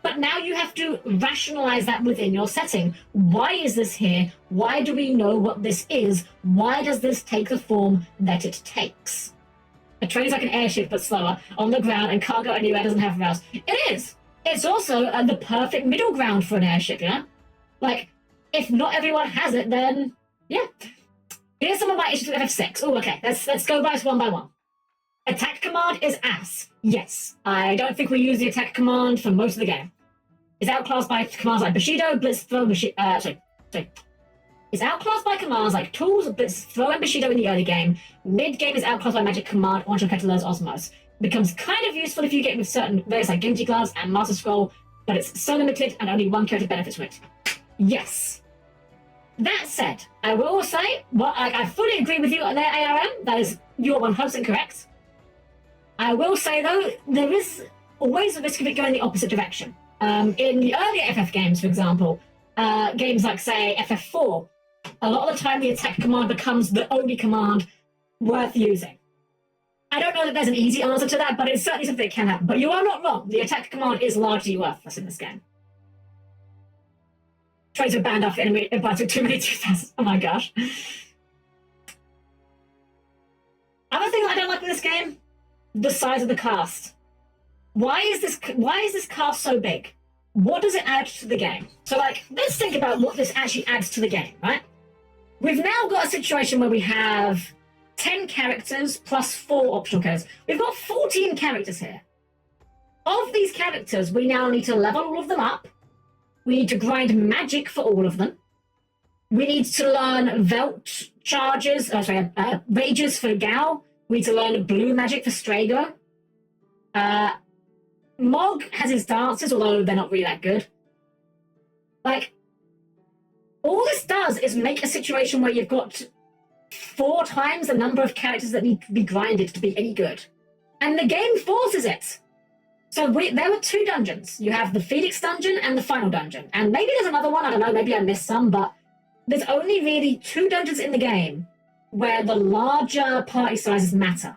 But now you have to rationalize that within your setting. Why is this here? Why do we know what this is? Why does this take the form that it takes? A train's like an airship, but slower, on the ground, and can't go anywhere, doesn't have rails. It is. It's also the perfect middle ground for an airship, you know? Like, if not everyone has it, then, yeah. Here's some of my issues with FF6. Oh, okay, let's go by one by one. Attack command is ass. Yes, I don't think we use the attack command for most of the game. It's outclassed by commands like Bushido, Blitz, Throw, It's outclassed by commands like Tools, Blitz, Throw, and Bushido in the early game. Mid-game is outclassed by Magic Command, One-Shot Petalers, Osmos. Becomes kind of useful if you get with certain various like Genji Gloves and Master Scroll, but it's so limited and only one character benefits from it. Yes. That said, I will say, well, I fully agree with you on their ARM. That is, you're 100% correct. I will say, though, there is always a risk of it going the opposite direction. In the earlier FF games, for example, games like, say, FF4, a lot of the time the attack command becomes the only command worth using. I don't know that there's an easy answer to that, but it's certainly something that can happen. But you are not wrong. The attack command is largely worthless in this game. Trades are banned after enemy invited too many 2000s. Oh my gosh. Other thing that I don't like in this game, the size of the cast. Why is this cast so big? What does it add to the game? So, like, let's think about what this actually adds to the game, right? We've now got a situation where we have 10 characters plus 4 optional characters. We've got 14 characters here. Of these characters, we now need to level all of them up. We need to grind magic for all of them. We need to learn Velt charges, rages for Gao. We need to learn blue magic for Strago. Mog has his dances, although they're not really that good. Like, all this does is make a situation where you've got 4 times the number of characters that need to be grinded to be any good. And the game forces it. So there were 2 dungeons. You have the Phoenix dungeon and the final dungeon. And maybe there's another one, I don't know, maybe I missed some, but there's only really 2 dungeons in the game where the larger party sizes matter.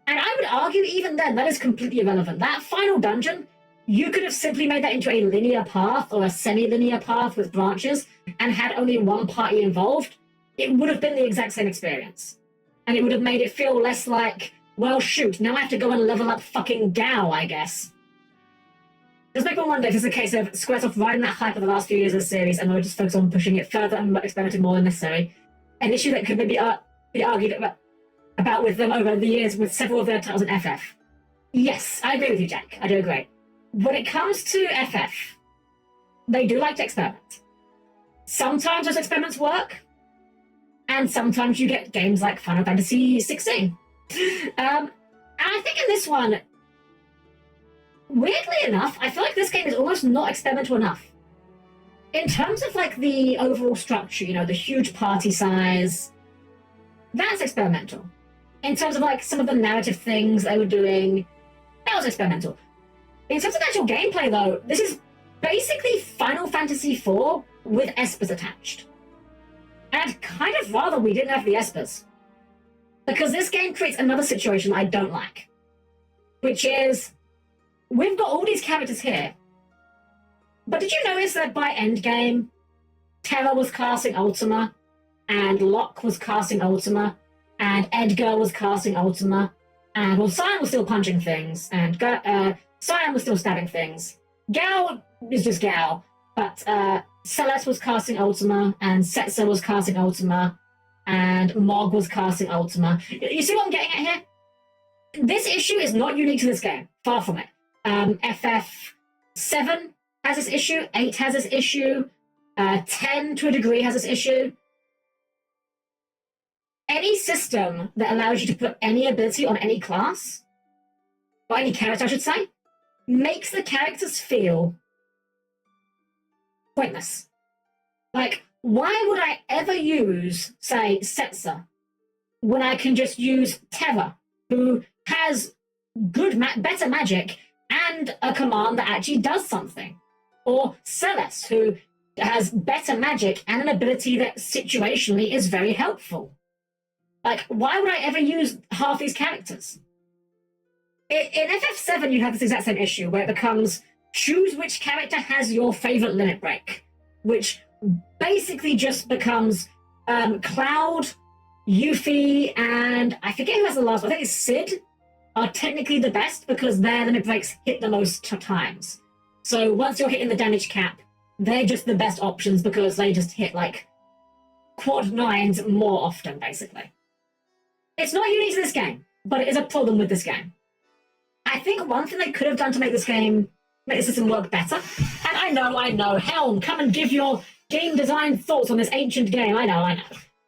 And I would argue even then, that is completely irrelevant. That final dungeon, you could have simply made that into a linear path or a semi-linear path with branches and had only one party involved. It would have been the exact same experience. And it would have made it feel less like, well, shoot, now I have to go and level up fucking Gao, I guess. Just make me wonder if it's a case of Squaresoft riding that hype of the last few years of the series and we're just focused on pushing it further and experimenting more than necessary. An issue that could maybe be argued about with them over the years with several of their titles in FF. Yes, I agree with you, Jack. I do agree. When it comes to FF, they do like to experiment. Sometimes those experiments work, and sometimes you get games like Final Fantasy 16. And I think in this one, weirdly enough, I feel like this game is almost not experimental enough. In terms of like the overall structure, you know, the huge party size, that's experimental. In terms of like some of the narrative things they were doing, that was experimental. In terms of actual gameplay though, this is basically Final Fantasy IV with espers attached. And I'd kind of rather we didn't have the espers. Because this game creates another situation that I don't like. Which is, we've got all these characters here. But did you notice that by endgame, Terra was casting Ultima, and Locke was casting Ultima, and Edgar was casting Ultima, and well, Cyan was still punching things, and Cyan was still stabbing things. Gao is just Gao, but Celeste was casting Ultima, and Setzer was casting Ultima, and Mog was casting Ultima. You see what I'm getting at here? This issue is not unique to this game. Far from it. FF7 has this issue, 8 has this issue, 10 to a degree has this issue. Any system that allows you to put any ability on any class, or any character I should say, makes the characters feel pointless. Like, why would I ever use, say, Setzer, when I can just use Terra, who has better magic and a command that actually does something? Or Celeste, who has better magic and an ability that situationally is very helpful. Like, why would I ever use half these characters? In FF7, you have this exact same issue where it becomes choose which character has your favorite limit break, which basically just becomes Cloud, Yuffie, and I forget who has the last one. I think it's Sid are technically the best because their limit breaks hit the most times. So once you're hitting the damage cap, they're just the best options because they just hit like quad nines more often, basically. It's not unique to this game, but it is a problem with this game. I think one thing they could have done to make this system work better, and I know, Helm, come and give your game design thoughts on this ancient game. I know.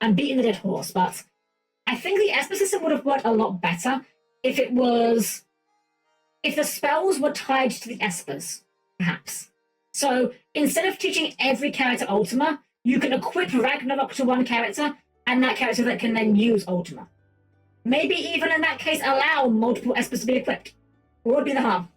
I'm beating the dead horse, but I think the Esper system would have worked a lot better if the spells were tied to the Espers, perhaps. So instead of teaching every character Ultima, you can equip Ragnarok to one character, and that character that can then use Ultima. Maybe even in that case, allow multiple Espers to be equipped. What would be the harm?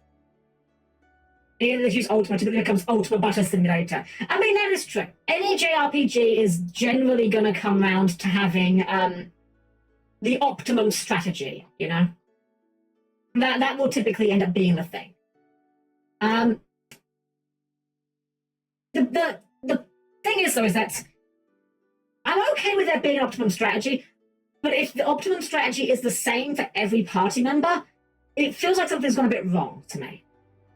Either use Ultima till it becomes Ultima Butter Simulator. I mean, that is true. Any JRPG is generally going to come round to having the optimum strategy, you know? That will typically end up being the thing. The thing is, though, is that I'm okay with there being an optimum strategy, but if the optimum strategy is the same for every party member, it feels like something's gone a bit wrong to me.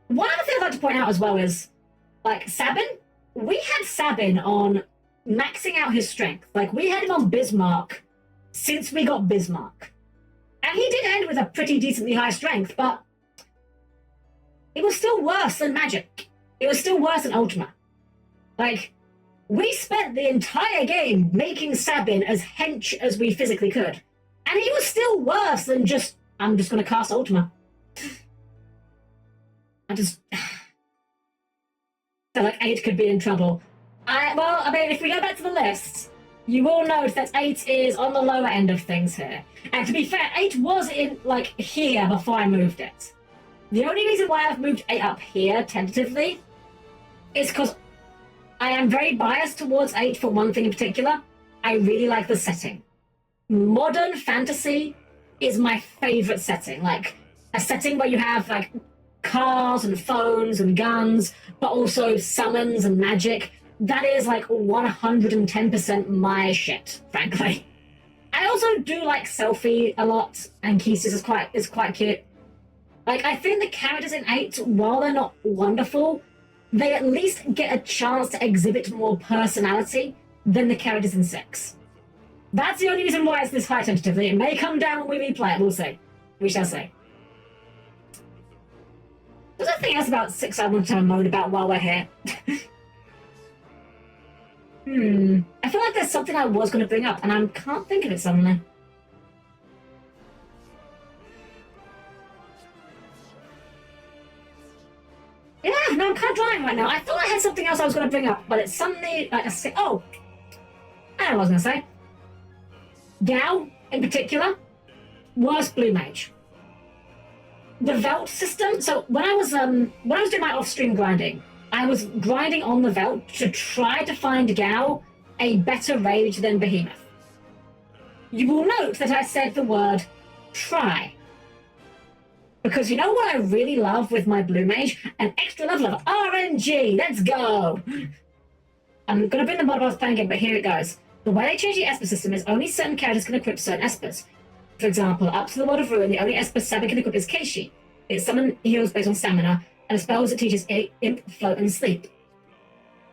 One other thing I'd like to point out as well is, like, Sabin. We had Sabin on maxing out his strength. Like, we had him on Bismarck since we got Bismarck. And he did end with a pretty decently high strength, but it was still worse than Magic. It was still worse than Ultima. Like, we spent the entire game making Sabin as hench as we physically could. And he was still worse than just, I'm just going to cast Ultima. I feel like 8 could be in trouble. I mean, if we go back to the list, you will note that 8 is on the lower end of things here. And to be fair, 8 was in, like, here before I moved it. The only reason why I've moved 8 up here, tentatively, is because I am very biased towards 8 for one thing in particular. I really like the setting. Modern fantasy is my favorite setting. Like, a setting where you have, like, cars and phones and guns, but also summons and magic. That is, like, 110% my shit, frankly. I also do like Selphie a lot, and Kisis is quite cute. Like, I think the characters in 8, while they're not wonderful, they at least get a chance to exhibit more personality than the characters in 6. That's the only reason why it's this high tentatively. It may come down when we replay it, we'll see. We shall see. There's nothing else about 6 I want to moan about while we're here. I feel like there's something I was going to bring up, and I can't think of it suddenly. Yeah, no, I'm kind of drawing right now. I thought I had something else I was going to bring up, but it's suddenly, like, oh, I know what I was going to say. Gao, in particular, worst blue mage. The Velt system, so when I was doing my off-stream grinding, I was grinding on the Velt to try to find Gao a better rage than Behemoth. You will note that I said the word try. Because you know what I really love with my Blue Mage? An extra level of RNG! Let's go! I'm going to bring the mod while I was playing again, but here it goes. The way they change the Esper system is only certain characters can equip certain Espers. For example, up to the World of Ruin, the only Esper Sabin can equip is Keishi. It's summon heals based on stamina, and spells that teaches Imp, Float, and Sleep.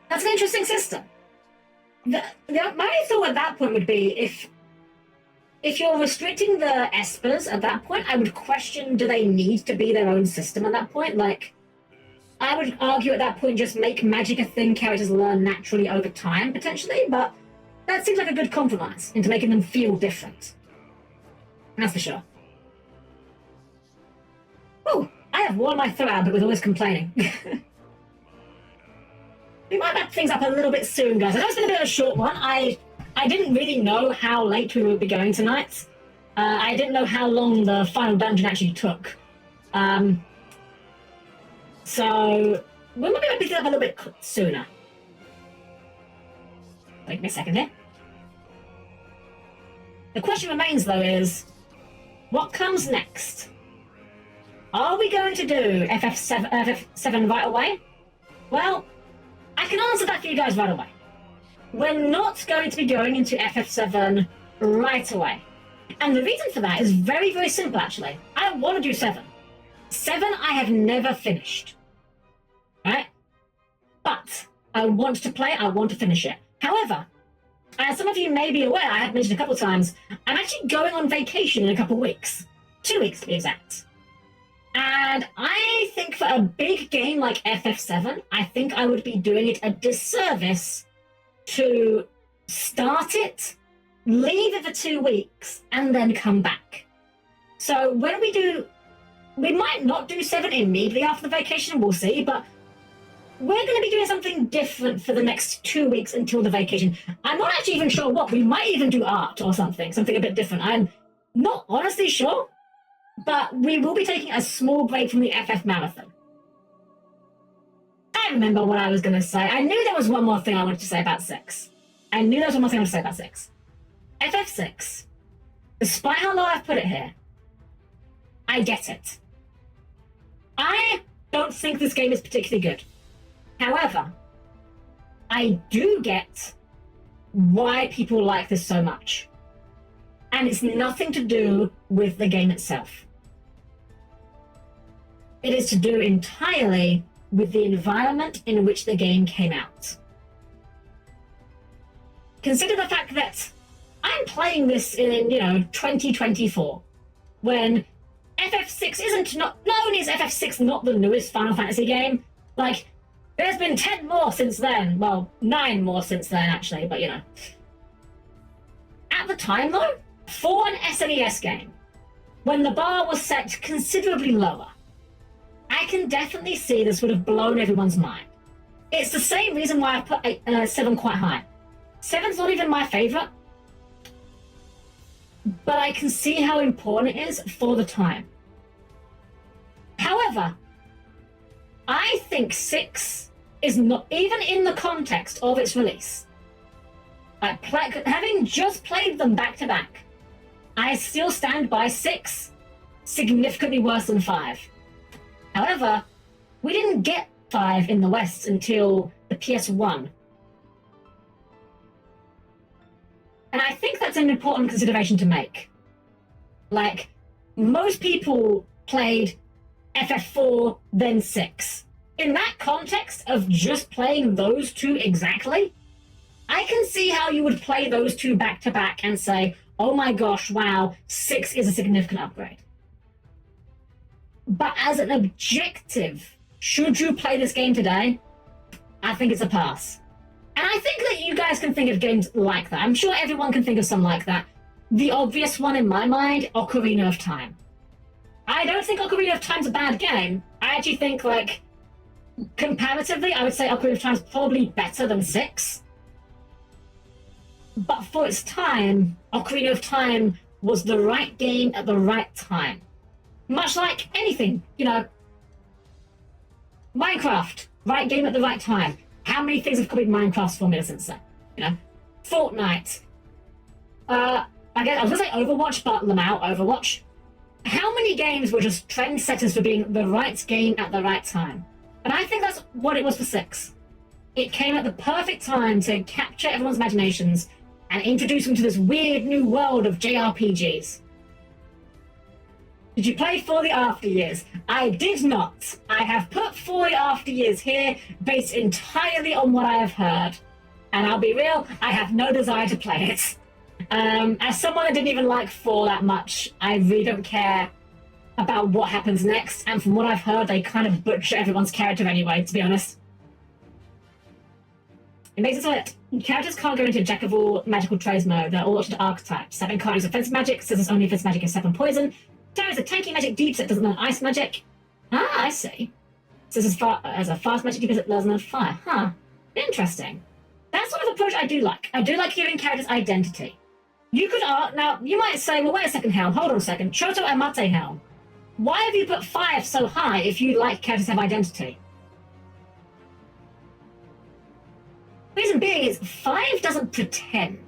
That's an interesting system. My only thought at that point would be if you're restricting the Espers at that point, I would question, do they need to be their own system at that point? Like, I would argue at that point just make magic a thing characters learn naturally over time, potentially, but that seems like a good compromise into making them feel different. That's for sure. Oh, I have worn my throat out, but was always complaining. We might wrap things up a little bit soon, guys. I know it's been a bit of a short one. I didn't really know how late we would be going tonight. I didn't know how long the final dungeon actually took. So we might be able to pick it up a little bit sooner. Wait me a second here. The question remains, though, is what comes next? Are we going to do FF7 right away? Well, I can answer that for you guys right away. We're not going to be going into FF7 right away. And the reason for that is very, very simple, actually. I want to do 7. 7 I have never finished. Right? But I want to play it, I want to finish it. However, as some of you may be aware, I have mentioned a couple of times, I'm actually going on vacation in a couple of weeks. 2 weeks to be exact. And I think for a big game like FF7, I think I would be doing it a disservice to start it, leave it for 2 weeks, and then come back. So when we might not do 7 immediately after the vacation, we'll see, but we're going to be doing something different for the next 2 weeks until the vacation. I'm not actually even sure what. We might even do art or something a bit different. I'm not honestly sure, but we will be taking a small break from the FF Marathon. I remember what I was going to say. I knew there was one more thing I wanted to say about 6. FF6, despite how low I've put it here, I get it. I don't think this game is particularly good. However, I do get why people like this so much. And it's nothing to do with the game itself. It is to do entirely with the environment in which the game came out. Consider the fact that I'm playing this in, 2024, when FF6 isn't not only is FF6 not the newest Final Fantasy game, like, there's been 10 more since then. Well, 9 more since then, actually, but At the time, though, for an SNES game, when the bar was set considerably lower, I can definitely see this would have blown everyone's mind. It's the same reason why I put 7 quite high. 7's not even my favorite, but I can see how important it is for the time. However, I think 6 is not, even in the context of its release, having just played them back to back, I still stand by 6 significantly worse than 5. However, we didn't get 5 in the West until the PS1. And I think that's an important consideration to make. Like, most people played FF4, then 6. In that context of just playing those 2 exactly, I can see how you would play those 2 back to back and say, oh my gosh, wow, 6 is a significant upgrade. But as an objective, should you play this game today? I think it's a pass. And I think that you guys can think of games like that. I'm sure everyone can think of some like that. The obvious one in my mind, Ocarina of Time. I don't think Ocarina of Time's a bad game. I actually think, like, comparatively, I would say Ocarina of Time is probably better than 6. But for its time, Ocarina of Time was the right game at the right time. Much like anything, Minecraft, right game at the right time. How many things have copied Minecraft's formula since then? Fortnite. I was going to say Overwatch, but Lamau, Overwatch. How many games were just trendsetters for being the right game at the right time? And I think that's what it was for 6. It came at the perfect time to capture everyone's imaginations and introduce them to this weird new world of JRPGs. Did you play For the After Years? I did not. I have put For the After Years here based entirely on what I have heard. And I'll be real, I have no desire to play it. As someone that didn't even like 4 that much, I really don't care about what happens next. And from what I've heard, they kind of butcher everyone's character anyway, to be honest. It makes it so that characters can't go into Jack of all magical trades mode. They're all opted archetypes. 7 can't use offensive magic, says it's only offensive magic is 7 poison. Terra is a tanky magic deep set doesn't learn ice magic. Ah, I see. Says as a fast magic deep set doesn't learn fire. Huh. Interesting. That sort of approach I do like. I do like giving characters identity. You could now you might say, well, wait a second, Helm. Hold on a second. Choto Amate Helm. Why have you put 5 so high if you like characters to have identity? Reason being is 5 doesn't pretend.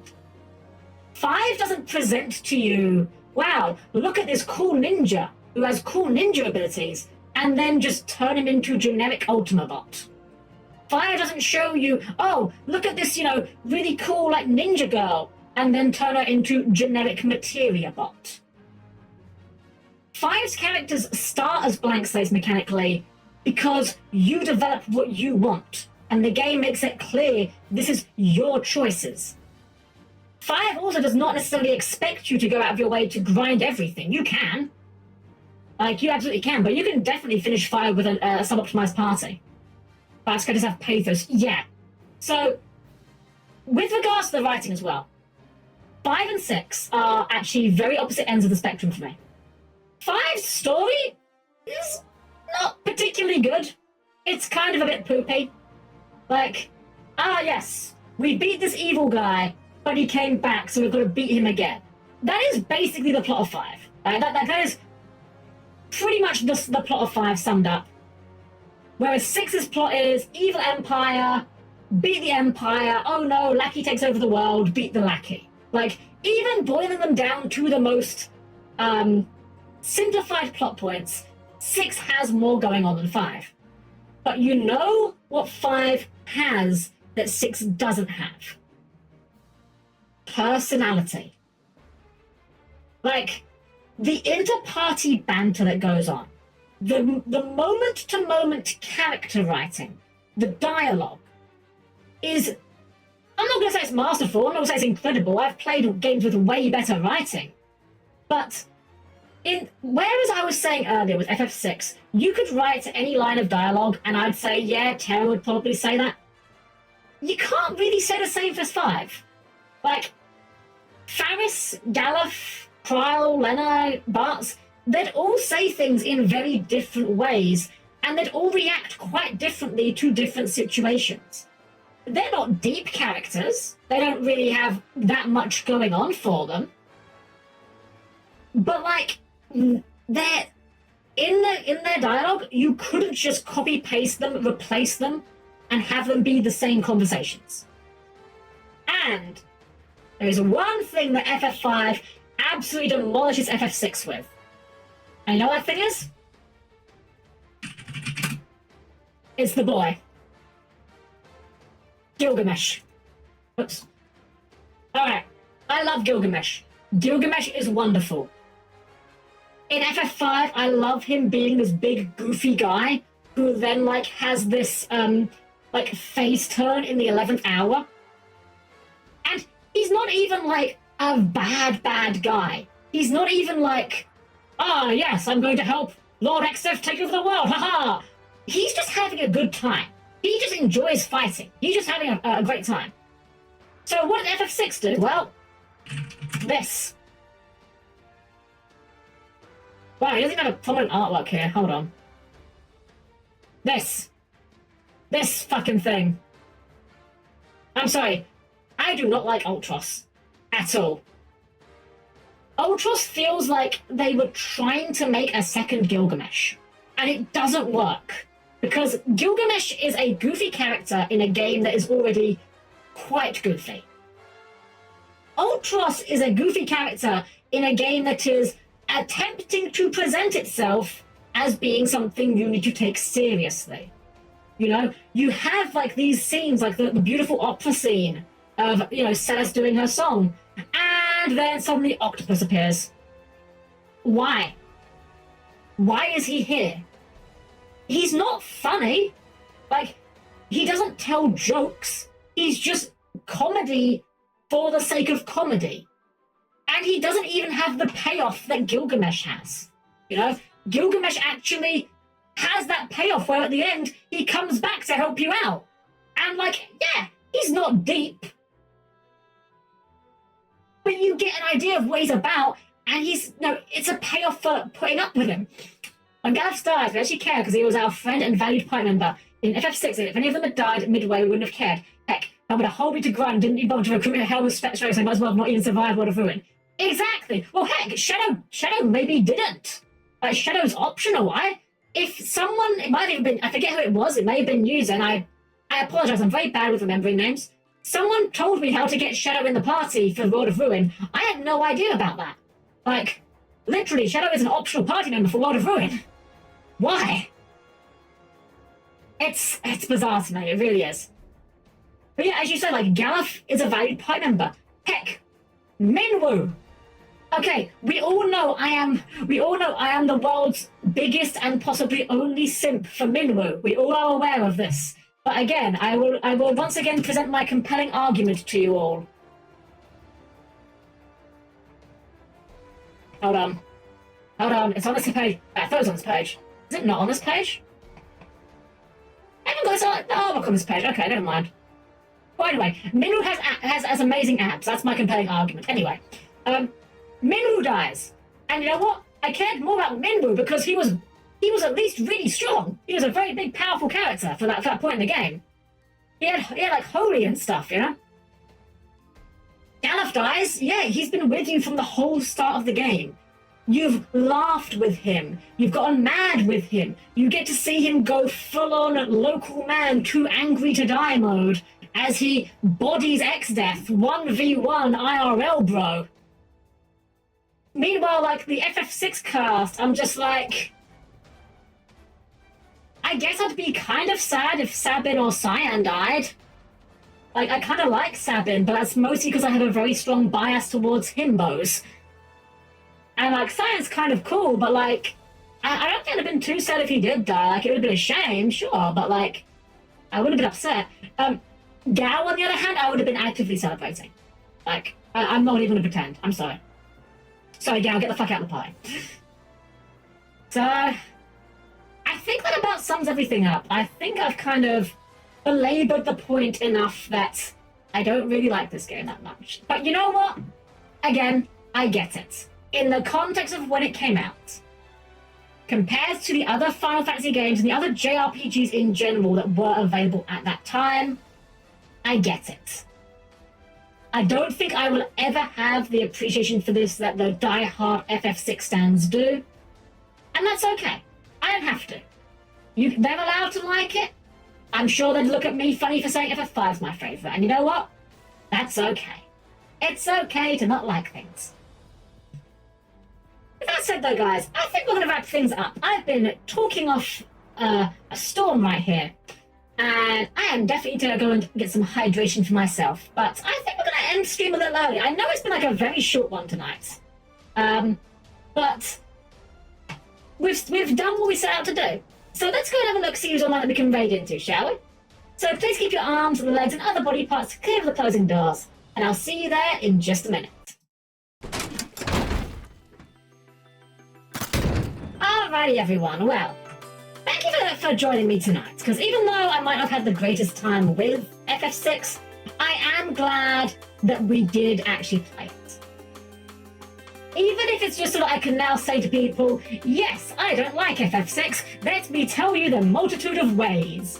5 doesn't present to you, wow, look at this cool ninja. who has cool ninja abilities, and then just turn him into generic Ultima Bot. 5 doesn't show you, oh, look at this, really cool, ninja girl, and then turn her into generic Materia Bot. 5's characters start as blank slates mechanically because you develop what you want, and the game makes it clear this is your choices. 5 also does not necessarily expect you to go out of your way to grind everything. You can. You absolutely can, but you can definitely finish 5 with a sub-optimized party. 5's characters have pathos, yeah. So, with regards to the writing as well, 5 and 6 are actually very opposite ends of the spectrum for me. 5's story is not particularly good. It's kind of a bit poopy. Yes, we beat this evil guy, but he came back, so we've got to beat him again. That is basically the plot of 5. That is pretty much the plot of 5 summed up. Whereas 6's plot is evil empire, beat the empire, oh no, lackey takes over the world, beat the lackey. Even boiling them down to the most simplified plot points, 6 has more going on than 5. But you know what 5 has that 6 doesn't have? Personality. The inter-party banter that goes on, the moment-to-moment character writing, the dialogue, is... I'm not going to say it's masterful, I'm not going to say it's incredible, I've played games with way better writing. But, whereas I was saying earlier with FF6, you could write any line of dialogue, and I'd say, yeah, Terra would probably say that. You can't really say the same for 5. Faris, Galuf, Kryl, Lena, Bartz, they'd all say things in very different ways, and they'd all react quite differently to different situations. They're not deep characters. They don't really have that much going on for them. But they're in their dialogue, you couldn't just copy paste them, replace them, and have them be the same conversations. And there is one thing that FF5 absolutely demolishes FF6 with. And you know what that thing is? It's the boy. Gilgamesh. Oops. Alright. I love Gilgamesh. Gilgamesh is wonderful. In FF5, I love him being this big, goofy guy who then, has this, phase turn in the 11th hour. And he's not even, a bad guy. He's not even yes, I'm going to help Lord XF take over the world, haha! He's just having a good time. He just enjoys fighting. He's just having a great time. So what did FF6 do? Well, this. Wow, he doesn't even have a prominent artwork here. Hold on. This. This fucking thing. I'm sorry. I do not like Ultros. At all. Ultros feels like they were trying to make a second Gilgamesh. And it doesn't work. Because Gilgamesh is a goofy character in a game that is already quite goofy. Ultros is a goofy character in a game that is attempting to present itself as being something you need to take seriously. You have these scenes, the beautiful opera scene of, Celeste doing her song, and then suddenly Octopus appears. Why? Why is he here? He's not funny. He doesn't tell jokes. He's just comedy for the sake of comedy. And he doesn't even have the payoff that Gilgamesh has. Gilgamesh actually has that payoff where at the end, he comes back to help you out. And yeah, he's not deep. But you get an idea of what he's about, and it's a payoff for putting up with him. When Galuf died, we actually cared because he was our friend and valued party member. In FF6, if any of them had died midway, we wouldn't have cared. Heck, I would have hold me to grind, didn't even bother to recruit a Helm Spectre, so I might as well have not even survived World of Ruin. Exactly. Well, heck, Shadow maybe didn't. Shadow's optional, why? If someone, it might have been, I forget who it was, it may have been used, and I apologize, I'm very bad with remembering names. Someone told me how to get Shadow in the party for World of Ruin. I had no idea about that. Literally, Shadow is an optional party member for World of Ruin. Why? It's bizarre to me, it really is. But yeah, as you said, like, Galuf is a valued party member. Heck, Minwoo. Okay, we all know I am the world's biggest and possibly only simp for Minwoo. We all are aware of this. But again, I will once again present my compelling argument to you all. Hold on, it's on this page. I thought it was on this page. Is it not on this page? I haven't got this on. Oh, look on this page. Okay, never mind. Well, anyway, Minwoo has amazing abs. That's my compelling argument. Anyway, Minwoo dies, and you know what? I cared more about Minwoo because he was at least really strong. He was a very big, powerful character for that point in the game. He had like holy and stuff, you know. Galuf dies. Yeah, he's been with you from the whole start of the game. You've laughed with him. You've gotten mad with him. You get to see him go full-on local man, too angry to die mode as he bodies X-Death 1v1 IRL, bro. Meanwhile, like, the FF6 cast, I'm just like... I guess I'd be kind of sad if Sabin or Cyan died. Like, I kind of like Sabin, but that's mostly because I have a very strong bias towards himbos. And, like, Cyan's kind of cool, but, like, I don't think I'd have been too sad if he did die. Like, it would have been a shame, sure, but, like, I would have been upset. Gao, on the other hand, I would have been actively celebrating. Like, I'm not even going to pretend. I'm sorry. Sorry, Gao, get the fuck out of the party. So, I think that about sums everything up. I think I've kind of belabored the point enough that I don't really like this game that much. But you know what? Again, I get it. In the context of when it came out, compared to the other Final Fantasy games and the other JRPGs in general that were available at that time, I get it. I don't think I will ever have the appreciation for this that the die-hard FF6 stands do. And that's okay. I don't have to. They're allowed to like it. I'm sure they'd look at me funny for saying FF5's my favourite. And you know what? That's okay. It's okay to not like things. With that said though, guys, I think we're going to wrap things up. I've been talking off a storm right here. And I am definitely going to go and get some hydration for myself. But I think we're going to end stream a little early. I know it's been like a very short one tonight. But we've done what we set out to do. So let's go and have a look, see who's online that we can raid into, shall we? So please keep your arms, legs, and other body parts clear of the closing doors. And I'll see you there in just a minute. Alrighty, everyone. Well, thank you for joining me tonight, because even though I might not have had the greatest time with FF6, I am glad that we did actually play it. Even if it's just so that I can now say to people, yes, I don't like FF6, let me tell you the multitude of ways.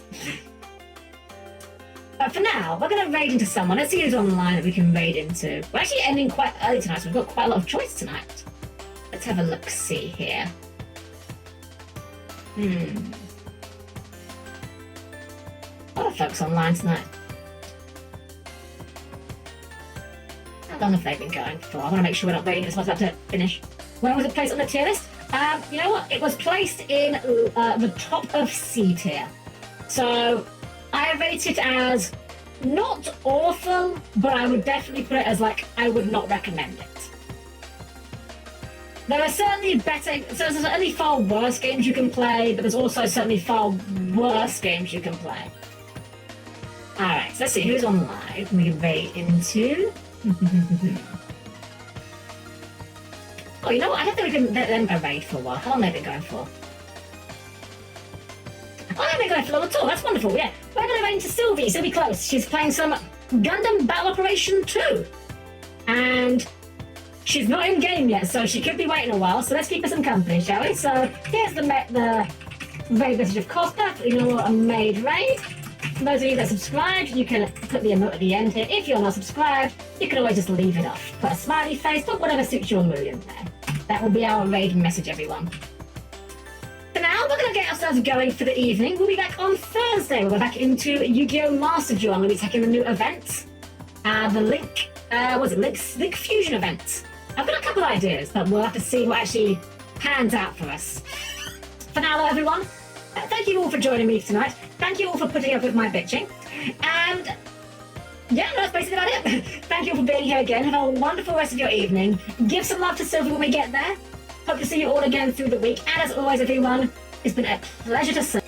But for now, we're going to raid into someone. Let's see who's online that we can raid into. We're actually ending quite early tonight, so we've got quite a lot of choice tonight. Let's have a look-see here. A lot of folks online tonight. How long have they been going for? I want to make sure we're not raiding this one's about to finish. When was it placed on the tier list? You know what? It was placed in the top of C tier. So I rate it as not awful, but I would definitely put it as like, I would not recommend it. There are certainly there's certainly far worse games you can play, but there's also certainly far worse games you can play. Alright, so let's see who's online we can raid into. Oh, you know what? I don't think we can let them go raid for a while. How long have they been going for? Oh, they've been going for a little tour. That's wonderful, yeah. We're going to raid into Sylvie. Sylvie Close. She's playing some Gundam Battle Operation 2. And she's not in game yet, so she could be waiting a while. So let's keep her some company, shall we? So here's the raid message of course, perfectly normal and made raid. For those of you that subscribed, you can put the emote at the end here. If you're not subscribed, you can always just leave it off. Put a smiley face, put whatever suits your mood in there. That will be our raid message, everyone. For now, we're going to get ourselves going for the evening. We'll be back on Thursday. We'll be back into Yu-Gi-Oh! Master Duel. I'm going to be taking the new event. The Link Fusion event. I've got a couple of ideas, but we'll have to see what actually pans out for us. For now, though, everyone, thank you all for joining me tonight. Thank you all for putting up with my bitching. And yeah, that's basically about it. Thank you all for being here again. Have a wonderful rest of your evening. Give some love to Sylvie when we get there. Hope to see you all again through the week. And as always, everyone, it's been a pleasure to serve.